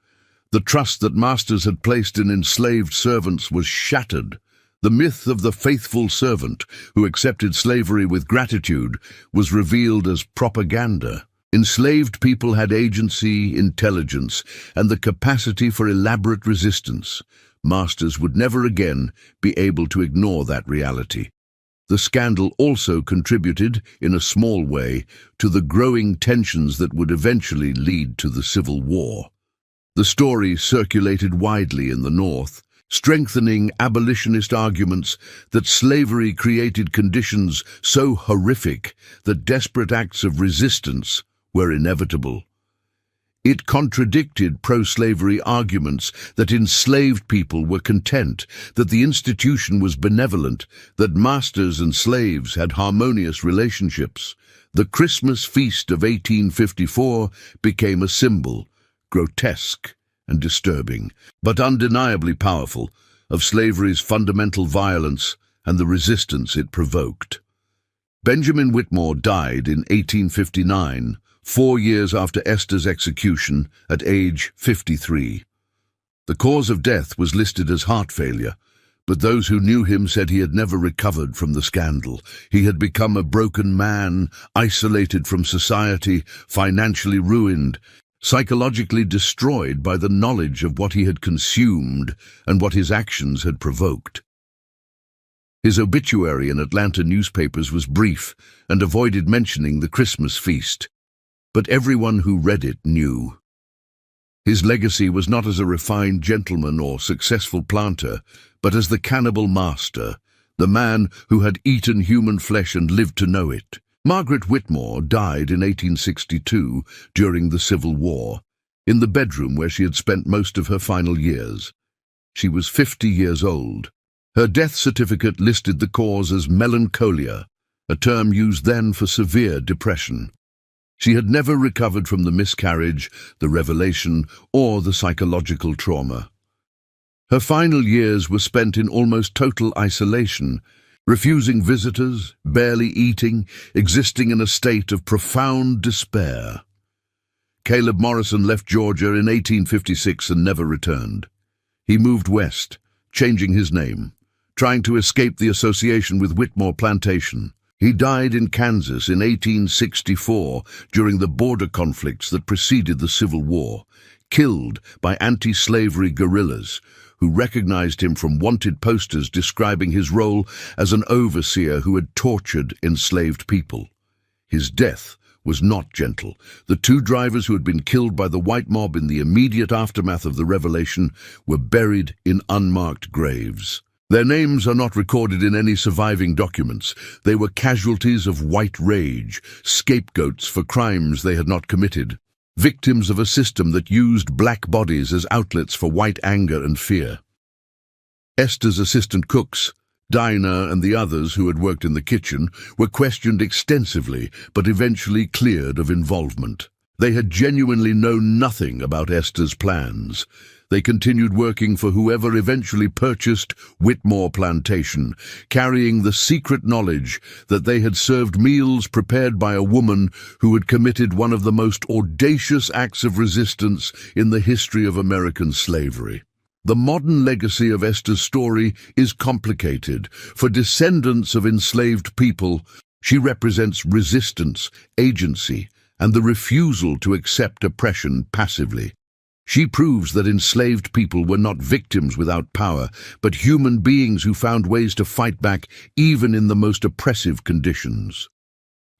The trust that masters had placed in enslaved servants was shattered. The myth of the faithful servant who accepted slavery with gratitude was revealed as propaganda. Enslaved people had agency, intelligence, and the capacity for elaborate resistance. Masters would never again be able to ignore that reality. The scandal also contributed, in a small way, to the growing tensions that would eventually lead to the Civil War. The story circulated widely in the North, strengthening abolitionist arguments that slavery created conditions so horrific that desperate acts of resistance were inevitable. It contradicted pro-slavery arguments that enslaved people were content, that the institution was benevolent, that masters and slaves had harmonious relationships. The Christmas feast of 1854 became a symbol, grotesque and disturbing, but undeniably powerful, of slavery's fundamental violence and the resistance it provoked. Benjamin Whitmore died in 1859, 4 years after Esther's execution, at age 53. The cause of death was listed as heart failure, but those who knew him said he had never recovered from the scandal. He had become a broken man, isolated from society, financially ruined, psychologically destroyed by the knowledge of what he had consumed and what his actions had provoked. His obituary in Atlanta newspapers was brief and avoided mentioning the Christmas feast, but everyone who read it knew. His legacy was not as a refined gentleman or successful planter, but as the cannibal master, the man who had eaten human flesh and lived to know it. Margaret Whitmore died in 1862 during the Civil War, in the bedroom where she had spent most of her final years. She was 50 years old. Her death certificate listed the cause as melancholia, a term used then for severe depression. She had never recovered from the miscarriage, the revelation, or the psychological trauma. Her final years were spent in almost total isolation, refusing visitors, barely eating, existing in a state of profound despair. Caleb Morrison left Georgia in 1856 and never returned. He moved west, changing his name, trying to escape the association with Whitmore Plantation. He died in Kansas in 1864 during the border conflicts that preceded the Civil War, killed by anti-slavery guerrillas who recognized him from wanted posters describing his role as an overseer who had tortured enslaved people. His death was not gentle. The 2 drivers who had been killed by the white mob in the immediate aftermath of the revelation were buried in unmarked graves. Their names are not recorded in any surviving documents. They were casualties of white rage, scapegoats for crimes they had not committed, victims of a system that used black bodies as outlets for white anger and fear. Esther's assistant cooks, Dinah and the others who had worked in the kitchen, were questioned extensively but eventually cleared of involvement. They had genuinely known nothing about Esther's plans. They continued working for whoever eventually purchased Whitmore Plantation, carrying the secret knowledge that they had served meals prepared by a woman who had committed one of the most audacious acts of resistance in the history of American slavery. The modern legacy of Esther's story is complicated. For descendants of enslaved people, she represents resistance, agency, and the refusal to accept oppression passively. She proves that enslaved people were not victims without power, but human beings who found ways to fight back even in the most oppressive conditions.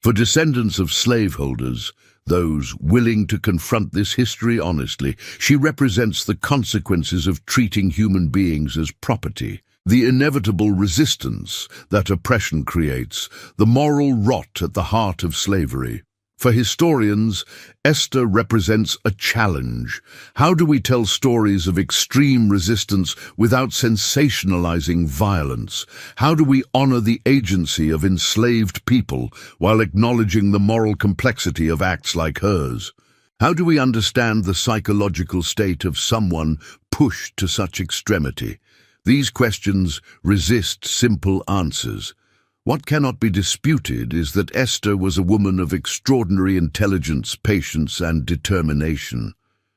For descendants of slaveholders, those willing to confront this history honestly, she represents the consequences of treating human beings as property, the inevitable resistance that oppression creates, the moral rot at the heart of slavery. For historians, Esther represents a challenge. How do we tell stories of extreme resistance without sensationalizing violence? How do we honor the agency of enslaved people while acknowledging the moral complexity of acts like hers? How do we understand the psychological state of someone pushed to such extremity? These questions resist simple answers. What cannot be disputed is that Esther was a woman of extraordinary intelligence, patience, and determination.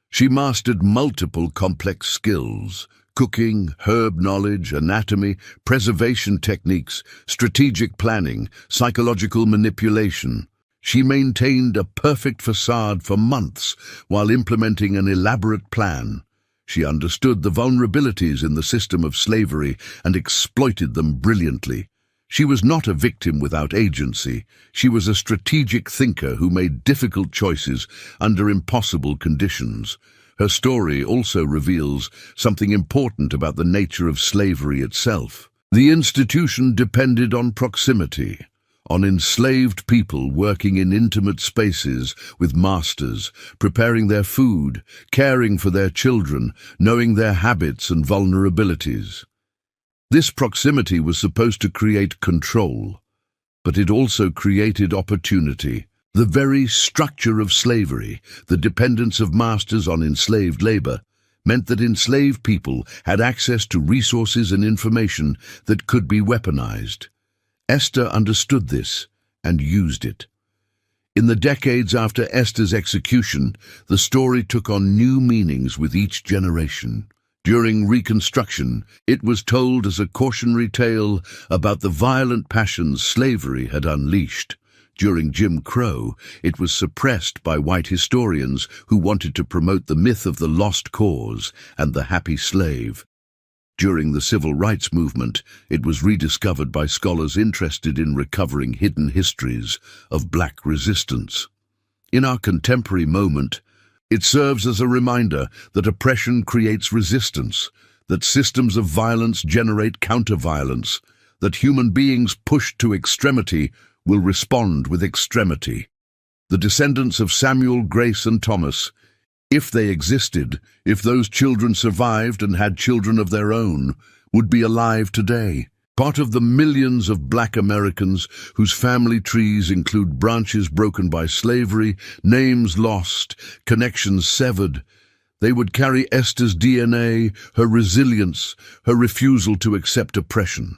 She mastered multiple complex skills: cooking, herb knowledge, anatomy, preservation techniques, strategic planning, psychological manipulation. She maintained a perfect facade for months while implementing an elaborate plan. She understood the vulnerabilities in the system of slavery and exploited them brilliantly. She was not a victim without agency. She was a strategic thinker who made difficult choices under impossible conditions. Her story also reveals something important about the nature of slavery itself. The institution depended on proximity, on enslaved people working in intimate spaces with masters, preparing their food, caring for their children, knowing their habits and vulnerabilities. This proximity was supposed to create control, but it also created opportunity. The very structure of slavery, the dependence of masters on enslaved labor, meant that enslaved people had access to resources and information that could be weaponized. Esther understood this and used it. In the decades after Esther's execution, the story took on new meanings with each generation. During Reconstruction, it was told as a cautionary tale about the violent passions slavery had unleashed. During Jim Crow, it was suppressed by white historians who wanted to promote the myth of the lost cause and the happy slave. During the Civil Rights Movement, it was rediscovered by scholars interested in recovering hidden histories of black resistance. In our contemporary moment, it serves as a reminder that oppression creates resistance, that systems of violence generate counter-violence, that human beings pushed to extremity will respond with extremity. The descendants of Samuel, Grace, and Thomas, if they existed, if those children survived and had children of their own, would be alive today. Part of the millions of black Americans whose family trees include branches broken by slavery, names lost, connections severed. They would carry Esther's DNA, her resilience, her refusal to accept oppression.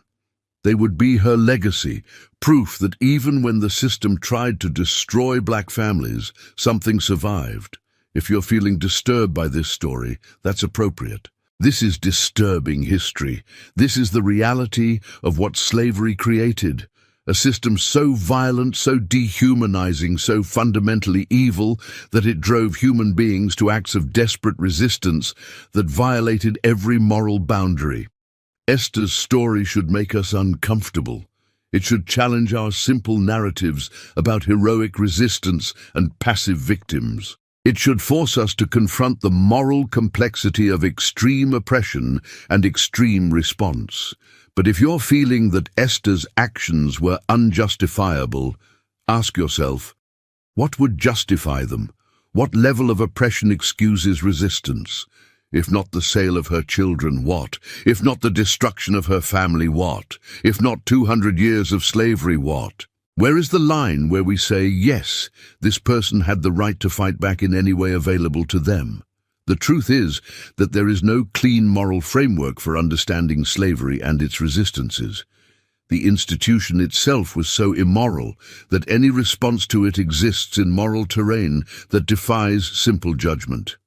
They would be her legacy, proof that even when the system tried to destroy black families, something survived. If you're feeling disturbed by this story, that's appropriate. This is disturbing history. This is the reality of what slavery created. A system so violent, so dehumanizing, so fundamentally evil that it drove human beings to acts of desperate resistance that violated every moral boundary. Esther's story should make us uncomfortable. It should challenge our simple narratives about heroic resistance and passive victims. It should force us to confront the moral complexity of extreme oppression and extreme response. But if you're feeling that Esther's actions were unjustifiable, ask yourself, what would justify them? What level of oppression excuses resistance? If not the sale of her children, what? If not the destruction of her family, what? If not 200 years of slavery, what? Where is the line where we say, yes, this person had the right to fight back in any way available to them? The truth is that there is no clean moral framework for understanding slavery and its resistances. The institution itself was so immoral that any response to it exists in moral terrain that defies simple judgment.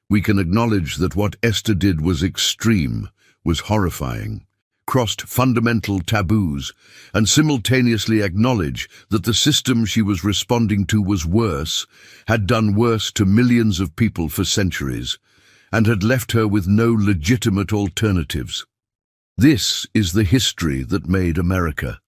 We can acknowledge that what Esther did was extreme, was horrifying, crossed fundamental taboos, and simultaneously acknowledge that the system she was responding to was worse, had done worse to millions of people for centuries, and had left her with no legitimate alternatives. This is the history that made America.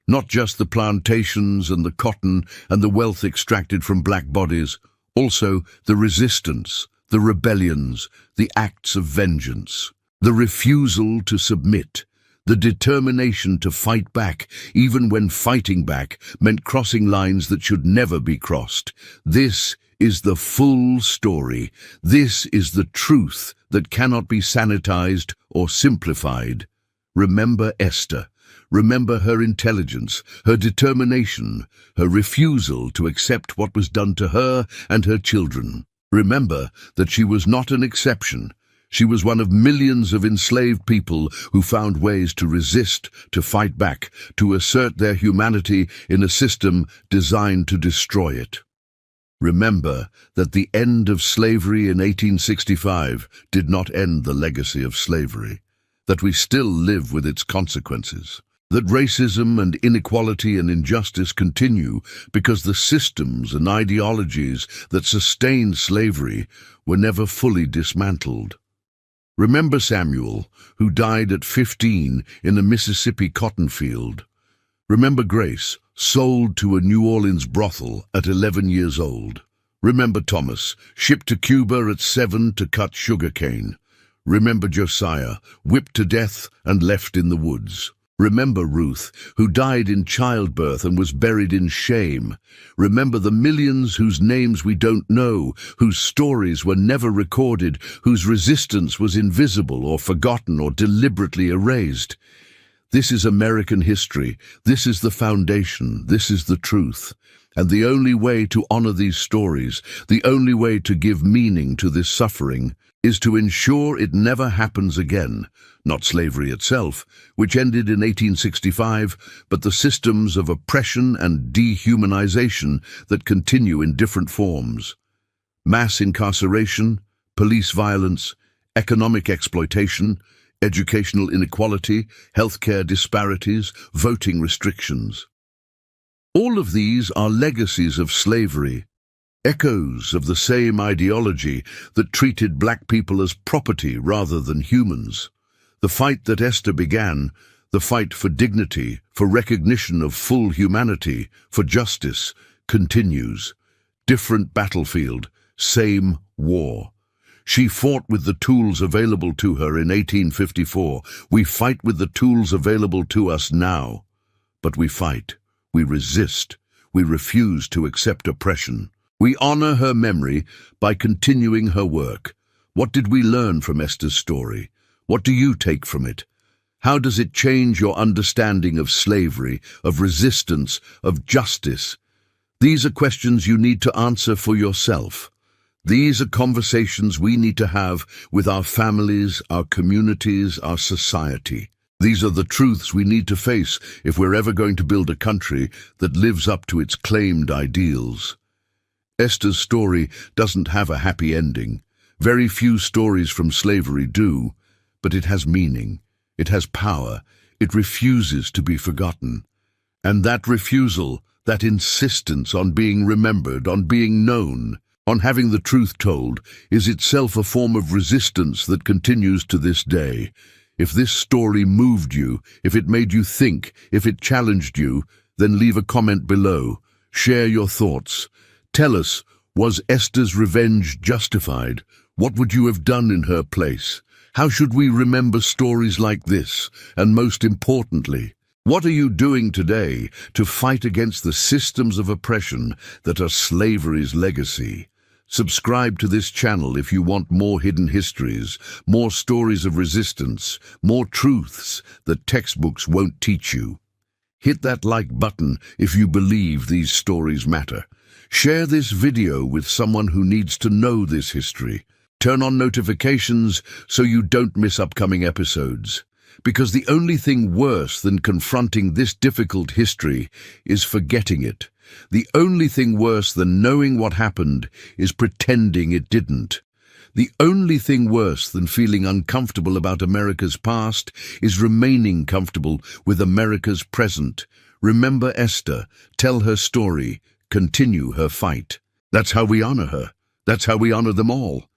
Not just the plantations and the cotton and the wealth extracted from black bodies, also the resistance, the rebellions, the acts of vengeance, the refusal to submit, the determination to fight back, even when fighting back meant crossing lines that should never be crossed. This is the full story. This is the truth that cannot be sanitized or simplified. Remember Esther. Remember her intelligence, her determination, her refusal to accept what was done to her and her children. Remember that she was not an exception. She was one of millions of enslaved people who found ways to resist, to fight back, to assert their humanity in a system designed to destroy it. Remember that the end of slavery in 1865 did not end the legacy of slavery, that we still live with its consequences, that racism and inequality and injustice continue because the systems and ideologies that sustained slavery were never fully dismantled. Remember Samuel, who died at 15 in a Mississippi cotton field. Remember Grace, sold to a New Orleans brothel at 11 years old. Remember Thomas, shipped to Cuba at 7 to cut sugarcane. Remember Josiah, whipped to death and left in the woods. Remember Ruth, who died in childbirth and was buried in shame. Remember the millions whose names we don't know, whose stories were never recorded, whose resistance was invisible or forgotten or deliberately erased. This is American history. This is the foundation. This is the truth. And the only way to honor these stories, the only way to give meaning to this suffering, is to ensure it never happens again. Not slavery itself, which ended in 1865, but the systems of oppression and dehumanization that continue in different forms. Mass incarceration, police violence, economic exploitation, educational inequality, healthcare disparities, voting restrictions. All of these are legacies of slavery, echoes of the same ideology that treated black people as property rather than humans. The fight that Esther began, the fight for dignity, for recognition of full humanity, for justice, continues. Different battlefield, same war. She fought with the tools available to her in 1854. We fight with the tools available to us now. But we fight. We resist. We refuse to accept oppression. We honor her memory by continuing her work. What did we learn from Esther's story? What do you take from it? How does it change your understanding of slavery, of resistance, of justice? These are questions you need to answer for yourself. These are conversations we need to have with our families, our communities, our society. These are the truths we need to face if we're ever going to build a country that lives up to its claimed ideals. Esther's story doesn't have a happy ending. Very few stories from slavery do, but it has meaning. It has power. It refuses to be forgotten. And that refusal, that insistence on being remembered, on being known, on having the truth told, is itself a form of resistance that continues to this day. If this story moved you, if it made you think, if it challenged you, then leave a comment below. Share your thoughts. Tell us, was Esther's revenge justified? What would you have done in her place? How should we remember stories like this? And most importantly, what are you doing today to fight against the systems of oppression that are slavery's legacy? Subscribe to this channel if you want more hidden histories, more stories of resistance, more truths that textbooks won't teach you. Hit that like button if you believe these stories matter. Share this video with someone who needs to know this history. Turn on notifications so you don't miss upcoming episodes. Because the only thing worse than confronting this difficult history is forgetting it. The only thing worse than knowing what happened is pretending it didn't. The only thing worse than feeling uncomfortable about America's past is remaining comfortable with America's present. Remember Esther, tell her story, continue her fight. That's how we honor her. That's how we honor them all.